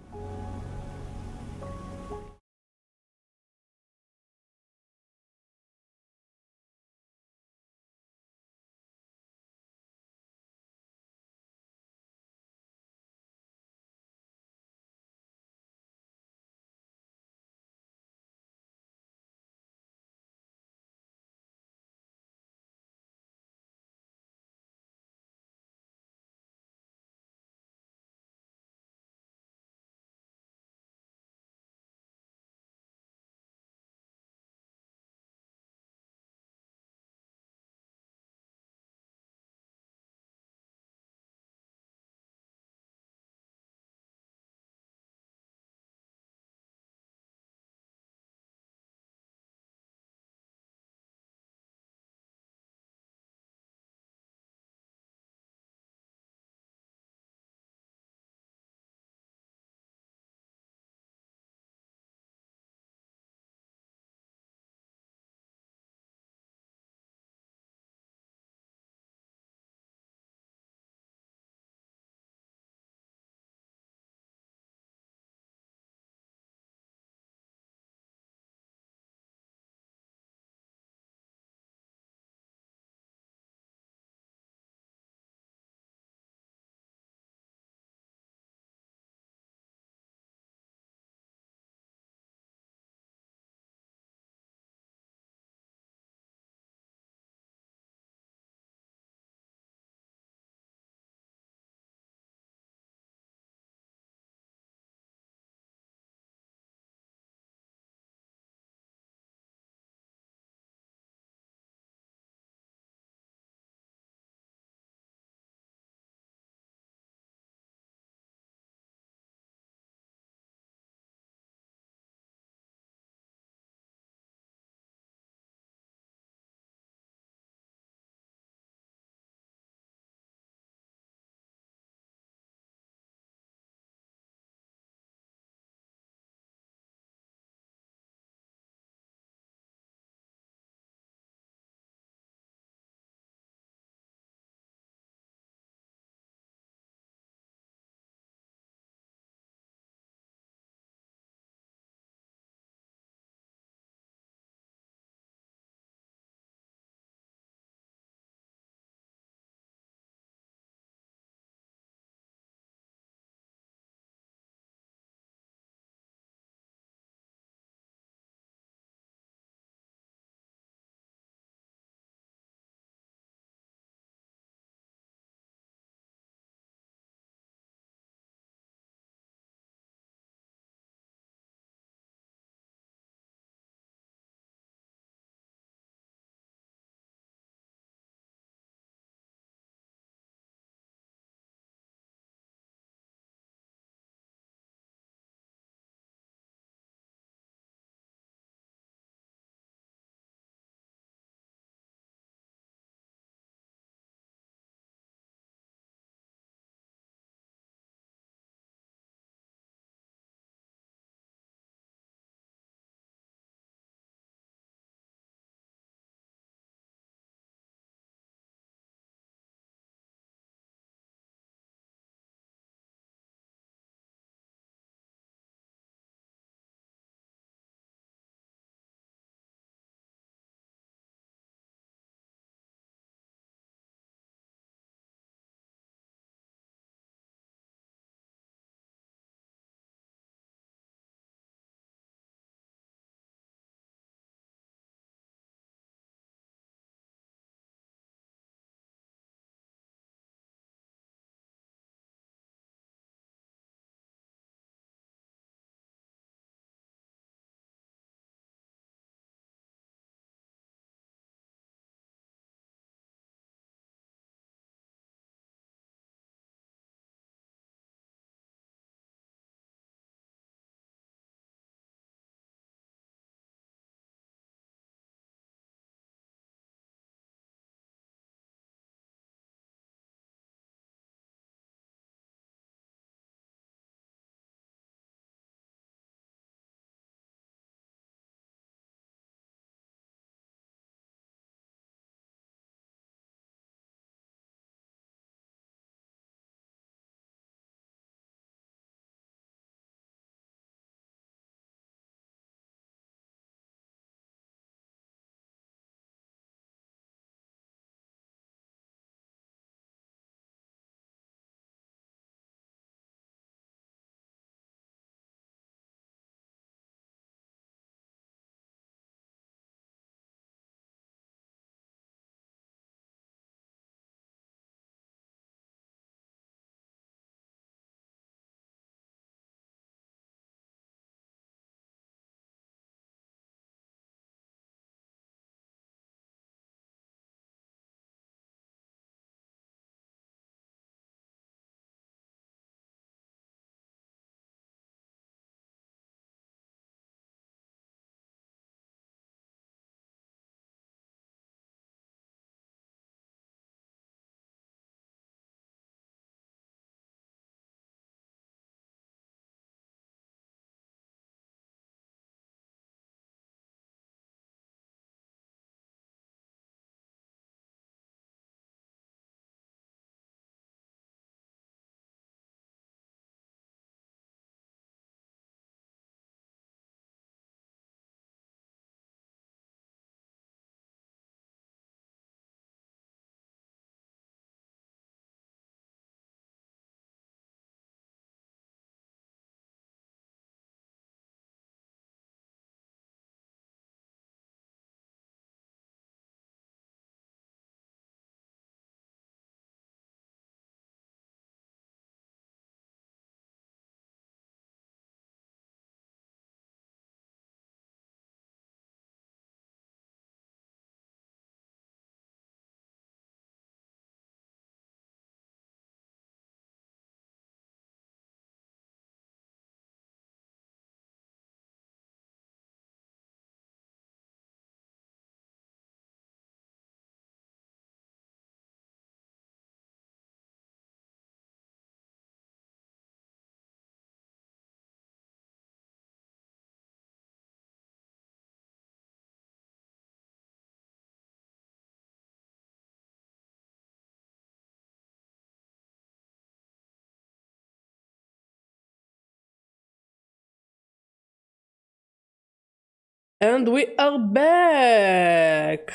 And we are back!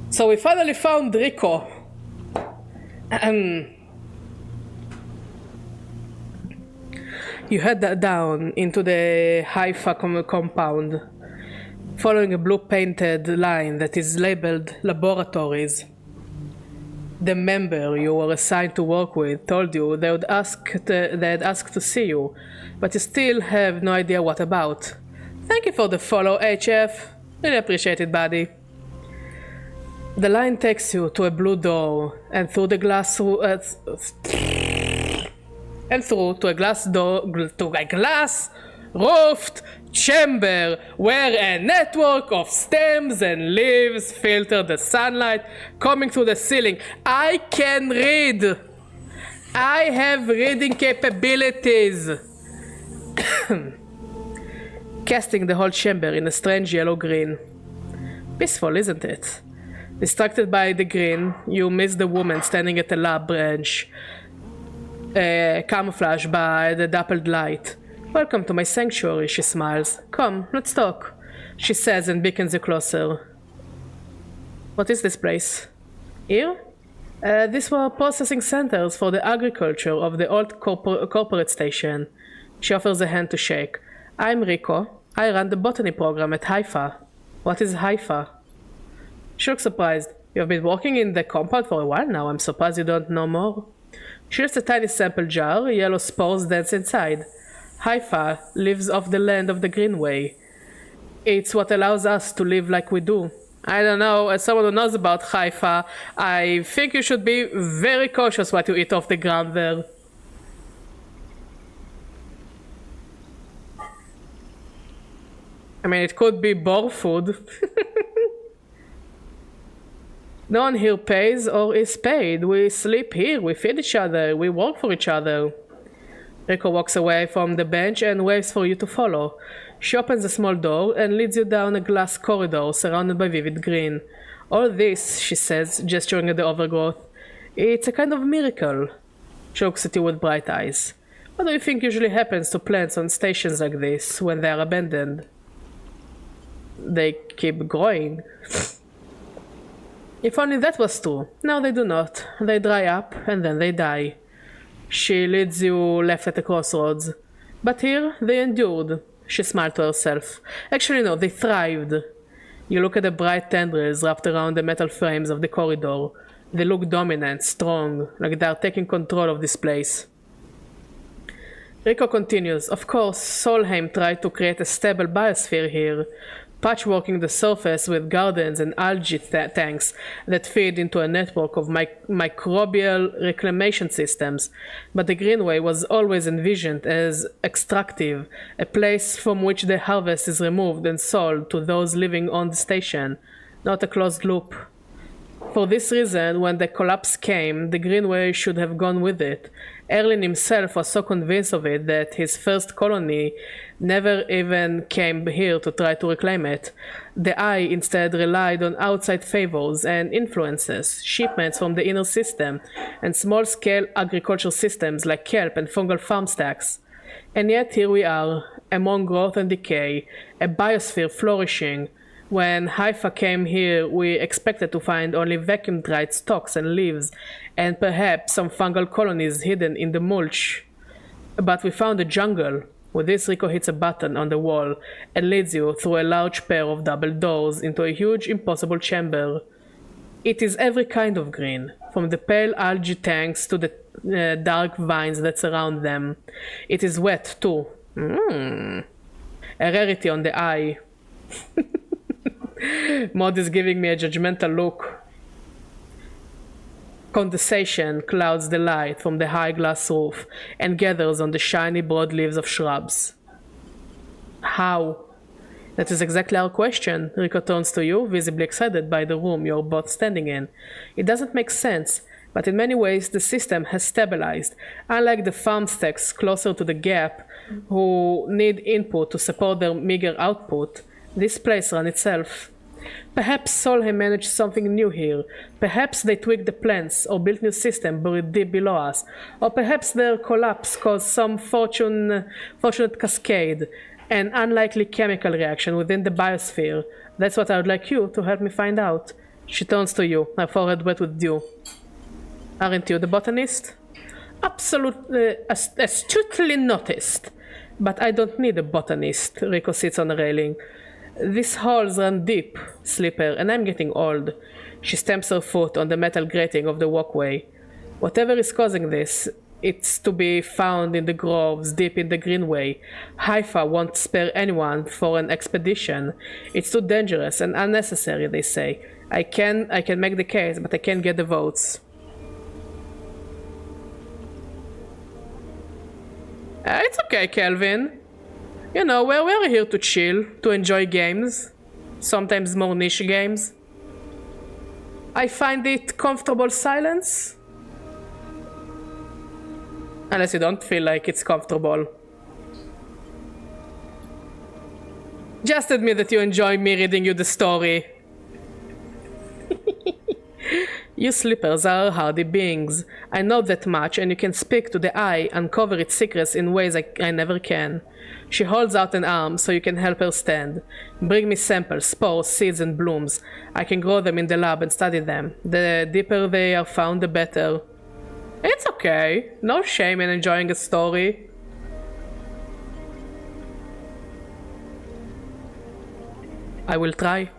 So we finally found Rico. You head down into the Sci-Fi compound, following a blue-painted line that is labeled Laboratories. The member you were assigned to work with told you they had asked to see you, but you still have no idea what about. Thank you for the follow, HF. Really appreciate it, buddy. The line takes you to a blue door and through the glass to a glass roofed chamber where a network of stems and leaves filter the sunlight coming through the ceiling. I can read. I have reading capabilities. Casting the whole chamber in a strange yellow-green. Peaceful, isn't it? Distracted by the green, you miss the woman standing at the lab branch, camouflaged by the dappled light. Welcome to my sanctuary, she smiles. Come, let's talk, she says and beckons you closer. What is this place? Here? These were processing centers for the agriculture of the old corporate station. She offers a hand to shake. I'm Rico. I run the botany program at Sci-Fi. What is Sci-Fi? She looks surprised. You have been working in the compound for a while now. I'm surprised you don't know more. She lifts a tiny sample jar. Yellow spores dance inside. Sci-Fi lives off the land of the Greenway. It's what allows us to live like we do. I don't know, as someone who knows about Sci-Fi, I think you should be very cautious what you eat off the ground there. I mean, it could be boar food. No one here pays or is paid. We sleep here, we feed each other, we work for each other. Rico walks away from the bench and waves for you to follow. She opens a small door and leads you down a glass corridor surrounded by vivid green. All this, she says, gesturing at the overgrowth, it's a kind of miracle. She looks at you with bright eyes. What do you think usually happens to plants on stations like this when they are abandoned? They keep growing. If only that was true. No, they do not. They dry up and then they die. She leads you left at the crossroads. But here, they endured. She smiled to herself. Actually, no, they thrived. You look at the bright tendrils wrapped around the metal frames of the corridor. They look dominant, strong, like they are taking control of this place. Rico continues. Of course, Solheim tried to create a stable biosphere here, patchworking the surface with gardens and algae tanks that feed into a network of microbial reclamation systems, but the Greenway was always envisioned as extractive, a place from which the harvest is removed and sold to those living on the station, not a closed loop. For this reason, when the collapse came, the Greenway should have gone with it. Erlin himself was so convinced of it that his first colony never even came here to try to reclaim it. The Eye instead relied on outside favors and influences, shipments from the inner system, and small-scale agricultural systems like kelp and fungal farm stacks. And yet here we are, among growth and decay, a biosphere flourishing. When Sci-Fi came here, we expected to find only vacuum-dried stalks and leaves, and perhaps some fungal colonies hidden in the mulch. But we found a jungle. With this, Rico hits a button on the wall and leads you through a large pair of double doors into a huge, impossible chamber. It is every kind of green, from the pale algae tanks to the dark vines that surround them. It is wet, too. A rarity on the eye. Maud is giving me a judgmental look. Condensation clouds the light from the high glass roof and gathers on the shiny broad leaves of shrubs. How? That is exactly our question. Rico turns to you, visibly excited by the room you're both standing in. It doesn't make sense, but in many ways the system has stabilized. Unlike the farm stacks closer to the gap, who need input to support their meager output, this place runs itself. Perhaps Solheim managed something new here. Perhaps they tweaked the plants or built new system buried deep below us. Or perhaps their collapse caused some fortunate cascade. an unlikely chemical reaction within the biosphere. That's what I would like you to help me find out. She turns to you, her forehead wet with dew. Aren't you the botanist? Absolutely, astutely noticed. But I don't need a botanist. Rico sits on a railing. These halls run deep, Slipper, and I'm getting old. She stamps her foot on the metal grating of the walkway. Whatever is causing this, it's to be found in the groves deep in the Greenway. Haifa won't spare anyone for an expedition. It's too dangerous and unnecessary, they say. I can make the case, but I can't get the votes. It's okay, Kelvin. You know, we're here to chill, to enjoy games. Sometimes more niche games. I find it comfortable silence. Unless you don't feel like it's comfortable. Just admit that you enjoy me reading you the story. You slippers are hardy beings. I know that much, and you can speak to the eye, uncover its secrets in ways I never can. She holds out an arm so you can help her stand. Bring me samples, spores, seeds, and blooms. I can grow them in the lab and study them. The deeper they are found, the better. It's okay. No shame in enjoying a story. I will try.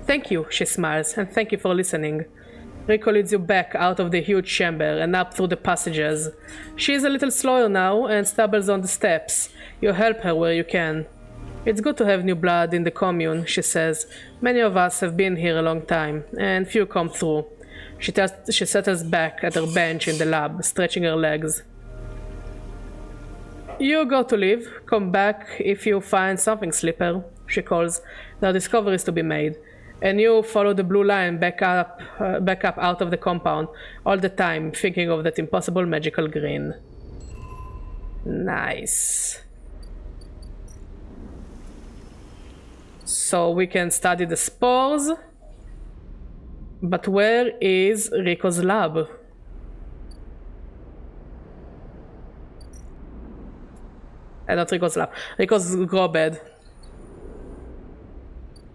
Thank you, she smiles, and thank you for listening. Rico leads you back out of the huge chamber and up through the passages. She is a little slower now and stumbles on the steps. You help her where you can. It's good to have new blood in the commune, she says. Many of us have been here a long time, and few come through. She settles back at her bench in the lab, stretching her legs. You go to leave. Come back if you find something, Slipper, she calls. There are discoveries to be made. And you follow the blue line back up out of the compound, all the time thinking of that impossible magical grin. Nice. So we can study the spores. But where is Rico's lab? Not Rico's lab. Rico's grow bed.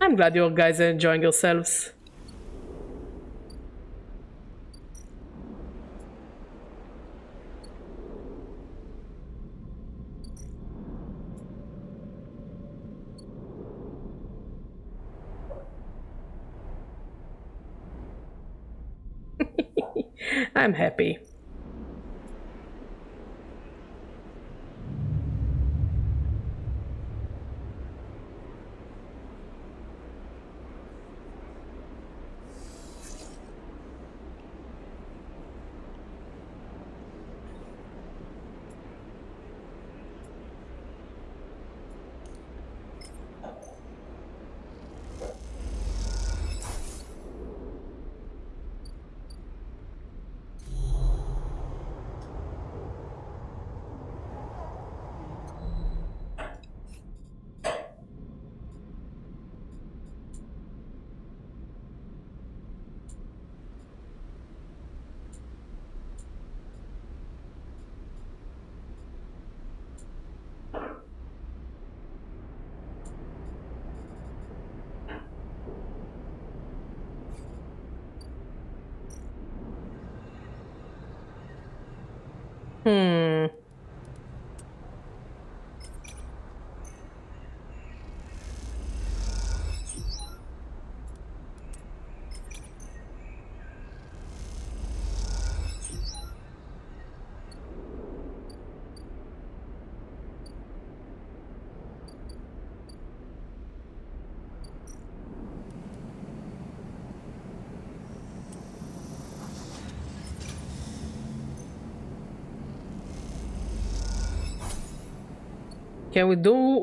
I'm glad you guys are enjoying yourselves. I'm happy.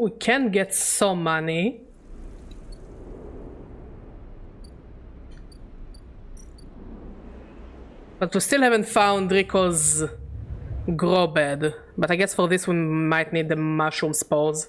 We can get some money. But we still haven't found Rico's grow bed. But I guess for this we might need the mushroom spores.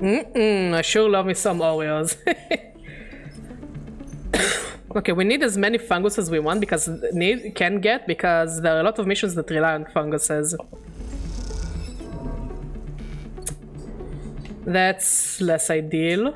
I sure love me some Oreos. Okay, we need as many fungus as we want because because there are a lot of missions that rely on funguses. That's less ideal.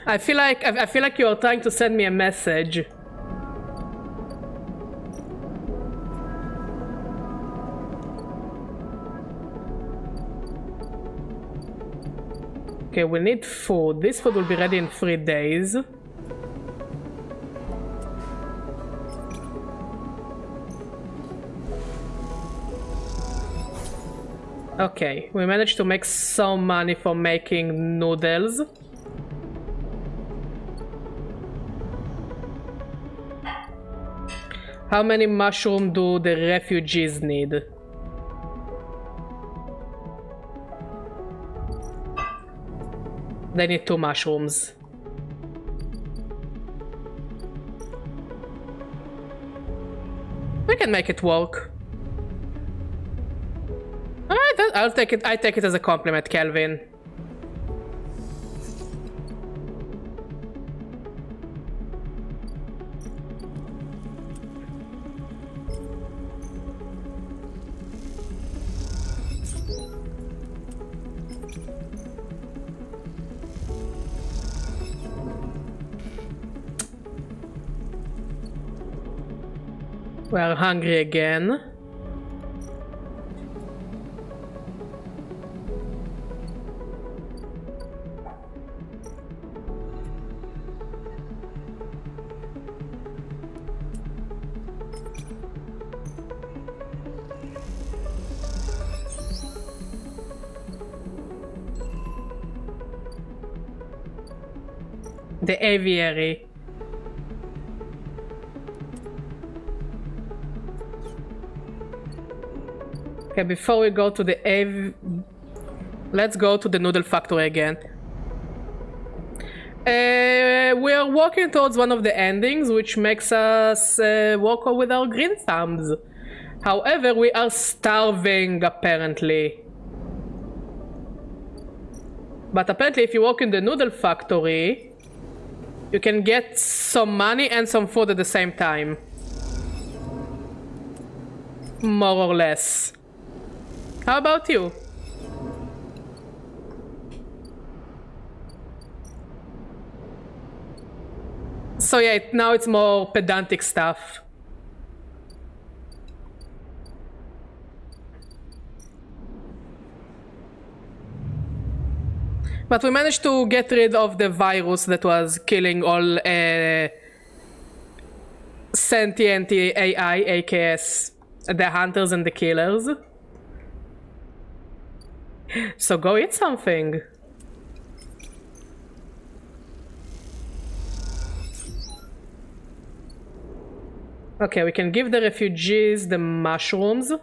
I feel like you are trying to send me a message. Okay, we need food. This food will be ready in 3 days. Okay, we managed to make some money from making noodles. How many mushrooms do the refugees need? They need 2 mushrooms. We can make it work. Alright, I'll take it. I take it as a compliment, Kelvin. We are hungry again. The aviary. Okay, before we go to the let's go to the noodle factory again. We are walking towards one of the endings, which makes us walk with our green thumbs. However, we are starving, apparently. But apparently, if you walk in the noodle factory, you can get some money and some food at the same time. More or less. How about you? So yeah, now it's more pedantic stuff. But we managed to get rid of the virus that was killing all sentient AI, AKS, the hunters and the killers. So go eat something. Okay, we can give the refugees the mushrooms.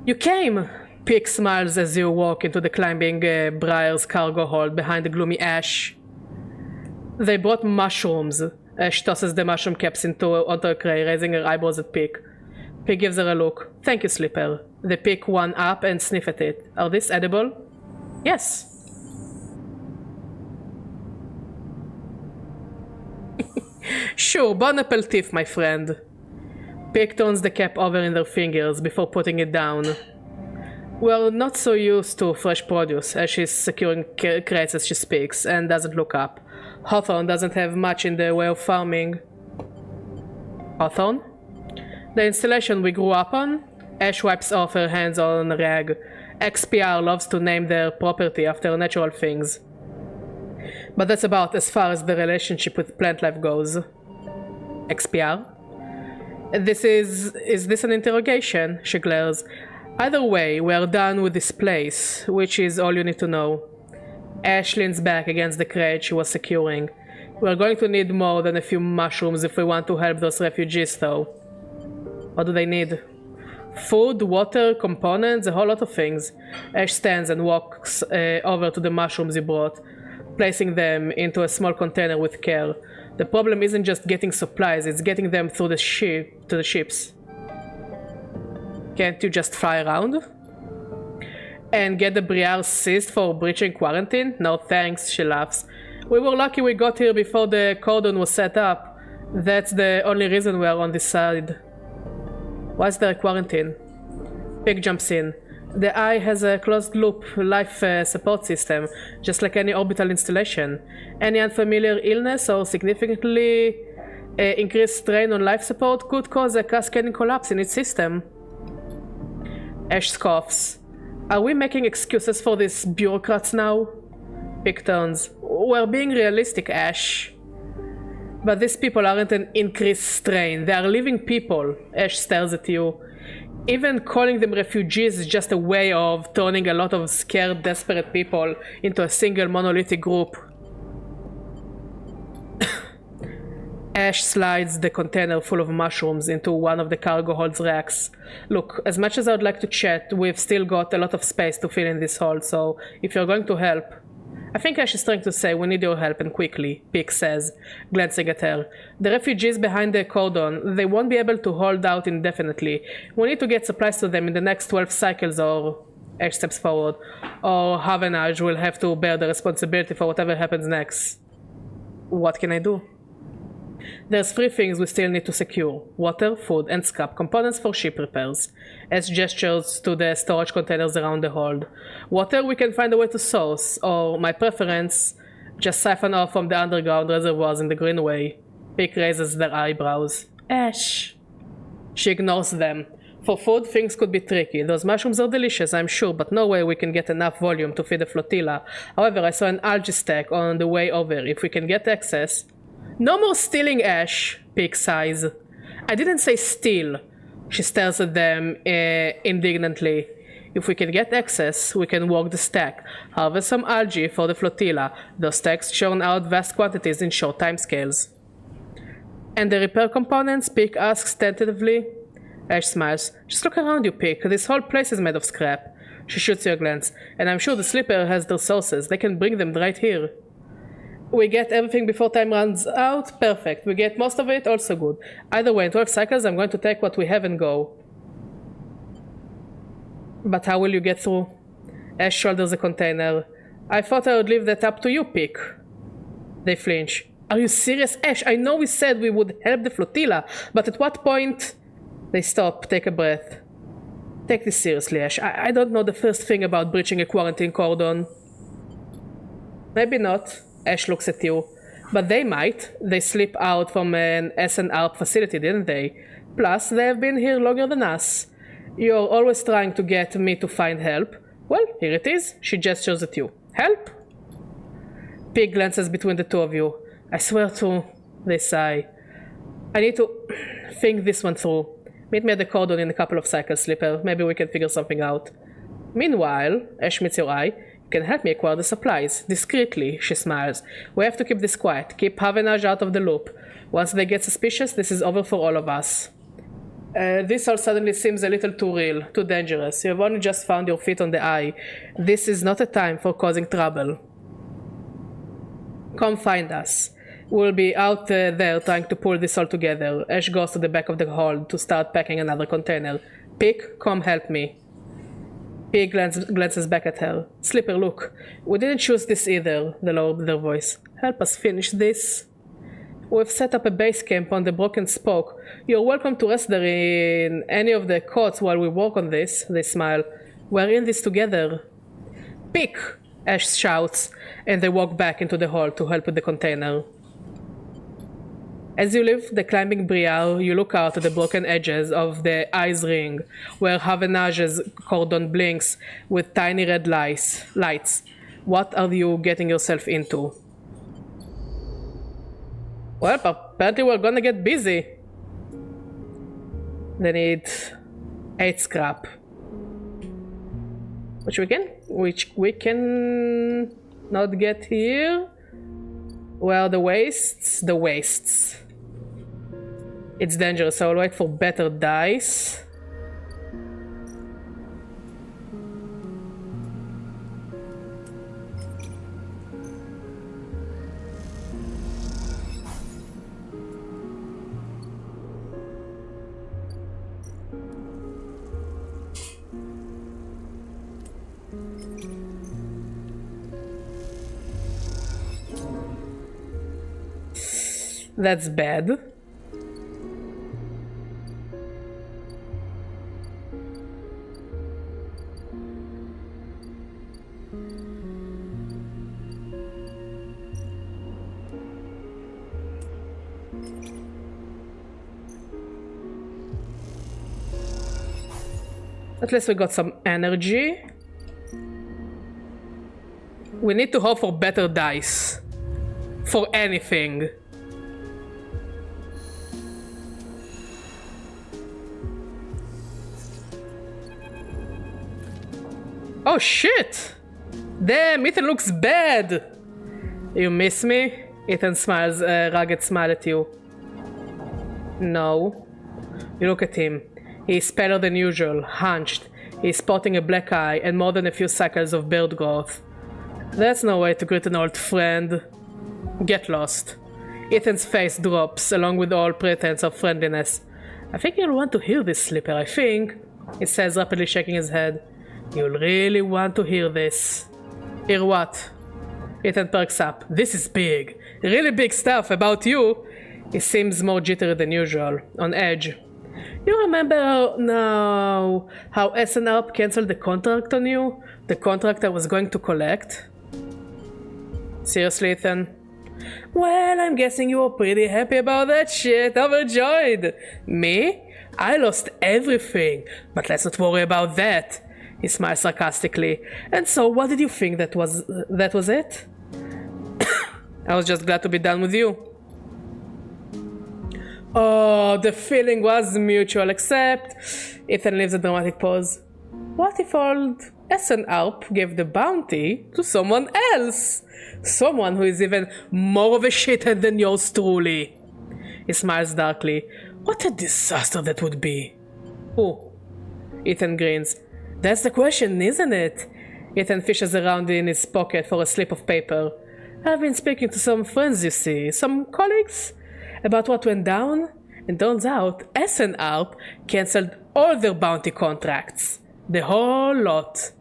You came! Pig smiles as you walk into the climbing briar's cargo hold behind the gloomy ash. They brought mushrooms. Ash tosses the mushroom caps onto a tray, raising her eyebrows at Pig. Pig gives her a look. Thank you, Slipper. They pick one up and sniff at it. Are these edible? Yes. Sure, bon aperitif, my friend. Pig turns the cap over in their fingers before putting it down. Well, not so used to fresh produce, as she's securing crates as she speaks, and doesn't look up. Hawthorne doesn't have much in the way of farming. Hawthorne? The installation we grew up on? Ash wipes off her hands on a rag. XPR loves to name their property after natural things. But that's about as far as the relationship with plant life goes. XPR? Is this an interrogation? She glares. Either way, we are done with this place, which is all you need to know. Ash leans back against the crate she was securing. We are going to need more than a few mushrooms if we want to help those refugees, though. What do they need? Food, water, components, a whole lot of things. Ash stands and walks over to the mushrooms he brought, placing them into a small container with care. The problem isn't just getting supplies, it's getting them through the ship to the ships. Can't you just fly around? And get the Briar seized for breaching quarantine? No thanks, she laughs. We were lucky we got here before the cordon was set up. That's the only reason we are on this side. Why is there a quarantine? Pig jumps in. The Eye has a closed-loop life support system, just like any orbital installation. Any unfamiliar illness or significantly increased strain on life support could cause a cascading collapse in its system. Ash scoffs. Are we making excuses for these bureaucrats now? Pig turns. We're being realistic, Ash. But these people aren't an increased strain. They are living people. Ash stares at you. Even calling them refugees is just a way of turning a lot of scared, desperate people into a single monolithic group. Ash slides the container full of mushrooms into one of the cargo hold's racks. Look, as much as I would like to chat, we've still got a lot of space to fill in this hold, so if you're going to help... I think Ash is trying to say, we need your help and quickly, Pig says, glancing at her. The refugees behind the cordon, they won't be able to hold out indefinitely. We need to get supplies to them in the next 12 cycles or... Ash steps forward. Or Havenage will have to bear the responsibility for whatever happens next. What can I do? There's 3 things we still need to secure. Water, food, and scrap components for ship repairs. Ash gestures to the storage containers around the hold. Water we can find a way to source, or, my preference, just siphon off from the underground reservoirs in the Greenway. Pig raises their eyebrows. Ash. She ignores them. For food, things could be tricky. Those mushrooms are delicious, I'm sure, but no way we can get enough volume to feed a flotilla. However, I saw an algae stack on the way over. If we can get access... No more stealing, Ash, Pig sighs. I didn't say steal. She stares at them indignantly. If we can get access, we can work the stack, harvest some algae for the flotilla. Those stacks churn out vast quantities in short timescales. And the repair components? Pig asks tentatively. Ash smiles. Just look around you, Pig. This whole place is made of scrap. She shoots you a glance. And I'm sure the Slipper has their sources. They can bring them right here. We get everything before time runs out? Perfect. We get most of it? Also good. Either way, in 12 cycles I'm going to take what we have and go. But how will you get through? Ash shoulders a container. I thought I would leave that up to you, Pig. They flinch. Are you serious, Ash? I know we said we would help the flotilla, but at what point... They stop, take a breath. Take this seriously, Ash. I don't know the first thing about breaching a quarantine cordon. Maybe not. Ash looks at you. But they might. They slip out from an S&R facility, didn't they? Plus, they have been here longer than us. You're always trying to get me to find help. Well, here it is. She gestures at you. Help? Pig glances between the two of you. I swear to... They sigh. I need to think this one through. Meet me at the cordon in a couple of cycles, Slipper. Maybe we can figure something out. Meanwhile, Ash meets your eye. You can help me acquire the supplies. Discreetly, she smiles. We have to keep this quiet. Keep Havenage out of the loop. Once they get suspicious, this is over for all of us. This all suddenly seems a little too real, too dangerous. You have only just found your feet on the Eye. This is not a time for causing trouble. Come find us. We'll be out there trying to pull this all together. Ash goes to the back of the hold to start packing another container. Pig, come help me. Pig glances back at her. Slipper, look. We didn't choose this either, they lowered their voice. Help us finish this. We've set up a base camp on the Broken Spoke. You're welcome to rest there in any of the cots while we work on this, they smile. We're in this together. Pick! Ash shouts, and they walk back into the hall to help with the container. As you leave the climbing Briar, you look out at the broken edges of the Eye's Ring, where Havenage's cordon blinks with tiny red lights. What are you getting yourself into? Well, apparently we're gonna get busy. They need 8 scrap. Which we can not get here. Well, the wastes. It's dangerous, so I'll wait for better dice. That's bad. At least we got some energy. We need to hope for better dice. For anything. Oh shit! Damn, Ethan looks bad! You miss me? Ethan smiles a rugged smile at you. No. You look at him. He's paler than usual, hunched. He's sporting a black eye and more than a few cycles of beard growth. That's no way to greet an old friend. Get lost. Ethan's face drops, along with all pretense of friendliness. I think you'll want to hear this, Slipper, I think, he says, rapidly shaking his head. You'll really want to hear this. Hear what? Ethan perks up. This is big. Really big stuff about you. He seems more jittery than usual, on edge. You remember now how SNRP cancelled the contract on you? The contract I was going to collect? Seriously, Ethan? Well, I'm guessing you were pretty happy about that shit, overjoyed. Me? I lost everything, but let's not worry about that. He smiles sarcastically. And so, what did you think that was it? I was just glad to be done with you. Oh, the feeling was mutual, except... Ethan leaves a dramatic pause. What if old SNRP gave the bounty to someone else? Someone who is even more of a shithead than yours truly. He smiles darkly. What a disaster that would be. Who? Ethan grins. That's the question, isn't it? Ethan fishes around in his pocket for a slip of paper. I've been speaking to some friends, you see, some colleagues, about what went down, and turns out SNRP cancelled all their bounty contracts. The whole lot.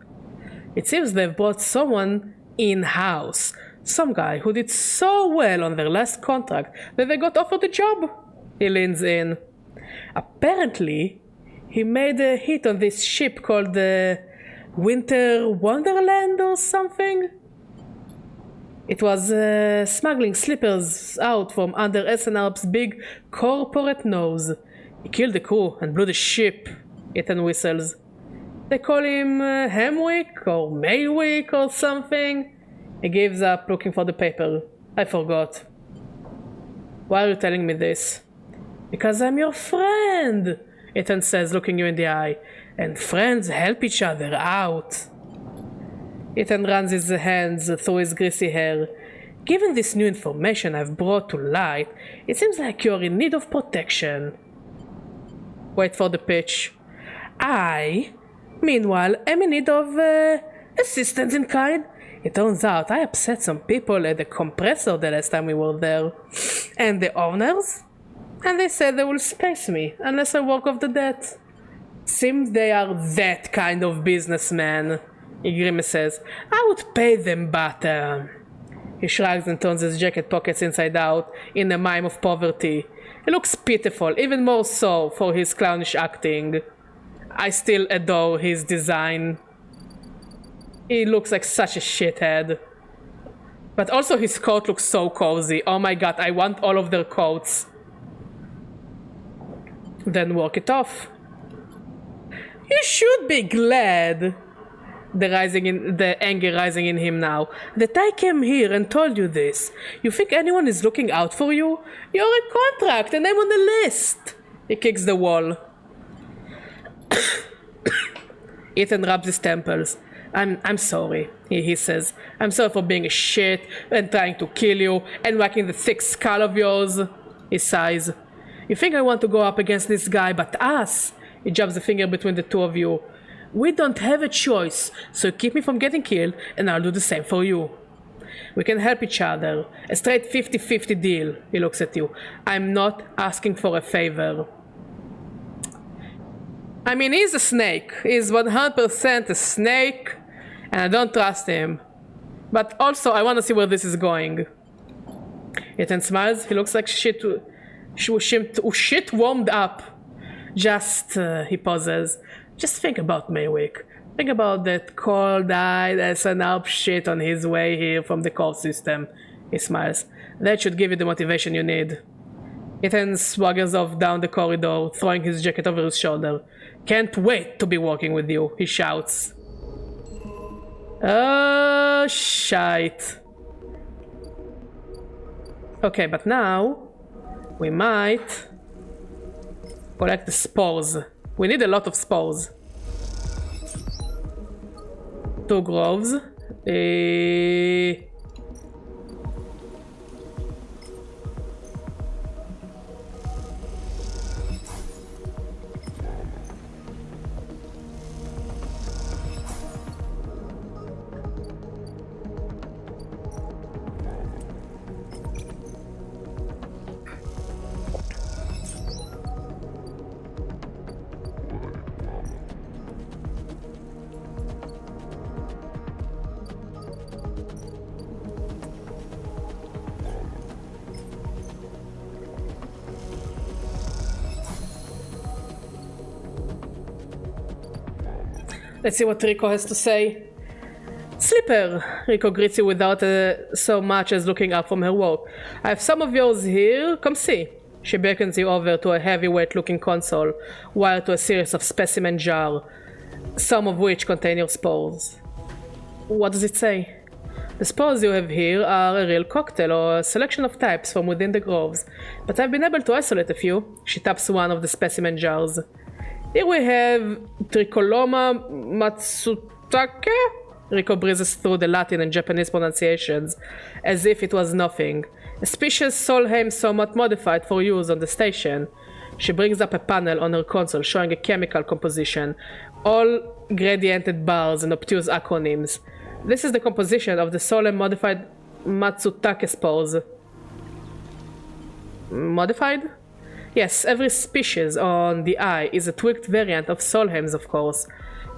It seems they've brought someone in-house. Some guy who did so well on their last contract that they got offered the job. He leans in. Apparently, he made a hit on this ship called the Winter Wonderland or something. It was smuggling slippers out from under SNRP's big corporate nose. He killed the crew and blew the ship. Ethan whistles. They call him Hamwick or Maywick or something. He gives up looking for the paper. I forgot. Why are you telling me this? Because I'm your friend, Ethan says, looking you in the eye. And friends help each other out. Ethan runs his hands through his greasy hair. Given this new information I've brought to light, it seems like you're in need of protection. Wait for the pitch. I, meanwhile, am in need of assistance in kind. It turns out I upset some people at the compressor the last time we were there. And the owners? And they said they will space me unless I work off the debt. Seems they are that kind of businessman. He grimaces. I would pay them, but... He shrugs and turns his jacket pockets inside out in a mime of poverty. He looks pitiful, even more so for his clownish acting. I still adore his design. He looks like such a shithead. But also his coat looks so cozy. Oh my god, I want all of their coats. Then walk it off. You should be glad. the anger rising in him now. That I came here and told you this. You think anyone is looking out for you? You're a contract and I'm on the list. He kicks the wall. Ethan rubs his temples. I'm sorry, he says. I'm sorry for being a shit and trying to kill you and whacking the thick skull of yours. He sighs. You think I want to go up against this guy, but us? He jabs a finger between the two of you. We don't have a choice, so keep me from getting killed and I'll do the same for you. We can help each other. A straight 50-50 deal. He looks at you. I'm not asking for a favor. I mean, he's a snake. He's 100% a snake, and I don't trust him. But also, I want to see where this is going. Ethan smiles. He looks like shit warmed up. He pauses. Just think about Maywick. Think about that cold-eyed SNL shit on his way here from the call system. He smiles. That should give you the motivation you need. Ethan swaggers off down the corridor, throwing his jacket over his shoulder. Can't wait to be working with you, he shouts. Oh, shite. Okay, but now we might collect the spores. We need a lot of spores. 2 groves. Let's see what Rico has to say. Slipper, Rico greets you without so much as looking up from her walk. I have some of yours here. Come see. She beckons you over to a heavyweight-looking console, wired to a series of specimen jars, some of which contain your spores. What does it say? The spores you have here are a real cocktail or a selection of types from within the groves, but I've been able to isolate a few. She taps one of the specimen jars. Here we have Tricoloma Matsutake? Rico breezes through the Latin and Japanese pronunciations as if it was nothing. A species Solheim somewhat modified for use on the station. She brings up a panel on her console showing a chemical composition, all gradiented bars and obtuse acronyms. This is the composition of the Solheim modified Matsutake spores. Modified? Yes, every species on the eye is a tweaked variant of Solheim's, of course.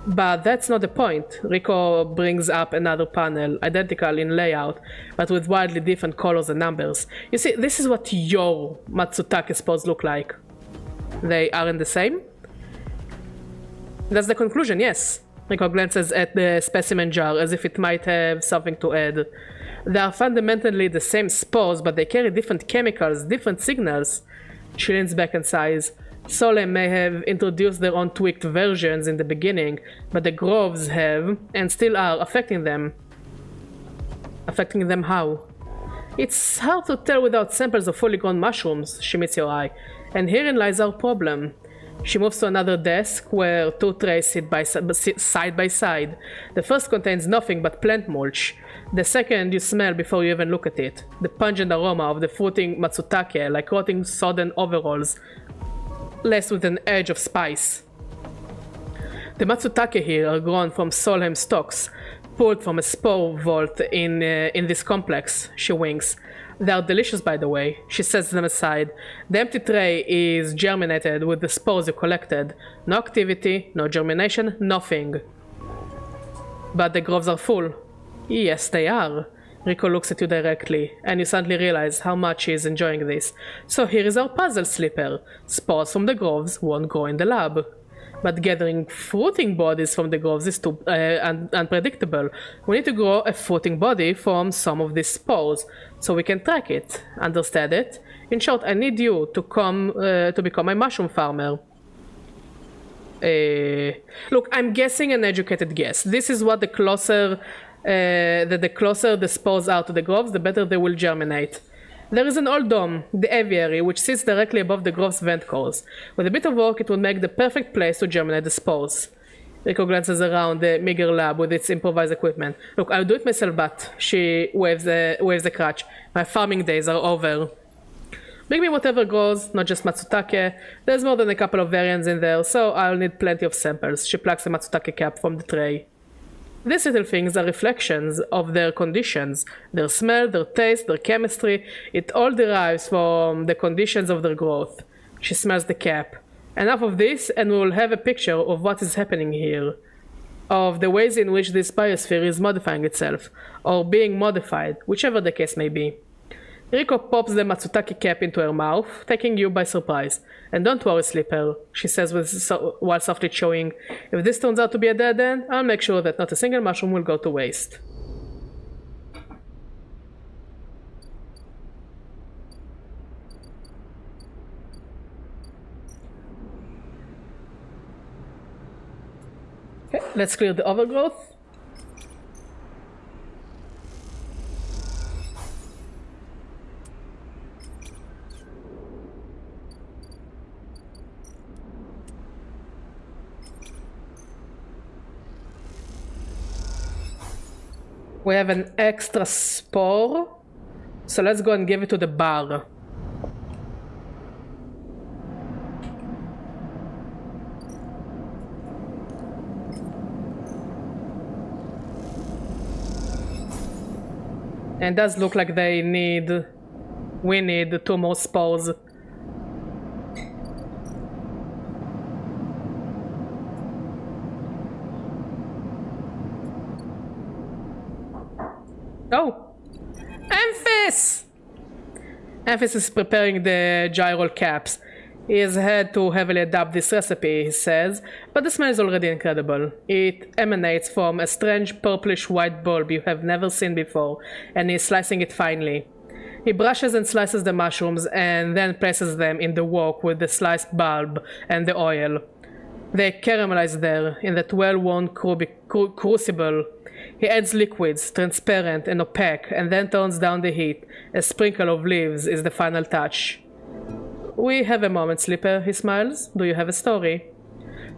But that's not the point. Rico brings up another panel, identical in layout, but with wildly different colors and numbers. You see, this is what your Matsutake spores look like. They aren't the same? That's the conclusion, yes. Rico glances at the specimen jar as if it might have something to add. They are fundamentally the same spores, but they carry different chemicals, different signals. She leans back and sighs. Solheim may have introduced their own tweaked versions in the beginning, but the groves have, and still are, affecting them. Affecting them how? It's hard to tell without samples of fully grown mushrooms, she meets your eye, and herein lies our problem. She moves to another desk where 2 trays sit side by side. The first contains nothing but plant mulch. The second you smell before you even look at it. The pungent aroma of the fruiting Matsutake, like rotting sodden overalls, laced with an edge of spice. The Matsutake here are grown from Solheim stalks, pulled from a spore vault in this complex. She winks. They are delicious, by the way. She sets them aside. The empty tray is germinated with the spores you collected. No activity, no germination, nothing. But the groves are full. Yes, they are. Rico looks at you directly, and you suddenly realize how much he is enjoying this. So here is our puzzle, Slipper. Spores from the groves won't grow in the lab. But gathering fruiting bodies from the groves is too unpredictable. We need to grow a fruiting body from some of these spores, so we can track it. Understand it? In short, I need you to become a mushroom farmer. Look, I'm guessing an educated guess. This is what the closer the spores are to the groves, the better they will germinate. There is an old dome, the aviary, which sits directly above the grove's vent cores. With a bit of work, it would make the perfect place to germinate the spores. Rico glances around the meager lab with its improvised equipment. Look, I'll do it myself, but she waves a crutch. My farming days are over. Bring me whatever grows, not just Matsutake. There's more than a couple of variants in there, so I'll need plenty of samples. She plucks a Matsutake cap from the tray. These little things are reflections of their conditions, their smell, their taste, their chemistry. It all derives from the conditions of their growth. She smells the cap. Enough of this, and we will have a picture of what is happening here. Of the ways in which this biosphere is modifying itself, or being modified, whichever the case may be. Riko pops the Matsutake cap into her mouth, taking you by surprise. And don't worry, Sleeper, she says while softly chewing. If this turns out to be a dead end, I'll make sure that not a single mushroom will go to waste. Okay, let's clear the overgrowth. We have an extra spore, so let's go and give it to the bar. And it does look like we need 2 more spores. Oh! Amphis! Amphis is preparing the gyral caps. He has had to heavily adapt this recipe, he says, but the smell is already incredible. It emanates from a strange purplish white bulb you have never seen before, and he's slicing it finely. He brushes and slices the mushrooms and then places them in the wok with the sliced bulb and the oil. They caramelize there in that well-worn crucible. He adds liquids, transparent and opaque, and then turns down the heat. A sprinkle of leaves is the final touch. We have a moment, Slipper, he smiles. Do you have a story?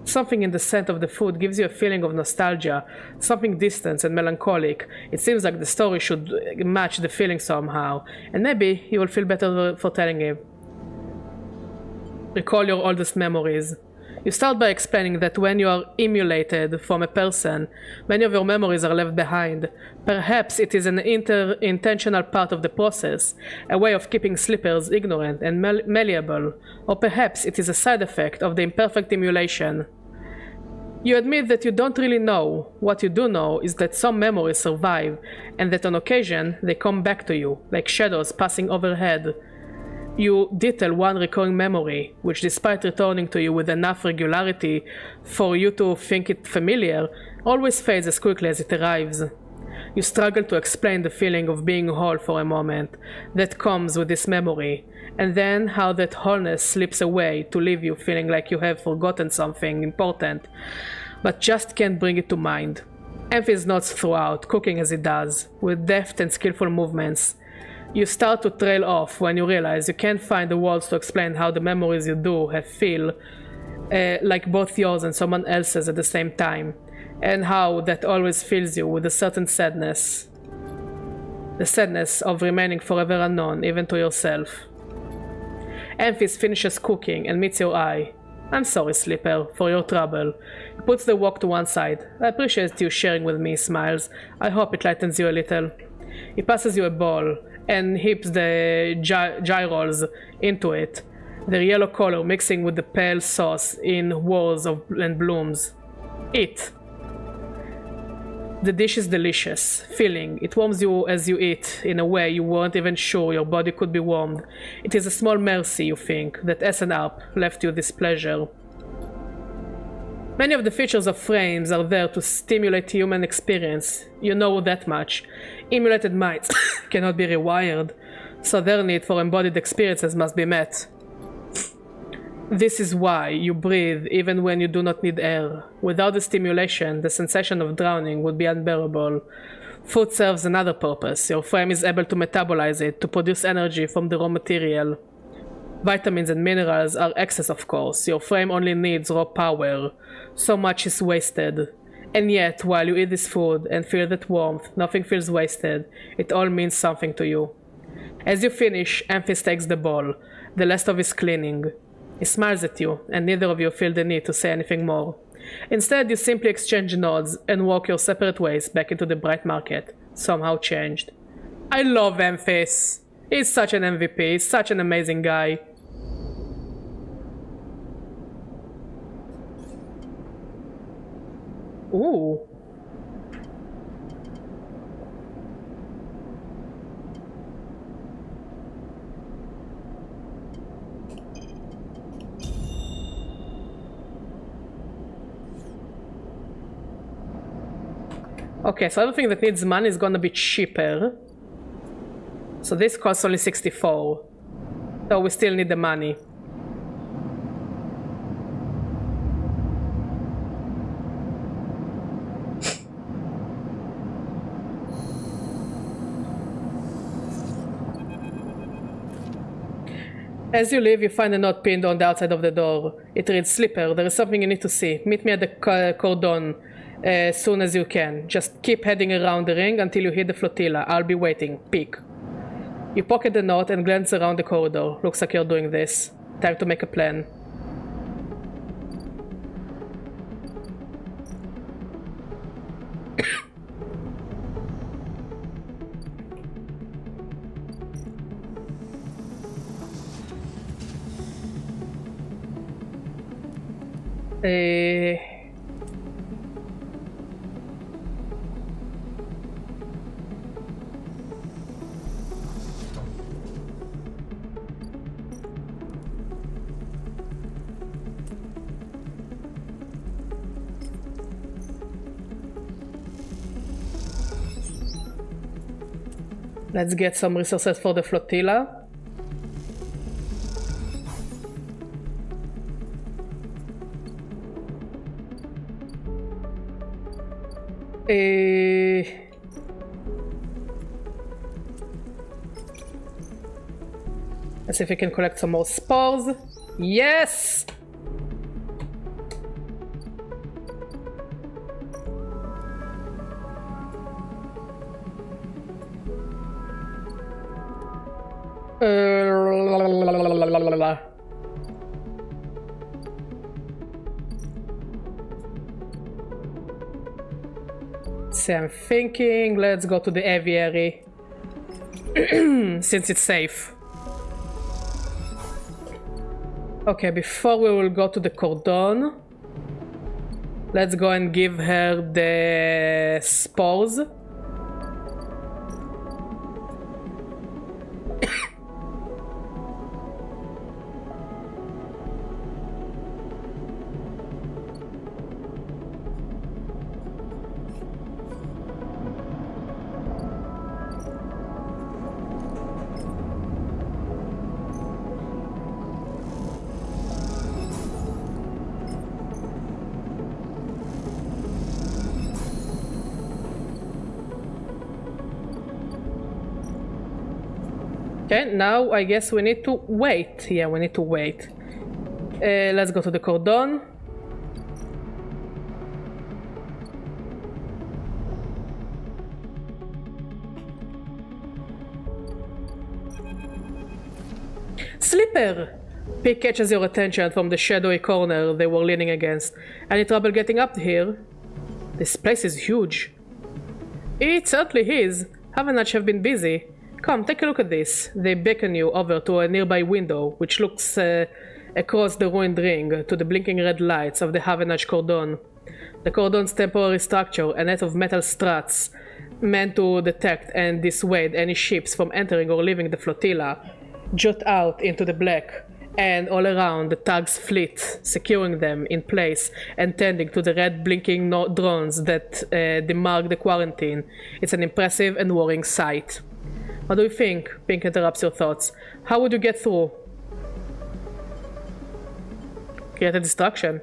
Something in the scent of the food gives you a feeling of nostalgia, something distant and melancholic. It seems like the story should match the feeling somehow, and maybe you will feel better for telling it. Recall your oldest memories. You start by explaining that when you are emulated from a person, many of your memories are left behind. Perhaps it is an intentional part of the process, a way of keeping Slippers ignorant and malleable, or perhaps it is a side effect of the imperfect emulation. You admit that you don't really know. What you do know is that some memories survive, and that on occasion they come back to you, like shadows passing overhead. You detail one recurring memory, which despite returning to you with enough regularity for you to think it familiar, always fades as quickly as it arrives. You struggle to explain the feeling of being whole for a moment that comes with this memory, and then how that wholeness slips away to leave you feeling like you have forgotten something important, but just can't bring it to mind. Amphis nods throughout, cooking as he does, with deft and skillful movements. You start to trail off when you realize you can't find the words to explain how the memories you do have feel like both yours and someone else's at the same time, and how that always fills you with a certain sadness. The sadness of remaining forever unknown, even to yourself. Amphis finishes cooking and meets your eye. I'm sorry, Slipper, for your trouble. He puts the wok to one side. I appreciate you sharing with me, he smiles. I hope it lightens you a little. He passes you a bowl and heaps the gyrols into it, their yellow color mixing with the pale sauce in whorls and blooms. Eat. The dish is delicious, filling. It warms you as you eat, in a way you weren't even sure your body could be warmed. It is a small mercy, you think, that S&ARP left you this pleasure. Many of the features of frames are there to stimulate human experience. You know that much. Emulated minds cannot be rewired, so their need for embodied experiences must be met. This is why you breathe even when you do not need air. Without the stimulation, the sensation of drowning would be unbearable. Food serves another purpose. Your frame is able to metabolize it, to produce energy from the raw material. Vitamins and minerals are excess, of course. Your frame only needs raw power. So much is wasted. And yet, while you eat this food and feel that warmth, nothing feels wasted. It all means something to you. As you finish, Amphis takes the bowl, the last of his cleaning. He smiles at you, and neither of you feel the need to say anything more. Instead, you simply exchange nods and walk your separate ways back into the bright market, somehow changed. I love Amphis. He's such an MVP, he's such an amazing guy. Ooh. Okay, so everything that needs money is gonna be cheaper. So this costs only 64. So we still need the money. As you leave, you find a note pinned on the outside of the door. It reads, Slipper, there is something you need to see. Meet me at the cordon as soon as you can. Just keep heading around the ring until you hit the flotilla. I'll be waiting. Peek. You pocket the note and glance around the corridor. Looks like you're doing this. Time to make a plan. Let's get some resources for the flotilla. Let's see if we can collect some more spores. Yes! So I'm thinking, let's go to the aviary since it's safe. Okay, before we will go to the cordon, let's go and give her the spores. Okay, now I guess we need to wait. Yeah, we need to wait. Let's go to the cordon. Slipper! Pig catches your attention from the shadowy corner they were leaning against. Any trouble getting up here? This place is huge. It certainly is. Haven't have been busy. Come, take a look at this. They beckon you over to a nearby window, which looks across the ruined ring to the blinking red lights of the Havenach cordon. The cordon's temporary structure, a net of metal struts meant to detect and dissuade any ships from entering or leaving the flotilla, jut out into the black, and all around the tug's fleet, securing them in place and tending to the red blinking drones that demark the quarantine. It's an impressive and worrying sight. What do you think? Pink interrupts your thoughts. How would you get through? Create a distraction.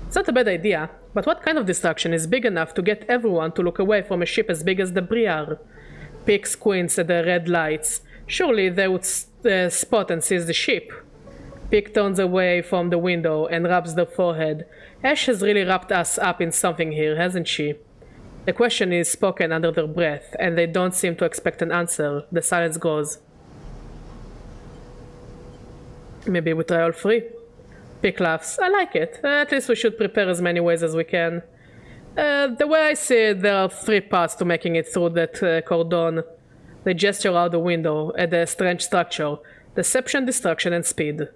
It's not a bad idea, but what kind of distraction is big enough to get everyone to look away from a ship as big as the Briar? Pick squints at the red lights. Surely they would spot and seize the ship. Pick turns away from the window and rubs their forehead. Ash has really wrapped us up in something here, hasn't she? The question is spoken under their breath, and they don't seem to expect an answer. The silence grows. Maybe we try all three. Pick laughs. I like it. At least we should prepare as many ways as we can. The way I see it, there are three paths to making it through that cordon. They gesture out the window at the strange structure. Deception, distraction, and speed.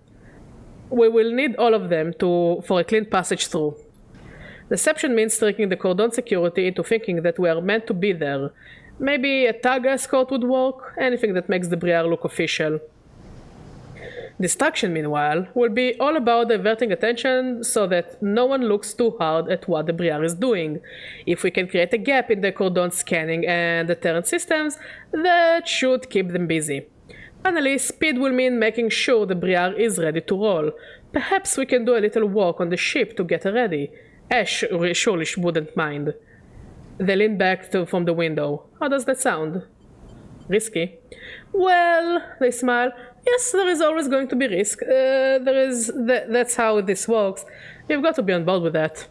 We will need all of them for a clean passage through. Deception means tricking the cordon security into thinking that we are meant to be there. Maybe a tag escort would work, anything that makes the Briar look official. Distraction, meanwhile, will be all about diverting attention so that no one looks too hard at what the Briar is doing. If we can create a gap in the cordon scanning and deterrent systems, that should keep them busy. Finally, speed will mean making sure the Briar is ready to roll. Perhaps we can do a little walk on the ship to get her ready. Ash surely wouldn't mind. They lean back from the window. How does that sound? Risky. Well, they smile. Yes, there is always going to be risk. That's how this works. You've got to be on board with that.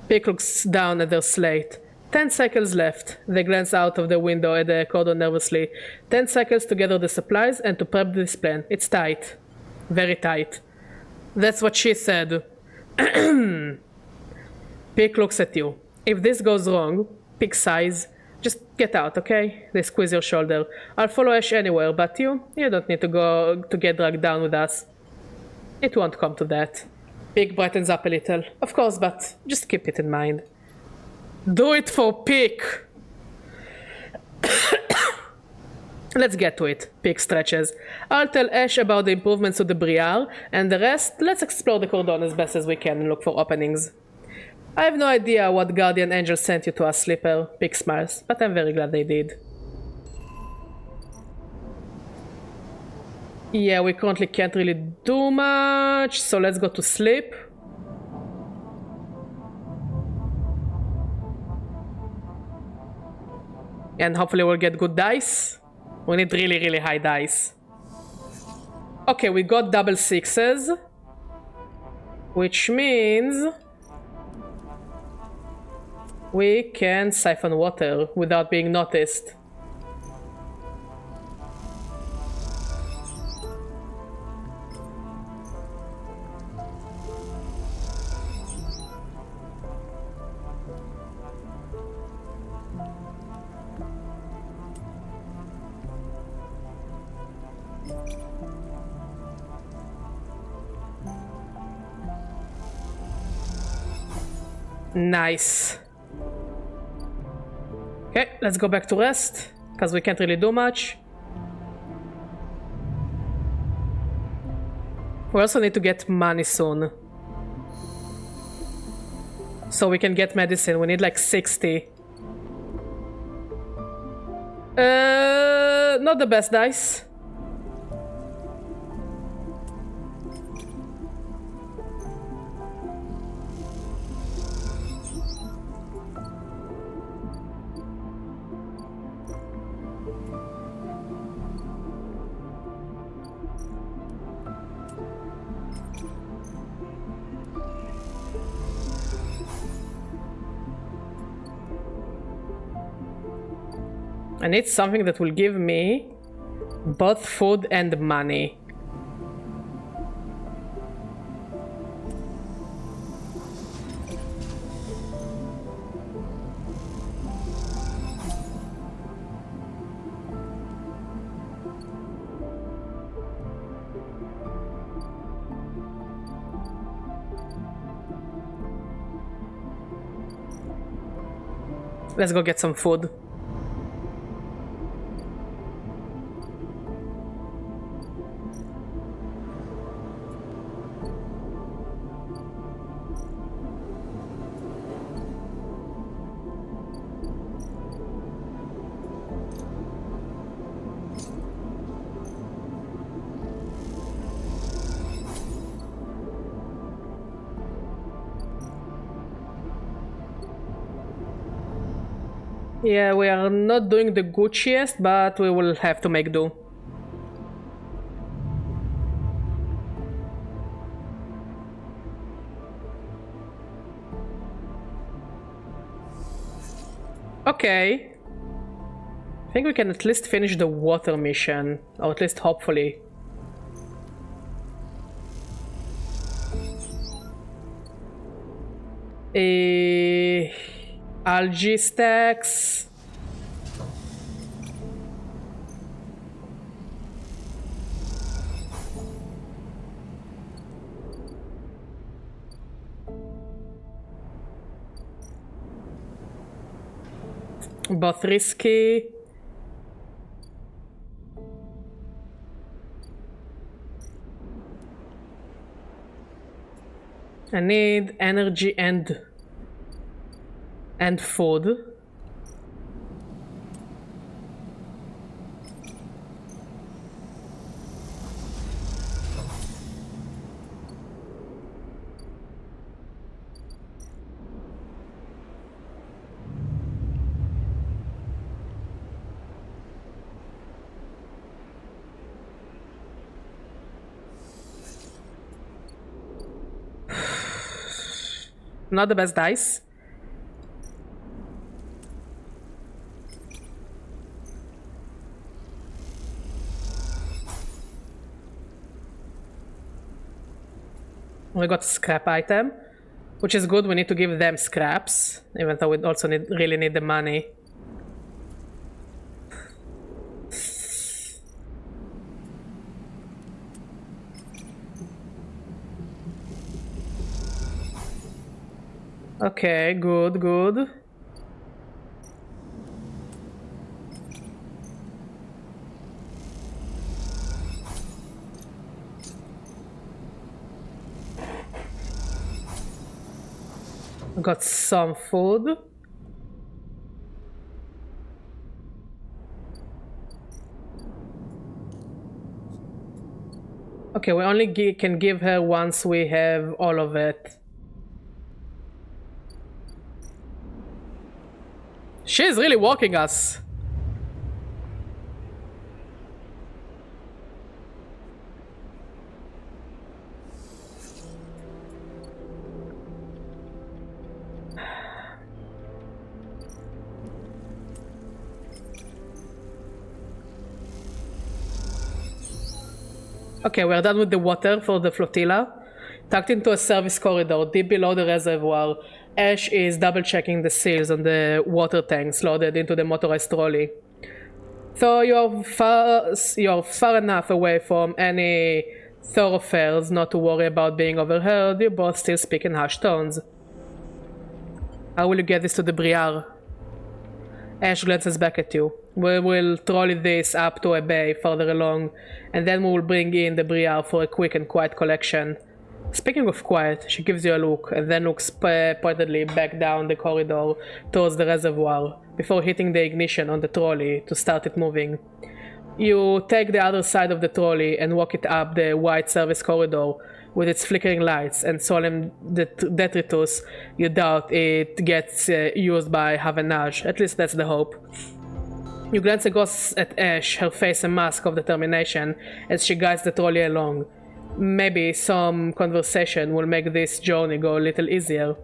Pick looks down at their slate. 10 seconds left. They glance out of the window at the cordon nervously. 10 seconds to gather the supplies and to prep this plan. It's tight. Very tight. That's what she said. Pick looks at you. If this goes wrong, Pick sighs. Just get out, okay? They squeeze your shoulder. I'll follow Ash anywhere, but you don't need to get dragged down with us. It won't come to that. Pick brightens up a little. Of course, but just keep it in mind. Do it for Pick! Let's get to it, Pick stretches. I'll tell Ash about the improvements to the Briar, and the rest, let's explore the cordon as best as we can and look for openings. I have no idea what guardian angel sent you to us, Slipper, Pick smiles, but I'm very glad they did. Yeah, we currently can't really do much, so let's go to sleep. And hopefully we'll get good dice. We need really, really high dice. Okay, we got double sixes. Which means we can siphon water without being noticed. Nice. Okay, let's go back to rest, because we can't really do much. We also need to get money soon. So we can get medicine. We need like 60. Not the best dice. I need something that will give me both food and money. Let's go get some food. Yeah, we are not doing the Gucciest, but we will have to make do. Okay. I think we can at least finish the water mission, or at least hopefully. Algae stacks. Both risky. I need energy and food. Not the best dice. We got a scrap item, which is good. We need to give them scraps, even though we also really need the money. Okay, good, good. Got some food. Okay, we only can give her once we have all of it. She's really walking us. Okay, we're done with the water for the flotilla. Tucked into a service corridor deep below the reservoir, Ash is double-checking the seals on the water tanks loaded into the motorized trolley. So you're far enough away from any thoroughfares not to worry about being overheard. You both still speak in hushed tones. How will you get this to the Briar? Ash glances back at you. We will trolley this up to a bay further along, and then we will bring in the Briar for a quick and quiet collection. Speaking of quiet, she gives you a look, and then looks pointedly back down the corridor towards the reservoir, before hitting the ignition on the trolley to start it moving. You take the other side of the trolley and walk it up the wide service corridor with its flickering lights and solemn detritus. You doubt it gets used by Havenage, at least that's the hope. You glance across at Ash, her face a mask of determination as she guides the trolley along. Maybe some conversation will make this journey go a little easier.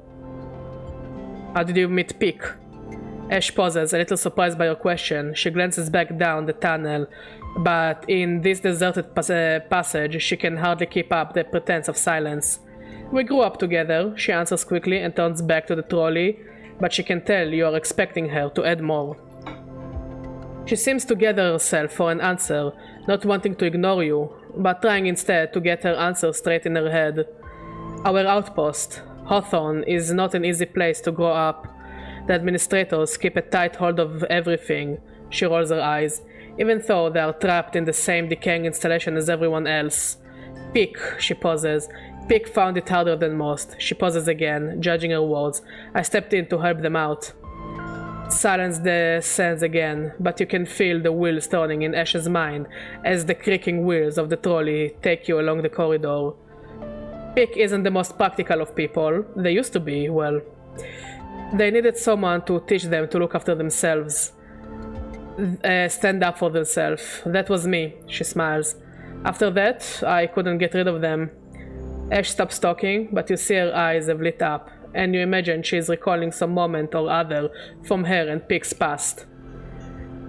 How did you meet Peak? Ash pauses, a little surprised by your question. She glances back down the tunnel, but in this deserted passage, she can hardly keep up the pretense of silence. We grew up together, she answers quickly and turns back to the trolley, but she can tell you are expecting her to add more. She seems to gather herself for an answer, not wanting to ignore you, but trying instead to get her answer straight in her head. Our outpost, Hawthorne, is not an easy place to grow up. The administrators keep a tight hold of everything. She rolls her eyes, even though they are trapped in the same decaying installation as everyone else. Peak, she pauses. Peak found it harder than most. She pauses again, judging her words. I stepped in to help them out. Silence descends again, but you can feel the wheels turning in Ash's mind as the creaking wheels of the trolley take you along the corridor. Peak isn't the most practical of people. They used to be, well. They needed someone to teach them to look after themselves. Stand up for themselves. That was me, she smiles. After that, I couldn't get rid of them. Ash stops talking, but you see her eyes have lit up, and you imagine she is recalling some moment or other from her and Pig's past.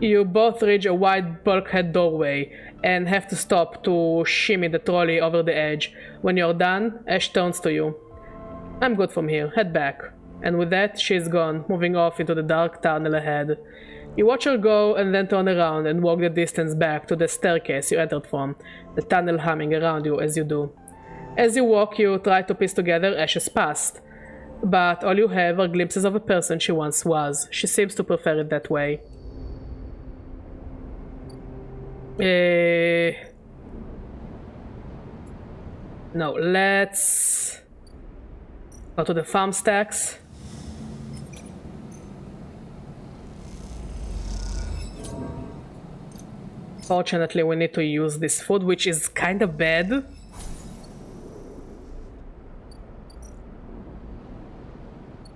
You both reach a wide bulkhead doorway and have to stop to shimmy the trolley over the edge. When you're done, Ash turns to you. I'm good from here, head back. And with that, she is gone, moving off into the dark tunnel ahead. You watch her go and then turn around and walk the distance back to the staircase you entered from, the tunnel humming around you as you do. As you walk, you try to piece together Ash's past, but all you have are glimpses of a person she once was. She seems to prefer it that way. No, let's go to the farm stacks. Fortunately, we need to use this food, which is kind of bad.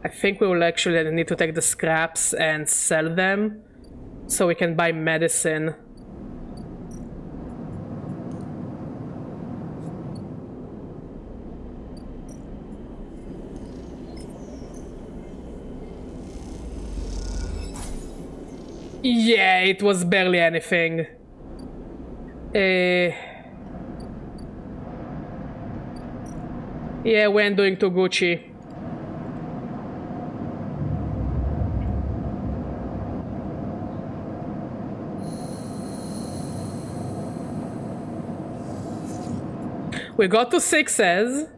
I think we will actually need to take the scraps and sell them so we can buy medicine. Yeah, it was barely anything. Yeah, we ain't doing too Gucci. We got to 6s.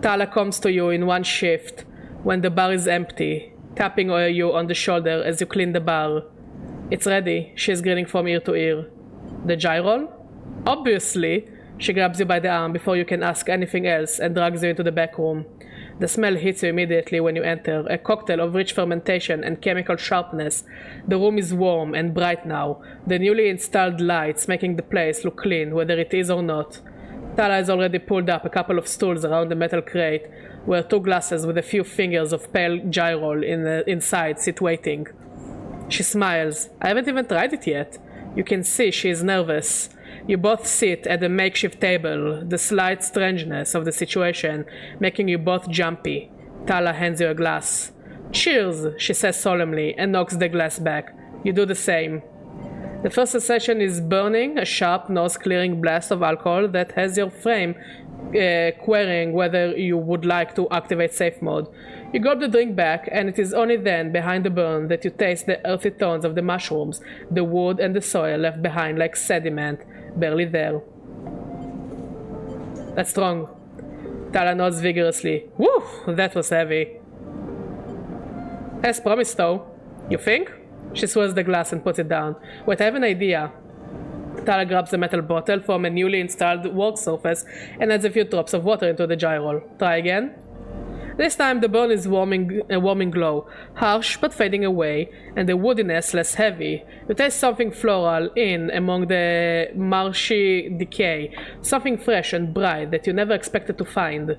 Tala comes to you in one shift when the bar is empty, tapping you on the shoulder as you clean the bar. It's ready, she's grinning from ear to ear. The gyro? Obviously. She grabs you by the arm before you can ask anything else and drags you into the back room. The smell hits you immediately when you enter, a cocktail of rich fermentation and chemical sharpness. The room is warm and bright now, the newly installed lights making the place look clean, whether it is or not. Tala has already pulled up a couple of stools around the metal crate, where 2 glasses with a few fingers of pale gyro inside sit waiting. She smiles. I haven't even tried it yet. You can see she is nervous. You both sit at a makeshift table, the slight strangeness of the situation making you both jumpy. Tala hands you a glass. Cheers, she says solemnly and knocks the glass back. You do the same. The first sensation is burning, a sharp nose-clearing blast of alcohol that has your frame querying whether you would like to activate safe mode. You gulp the drink back, and it is only then, behind the burn, that you taste the earthy tones of the mushrooms, the wood and the soil left behind like sediment, barely there. That's strong. Tala nods vigorously. Woo! That was heavy. As promised though. You think? She swirls the glass and puts it down. Wait, I have an idea. Tala grabs a metal bottle from a newly installed work surface and adds a few drops of water into the gyro. Try again. This time the burn is a warming glow, harsh but fading away, and the woodiness less heavy. You taste something floral in among the marshy decay, something fresh and bright that you never expected to find.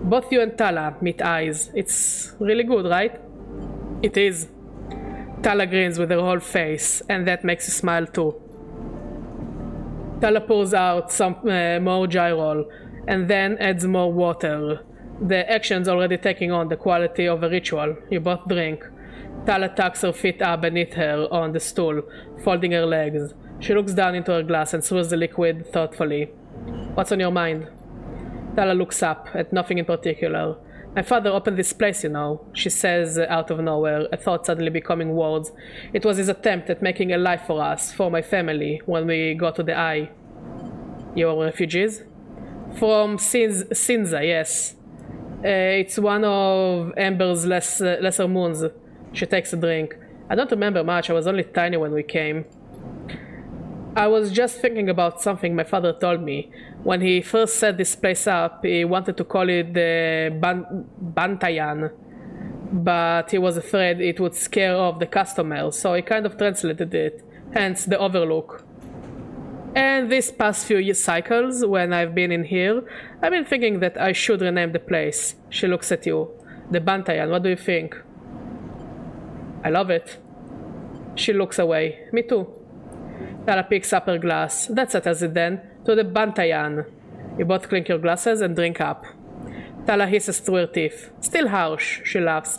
Both you and Tala meet eyes. It's really good, right? It is. Tala grins with her whole face, and that makes you smile too. Tala pours out some more gyro, and then adds more water. The action's already taking on the quality of a ritual. You both drink. Tala tucks her feet up beneath her on the stool, folding her legs. She looks down into her glass and swirls the liquid thoughtfully. What's on your mind? Tala looks up, at nothing in particular. My father opened this place, you know, she says out of nowhere, a thought suddenly becoming words. It was his attempt at making a life for us, for my family, when we got to the Eye. You're refugees? From Sinza, yes. It's one of Amber's lesser moons. She takes a drink. I don't remember much, I was only tiny when we came. I was just thinking about something my father told me. When he first set this place up, he wanted to call it the Bantayan, but he was afraid it would scare off the customers, so he kind of translated it, hence the Overlook. And these past few cycles, when I've been in here, I've been thinking that I should rename the place. She looks at you. The Bantayan, what do you think? I love it. She looks away. Me too. Tala picks up her glass. That settles it then. To the Bantayan. You both clink your glasses and drink up. Tala hisses through her teeth. Still harsh, she laughs.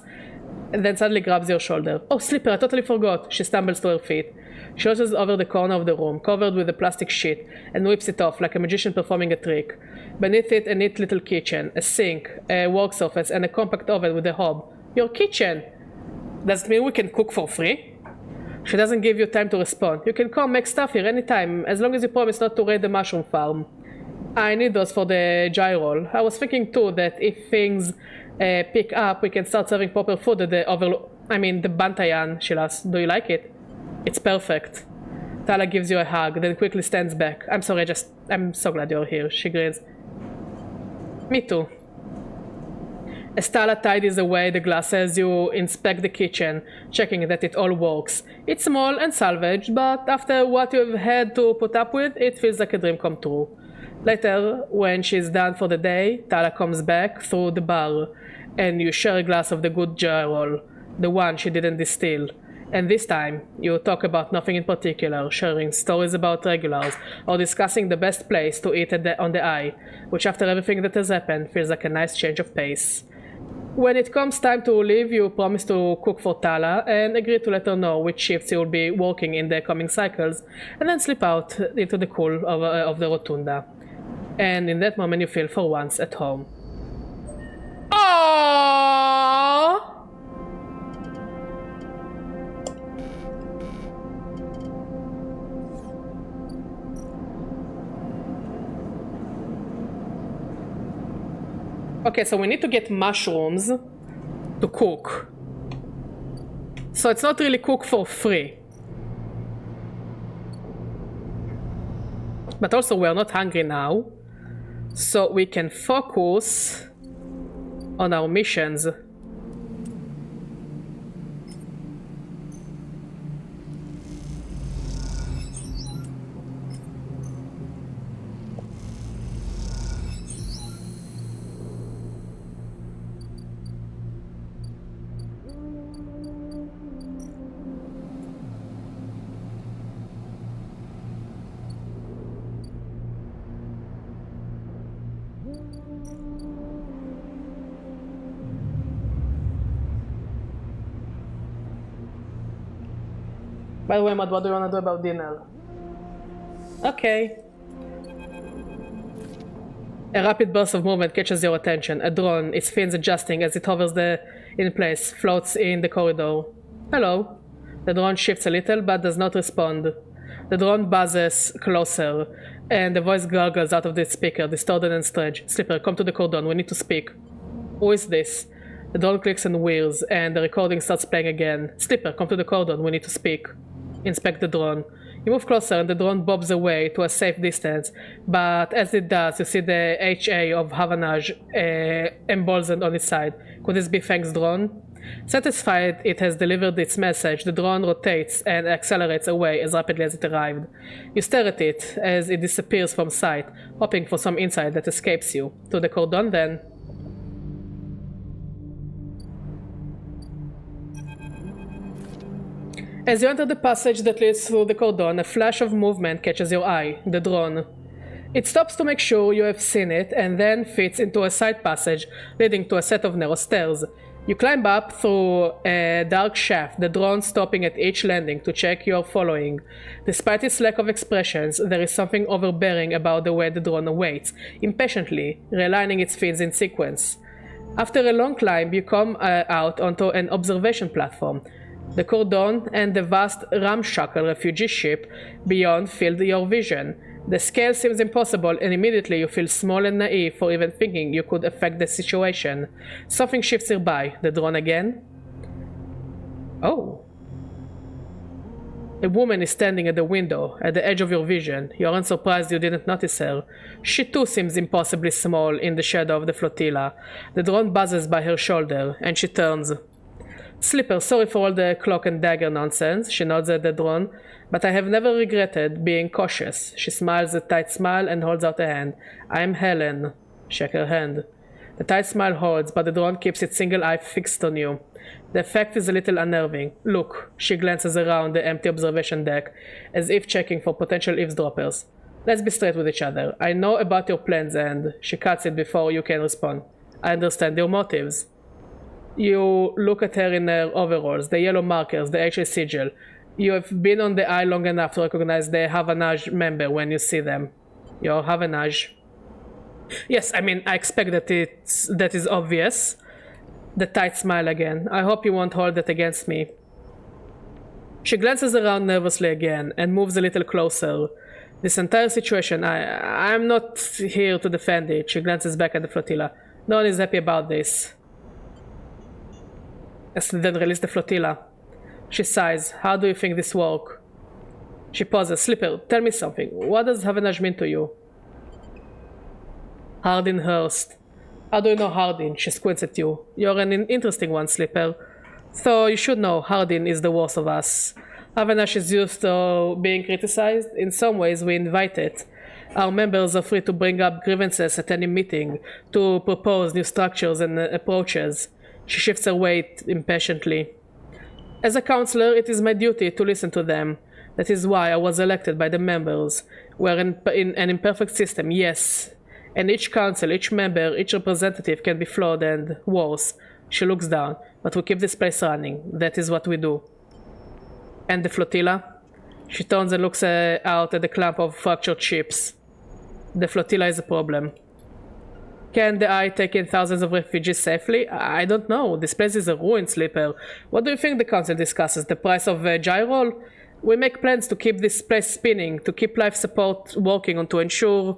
And then suddenly grabs your shoulder. Oh, Slipper, I totally forgot. She stumbles to her feet. She rushes over the corner of the room, covered with a plastic sheet, and whips it off like a magician performing a trick. Beneath it, a neat little kitchen, a sink, a work surface, and a compact oven with a hob. Your kitchen! Does it mean we can cook for free? She doesn't give you time to respond. You can come make stuff here anytime, as long as you promise not to raid the mushroom farm. I need those for the gyro. I was thinking too that if things pick up, we can start serving proper food at the the Bantayan, she laughs. Do you like it? It's perfect. Tala gives you a hug, then quickly stands back. I'm sorry, I'm so glad you're here, she grins. Me too. As Tala tidies away the glasses, you inspect the kitchen, checking that it all works. It's small and salvaged, but after what you've had to put up with, it feels like a dream come true. Later, when she's done for the day, Tala comes back through the bar, and you share a glass of the good gyro, the one she didn't distill. And this time, you talk about nothing in particular, sharing stories about regulars, or discussing the best place to eat on the Eye, which after everything that has happened feels like a nice change of pace. When it comes time to leave, you promise to cook for Tala, and agree to let her know which shifts you will be working in the coming cycles, and then slip out into the cool of the rotunda. And in that moment you feel for once at home. Aww! Okay, so we need to get mushrooms to cook. So it's not really cook for free. But also we're not hungry now. So we can focus on our missions. By the way, Matt, what do you want to do about dinner? Okay. A rapid burst of movement catches your attention. A drone, its fins adjusting as it hovers in place, floats in the corridor. Hello. The drone shifts a little but does not respond. The drone buzzes closer, and the voice gurgles out of the speaker, distorted and strange. Slipper, come to the cordon, we need to speak. Who is this? The drone clicks and whirs, and the recording starts playing again. Slipper, come to the cordon, we need to speak. Inspect the drone. You move closer and the drone bobs away to a safe distance, but as it does, you see the HA of Havanage emboldened on its side. Could this be Fang's drone? Satisfied it has delivered its message, the drone rotates and accelerates away as rapidly as it arrived. You stare at it as it disappears from sight, hoping for some insight that escapes you. To the cordon then. As you enter the passage that leads through the cordon, a flash of movement catches your eye, the drone. It stops to make sure you have seen it, and then fits into a side passage leading to a set of narrow stairs. You climb up through a dark shaft, the drone stopping at each landing to check you are following. Despite its lack of expressions, there is something overbearing about the way the drone waits, impatiently, realigning its fins in sequence. After a long climb, you come out onto an observation platform. The cordon and the vast ramshackle refugee ship beyond filled your vision. The scale seems impossible, and immediately you feel small and naive for even thinking you could affect the situation. Something shifts nearby. The drone again? Oh. A woman is standing at the window, at the edge of your vision. You aren't surprised you didn't notice her. She too seems impossibly small in the shadow of the flotilla. The drone buzzes by her shoulder, and she turns. Slipper, sorry for all the cloak and dagger nonsense, she nods at the drone, but I have never regretted being cautious. She smiles a tight smile and holds out a hand. I'm Helen. Shake her hand. The tight smile holds, but the drone keeps its single eye fixed on you. The effect is a little unnerving. Look, she glances around the empty observation deck, as if checking for potential eavesdroppers. Let's be straight with each other. I know about your plans and... She cuts it before you can respond. I understand your motives. You look at her in her overalls, the yellow markers, the HA sigil. You have been on the eye long enough to recognize the Havanage member when you see them. Your Havanage. Yes, I mean, I expect that is obvious. The tight smile again. I hope you won't hold that against me. She glances around nervously again and moves a little closer. This entire situation, I'm not here to defend it. She glances back at the flotilla. No one is happy about this. Then release the flotilla. She sighs. How do you think this work? She pauses. Slipper, tell me something. What does Havanage mean to you? Hardin Hurst. How do you know Hardin? She squints at you. You're an interesting one, Slipper. So you should know Hardin is the worst of us. Havanage is used to being criticized. In some ways, we invite it. Our members are free to bring up grievances at any meeting, to propose new structures and approaches. She shifts her weight impatiently. As a counselor, it is my duty to listen to them. That is why I was elected by the members. We're in an imperfect system, yes. And each council, each member, each representative can be flawed and worse. She looks down. But we keep this place running. That is what we do. And the flotilla? She turns and looks out at the clump of fractured ships. The flotilla is a problem. Can the Eye take in thousands of refugees safely? I don't know. This place is a ruin, Slipper. What do you think the council discusses? The price of gyrol? We make plans to keep this place spinning, to keep life support working on to ensure...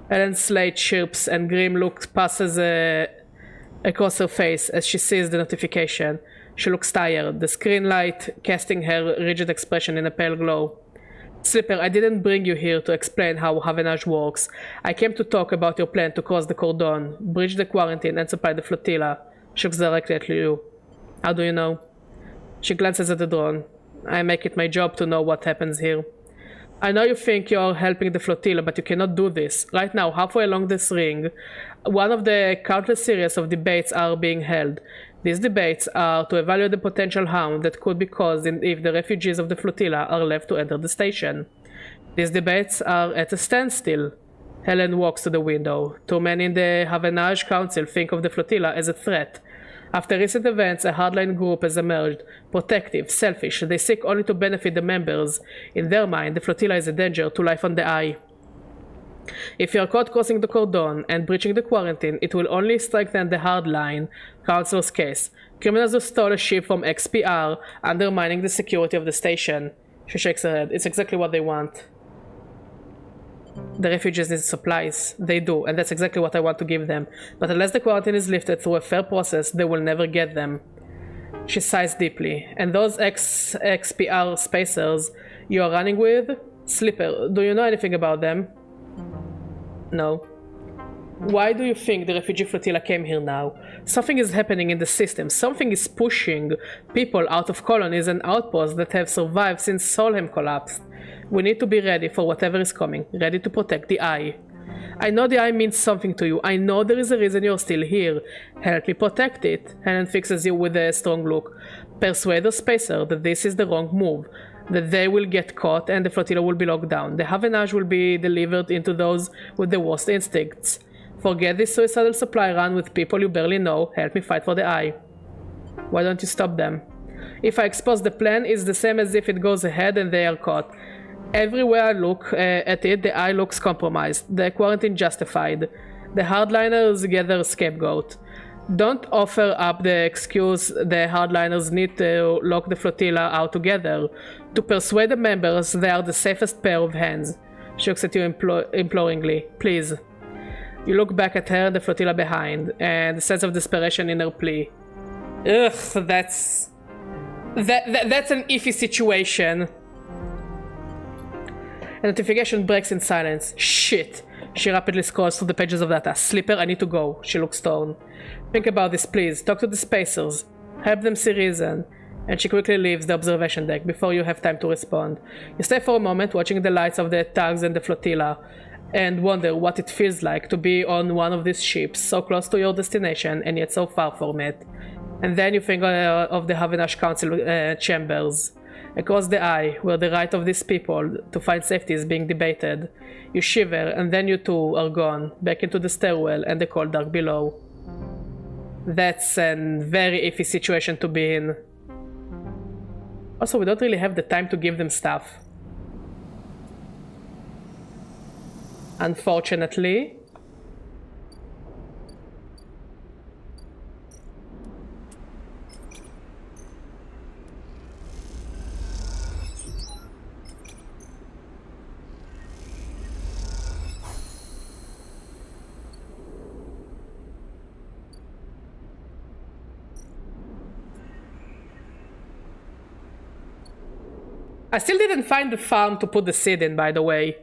Helen's slate chirps and grim look passes across her face as she sees the notification. She looks tired, the screen light casting her rigid expression in a pale glow. Slipper, I didn't bring you here to explain how Havanage works. I came to talk about your plan to cross the cordon, bridge the quarantine, and supply the flotilla. She looks directly at you. How do you know? She glances at the drone. I make it my job to know what happens here. I know you think you're helping the flotilla, but you cannot do this. Right now, halfway along this ring, one of the countless series of debates are being held. These debates are to evaluate the potential harm that could be caused if the refugees of the flotilla are left to enter the station. These debates are at a standstill. Helen walks to the window. Too many in the Havanage Council think of the flotilla as a threat. After recent events, a hardline group has emerged. Protective, selfish, they seek only to benefit the members. In their mind, the flotilla is a danger to life on the Eye. If you are caught crossing the cordon and breaching the quarantine, it will only strengthen the hardline council's case. Criminals who stole a ship from XPR, undermining the security of the station. She shakes her head. It's exactly what they want. The refugees need supplies. They do, and that's exactly what I want to give them. But unless the quarantine is lifted through a fair process, they will never get them. She sighs deeply. And those XPR spacers you are running with? Slipper, do you know anything about them? No. Why do you think the refugee flotilla came here now? Something is happening in the system. Something is pushing people out of colonies and outposts that have survived since Solheim collapsed. We need to be ready for whatever is coming, ready to protect the Eye. I know the Eye means something to you. I know there is a reason you're still here. Help me protect it. Helen fixes you with a strong look. Persuade the spacer that this is the wrong move, that they will get caught and the flotilla will be locked down. The Havanage will be delivered into those with the worst instincts. Forget this suicidal supply run with people you barely know. Help me fight for the Eye. Why don't you stop them? If I expose the plan, it's the same as if it goes ahead and they are caught. Everywhere I look at it, the Eye looks compromised, the quarantine justified. The hardliners gather a scapegoat. Don't offer up the excuse the hardliners need to lock the flotilla out together. To persuade the members they are the safest pair of hands. She looks at you imploringly. Please. You look back at her and the flotilla behind, and the sense of desperation in her plea. Ugh, that's an iffy situation. A notification breaks in silence. Shit. She rapidly scrolls through the pages of data. Slipper, I need to go. She looks torn. Think about this, please. Talk to the spacers. Help them see reason. And she quickly leaves the observation deck before you have time to respond. You stay for a moment watching the lights of the tugs and the flotilla and wonder what it feels like to be on one of these ships, so close to your destination and yet so far from it. And then you think of the Havenash Council chambers. Across the eye, where the right of these people to find safety is being debated. You shiver, and then you too are gone, back into the stairwell and the cold dark below. That's a very iffy situation to be in. Also, we don't really have the time to give them stuff. Unfortunately. I still didn't find the farm to put the seed in, by the way.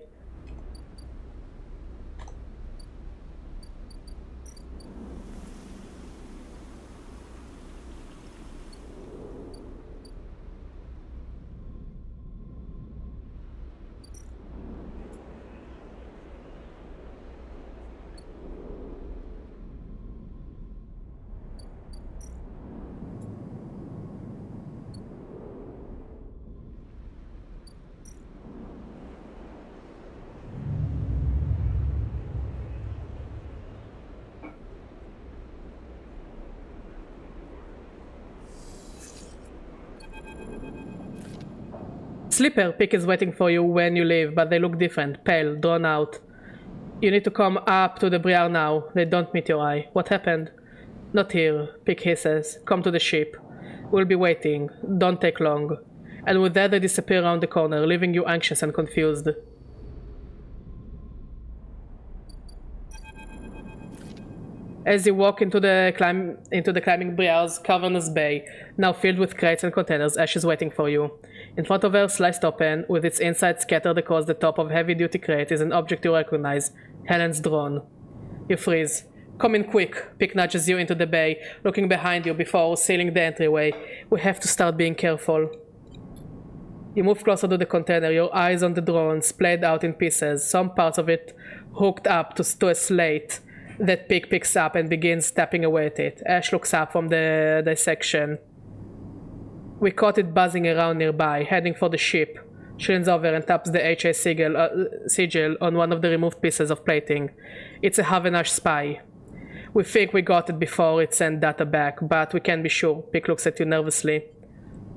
Sleeper Pick is waiting for you when you leave, but they look different, pale, drawn out. You need to come up to the Briar now. They don't meet your eye. What happened? Not here, Pick hisses. Come to the ship. We'll be waiting. Don't take long. And with that they disappear around the corner, leaving you anxious and confused. As you walk into the climbing Briar's cavernous bay, now filled with crates and containers, Ash is waiting for you. In front of her, sliced open, with its inside scattered across the top of a heavy-duty crate, is an object you recognize, Helen's drone. You freeze. Come in quick, Pick nudges you into the bay, looking behind you before sealing the entryway. We have to start being careful. You move closer to the container, your eyes on the drone, splayed out in pieces, some parts of it hooked up to a slate that Pick picks up and begins tapping away at it. Ash looks up from the dissection. We caught it buzzing around nearby, heading for the ship. She leans over and taps the HA sigil on one of the removed pieces of plating. It's a Havenash spy. We think we got it before it sent data back, but we can't be sure. Pick looks at you nervously.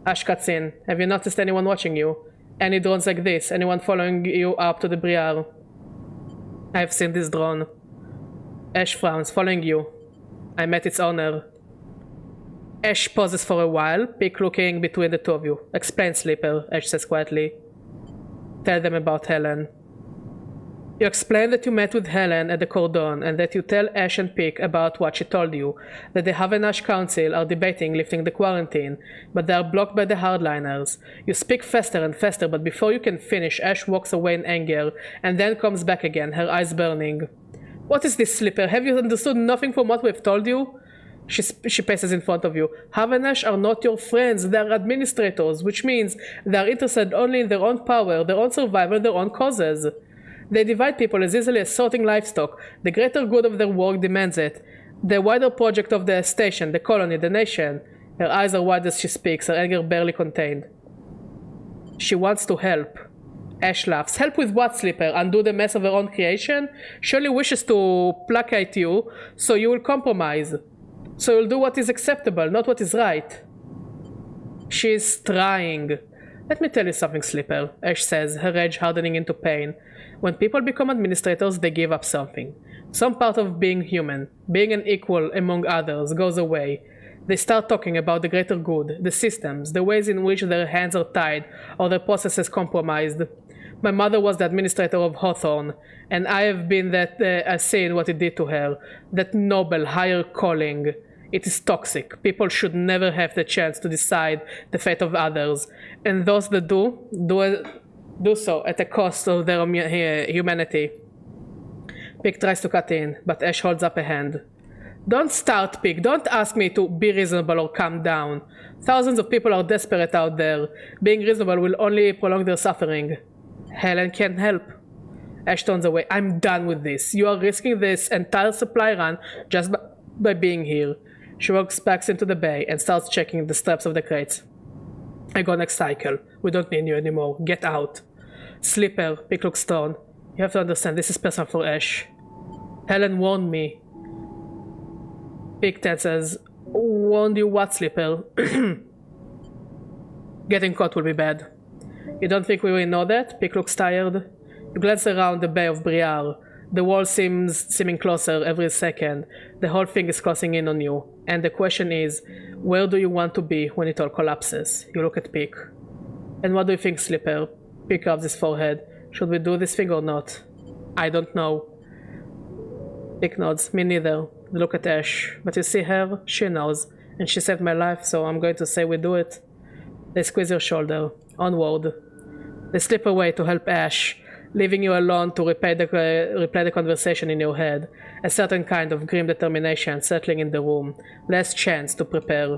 Ash cuts in. Have you noticed anyone watching you? Any drones like this? Anyone following you up to the Briar? I have seen this drone. Ash frowns. Following you. I met its owner. Ash pauses for a while, Pick looking between the two of you. Explain, Sleeper, Ash says quietly. Tell them about Helen. You explain that you met with Helen at the Cordon, and that you tell Ash and Pick about what she told you, that the Havenash Council are debating lifting the quarantine, but they are blocked by the hardliners. You speak faster and faster, but before you can finish, Ash walks away in anger, and then comes back again, her eyes burning. What is this, Sleeper? Have you understood nothing from what we've told you? She paces in front of you. Havenash are not your friends, they are administrators, which means they are interested only in their own power, their own survival, their own causes. They divide people as easily as sorting livestock. The greater good of their work demands it. The wider project of the station, the colony, the nation. Her eyes are wide as she speaks, her anger barely contained. She wants to help. Ash laughs. Help with what, Sleeper? Undo the mess of her own creation? Surely wishes to placate you, so you will compromise. So you'll do what is acceptable, not what is right. She is trying. Let me tell you something, Sleeper, Ash says, her rage hardening into pain. When people become administrators, they give up something. Some part of being human, being an equal among others, goes away. They start talking about the greater good, the systems, the ways in which their hands are tied or their processes compromised. My mother was the administrator of Hawthorne, and I have been seen what it did to her. That noble, higher calling. It is toxic. People should never have the chance to decide the fate of others, and those that do so at the cost of their humanity. Pick tries to cut in, but Ash holds up a hand. Don't start, Pig. Don't ask me to be reasonable or calm down. Thousands of people are desperate out there. Being reasonable will only prolong their suffering. Helen can't help. Ash turns away. I'm done with this. You are risking this entire supply run just by being here. She walks back into the bay and starts checking the straps of the crates. I go next cycle. We don't need you anymore. Get out. Slipper. Pig looks torn. You have to understand, this is personal for Ash. Helen warned me. Pig tenses. Warned you what, Slipper? Getting caught will be bad. You don't think we will know that? Pig looks tired. You glance around the Bay of Briar. The wall seeming closer every second. The whole thing is closing in on you. And the question is, where do you want to be when it all collapses? You look at Pig. And what do you think, Slipper? Pig rubs his forehead. Should we do this thing or not? I don't know. Pig nods. Me neither. They look at Ash. But you see her? She knows. And she saved my life, so I'm going to say we do it. They squeeze your shoulder. Onward. They slip away to help Ash, leaving you alone to replay the conversation in your head. A certain kind of grim determination settling in the room. Less chance to prepare.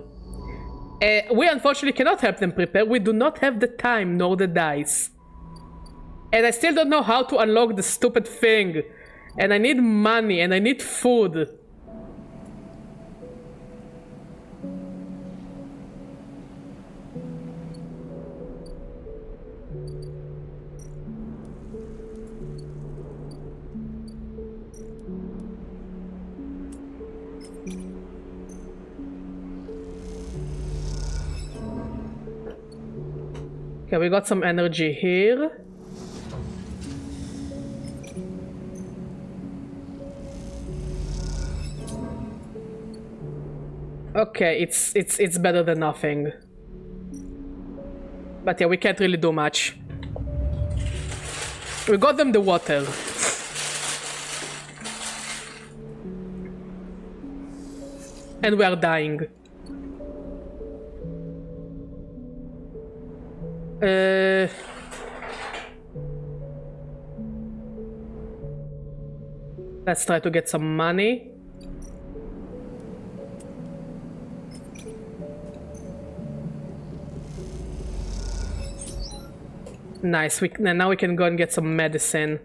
We unfortunately cannot help them prepare. We do not have the time nor the dice. And I still don't know how to unlock the stupid thing. And I need money and I need food. Okay, we got some energy here. Okay, it's better than nothing. But yeah, we can't really do much. We got them the water. And we are dying. Let's try to get some money. Nice, now we can go and get some medicine.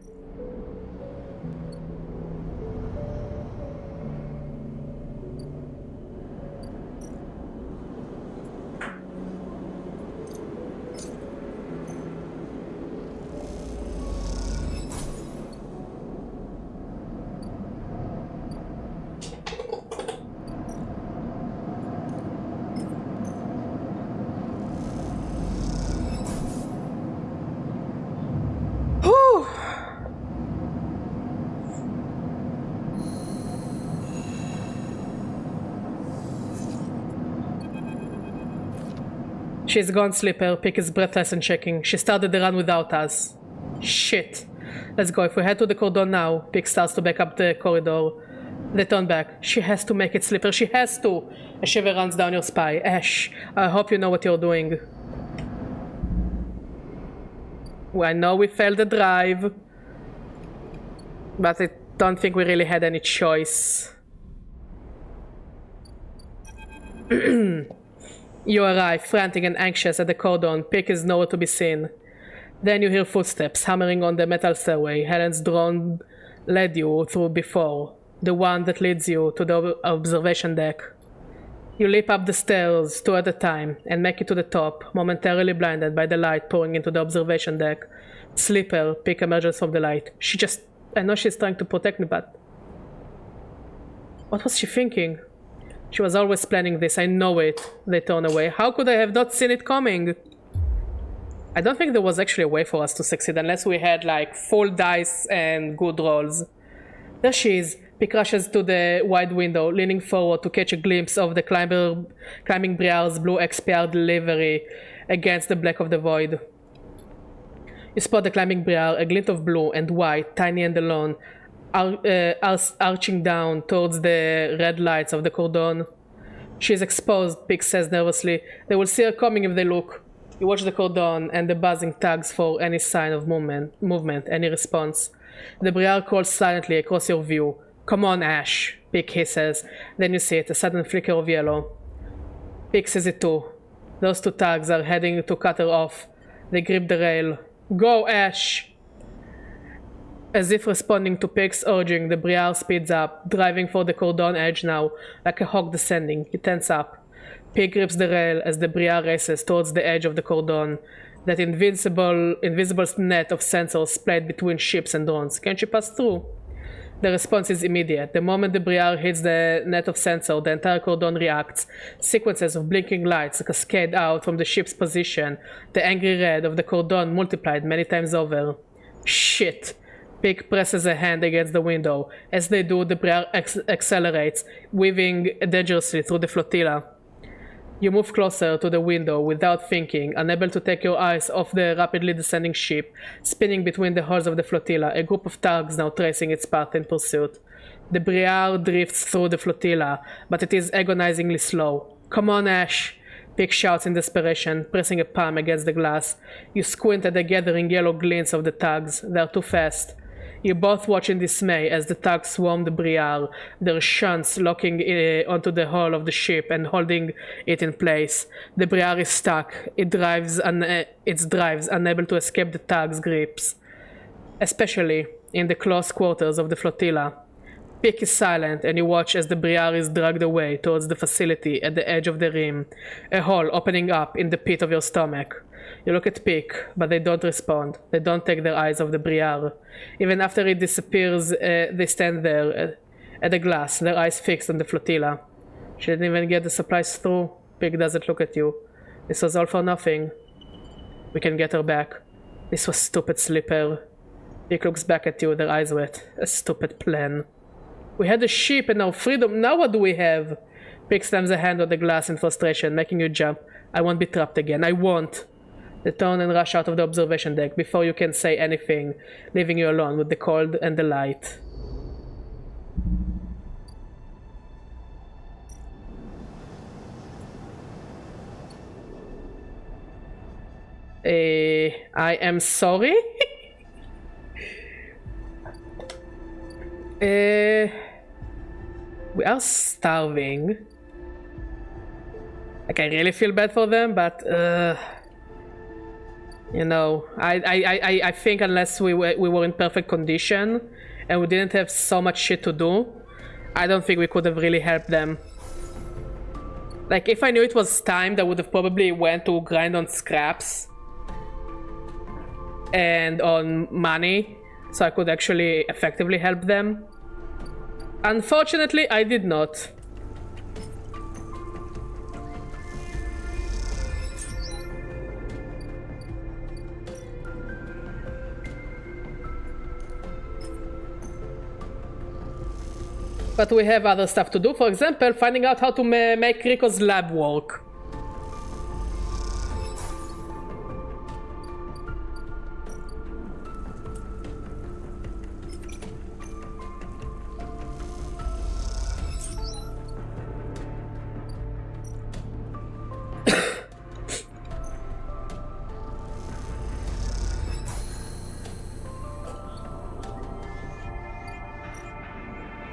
She's gone, Slipper. Pig is breathless and shaking. She started the run without us. Shit. Let's go. If we head to the cordon now, Pig starts to back up the corridor. They turn back. She has to make it, Slipper. She has to. A shiver runs down your spine. Ash, I hope you know what you're doing. Well, I know we failed the drive, but I don't think we really had any choice. You arrive, frantic and anxious, at the cordon. Pig is nowhere to be seen. Then you hear footsteps hammering on the metal stairway Helen's drone led you through before, the one that leads you to the observation deck. You leap up the stairs, two at a time, and make it to the top, momentarily blinded by the light pouring into the observation deck. Slipper, Pig emerges from the light. I know she's trying to protect me, but... what was she thinking? She was always planning this, I know it. They turn away. How could I have not seen it coming? I don't think there was actually a way for us to succeed unless we had like full dice and good rolls. There she is. Pig rushes to the wide window, leaning forward to catch a glimpse of the climbing Briar's blue XPR delivery against the black of the void. You spot the climbing Briar, a glint of blue and white, tiny and alone, arching down towards the red lights of the cordon. She is exposed, Pig says nervously. They will see her coming if they look. You watch the cordon and the buzzing tugs for any sign of movement, any response. The Briar crawls silently across your view. Come on, Ash. Pick hisses. Then you see it, a sudden flicker of yellow. Pick sees it too. Those two thugs are heading to cut her off. They grip the rail. Go, Ash! As if responding to Pick's urging, the Briar speeds up, driving for the cordon edge now, like a hawk descending. He tenses up. Pick grips the rail as the Briar races towards the edge of the cordon. That invisible net of sensors splayed between ships and drones. Can she pass through? The response is immediate. The moment the Briar hits the net of sensor, the entire cordon reacts. Sequences of blinking lights cascade out from the ship's position. The angry red of the cordon multiplied many times over. Shit! Pick presses a hand against the window. As they do, the Briar accelerates, weaving dangerously through the flotilla. You move closer to the window without thinking, unable to take your eyes off the rapidly descending ship, spinning between the hulls of the flotilla, a group of thugs now tracing its path in pursuit. The Briar drifts through the flotilla, but it is agonizingly slow. Come on, Ash! Pick shouts in desperation, pressing a palm against the glass. You squint at the gathering yellow glints of the thugs. They are too fast. You both watch in dismay as the thugs swarm the Briar, their shunts locking onto the hull of the ship and holding it in place. The Briar is stuck. Its drives unable to escape the thugs' grips, especially in the close quarters of the flotilla. Pick is silent, and you watch as the Briar is dragged away towards the facility at the edge of the rim, a hole opening up in the pit of your stomach. You look at Pick, but they don't respond. They don't take their eyes off the Briar. Even after it disappears, they stand there at the glass, their eyes fixed on the flotilla. She didn't even get the supplies through. Pick doesn't look at you. This was all for nothing. We can get her back. This was stupid, Slipper. Pick looks back at you, their eyes wet. A stupid plan. We had a ship and our freedom. Now what do we have? Pick slams a hand on the glass in frustration, making you jump. I won't be trapped again. I won't. They turn and rush out of the observation deck before you can say anything, leaving you alone with the cold and the light. I am sorry? We are starving. Like, I really feel bad for them, but you know, I think unless we were in perfect condition and we didn't have so much shit to do, I don't think we could have really helped them. Like, if I knew it was timed, I would have probably went to grind on scraps and on money, so I could actually effectively help them. Unfortunately, I did not. But we have other stuff to do, for example, finding out how to make Rico's lab work.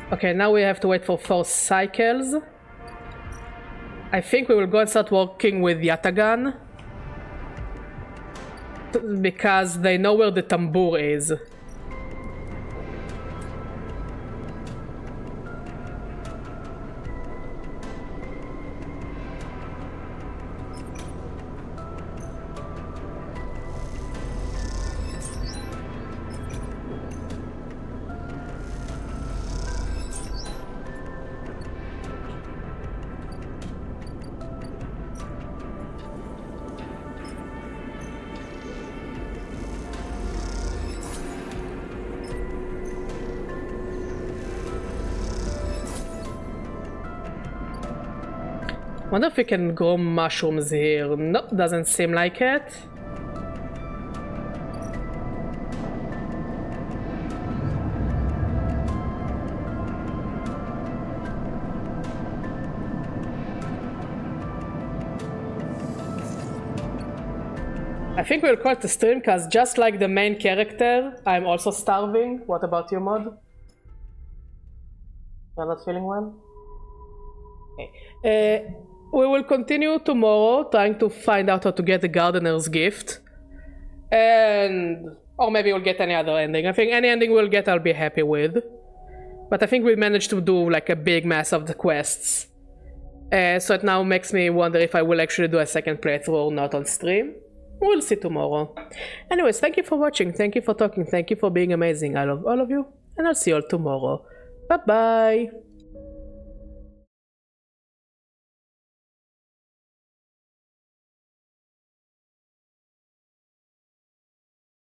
Okay, now we have to wait for 4 cycles. I think we will go and start working with Yatagan, because they know where the tambour is. Wonder if we can grow mushrooms here. Nope, doesn't seem like it. I think we'll call it a stream, because just like the main character, I'm also starving. What about you, Mod? You're not feeling well? Okay. We will continue tomorrow trying to find out how to get the gardener's gift. Or maybe we'll get any other ending. I think any ending we'll get I'll be happy with. But I think we managed to do like a big mass of the quests. So it now makes me wonder if I will actually do a second playthrough or not on stream. We'll see tomorrow. Anyways, thank you for watching, thank you for talking, thank you for being amazing. I love all of you, and I'll see you all tomorrow. Bye bye!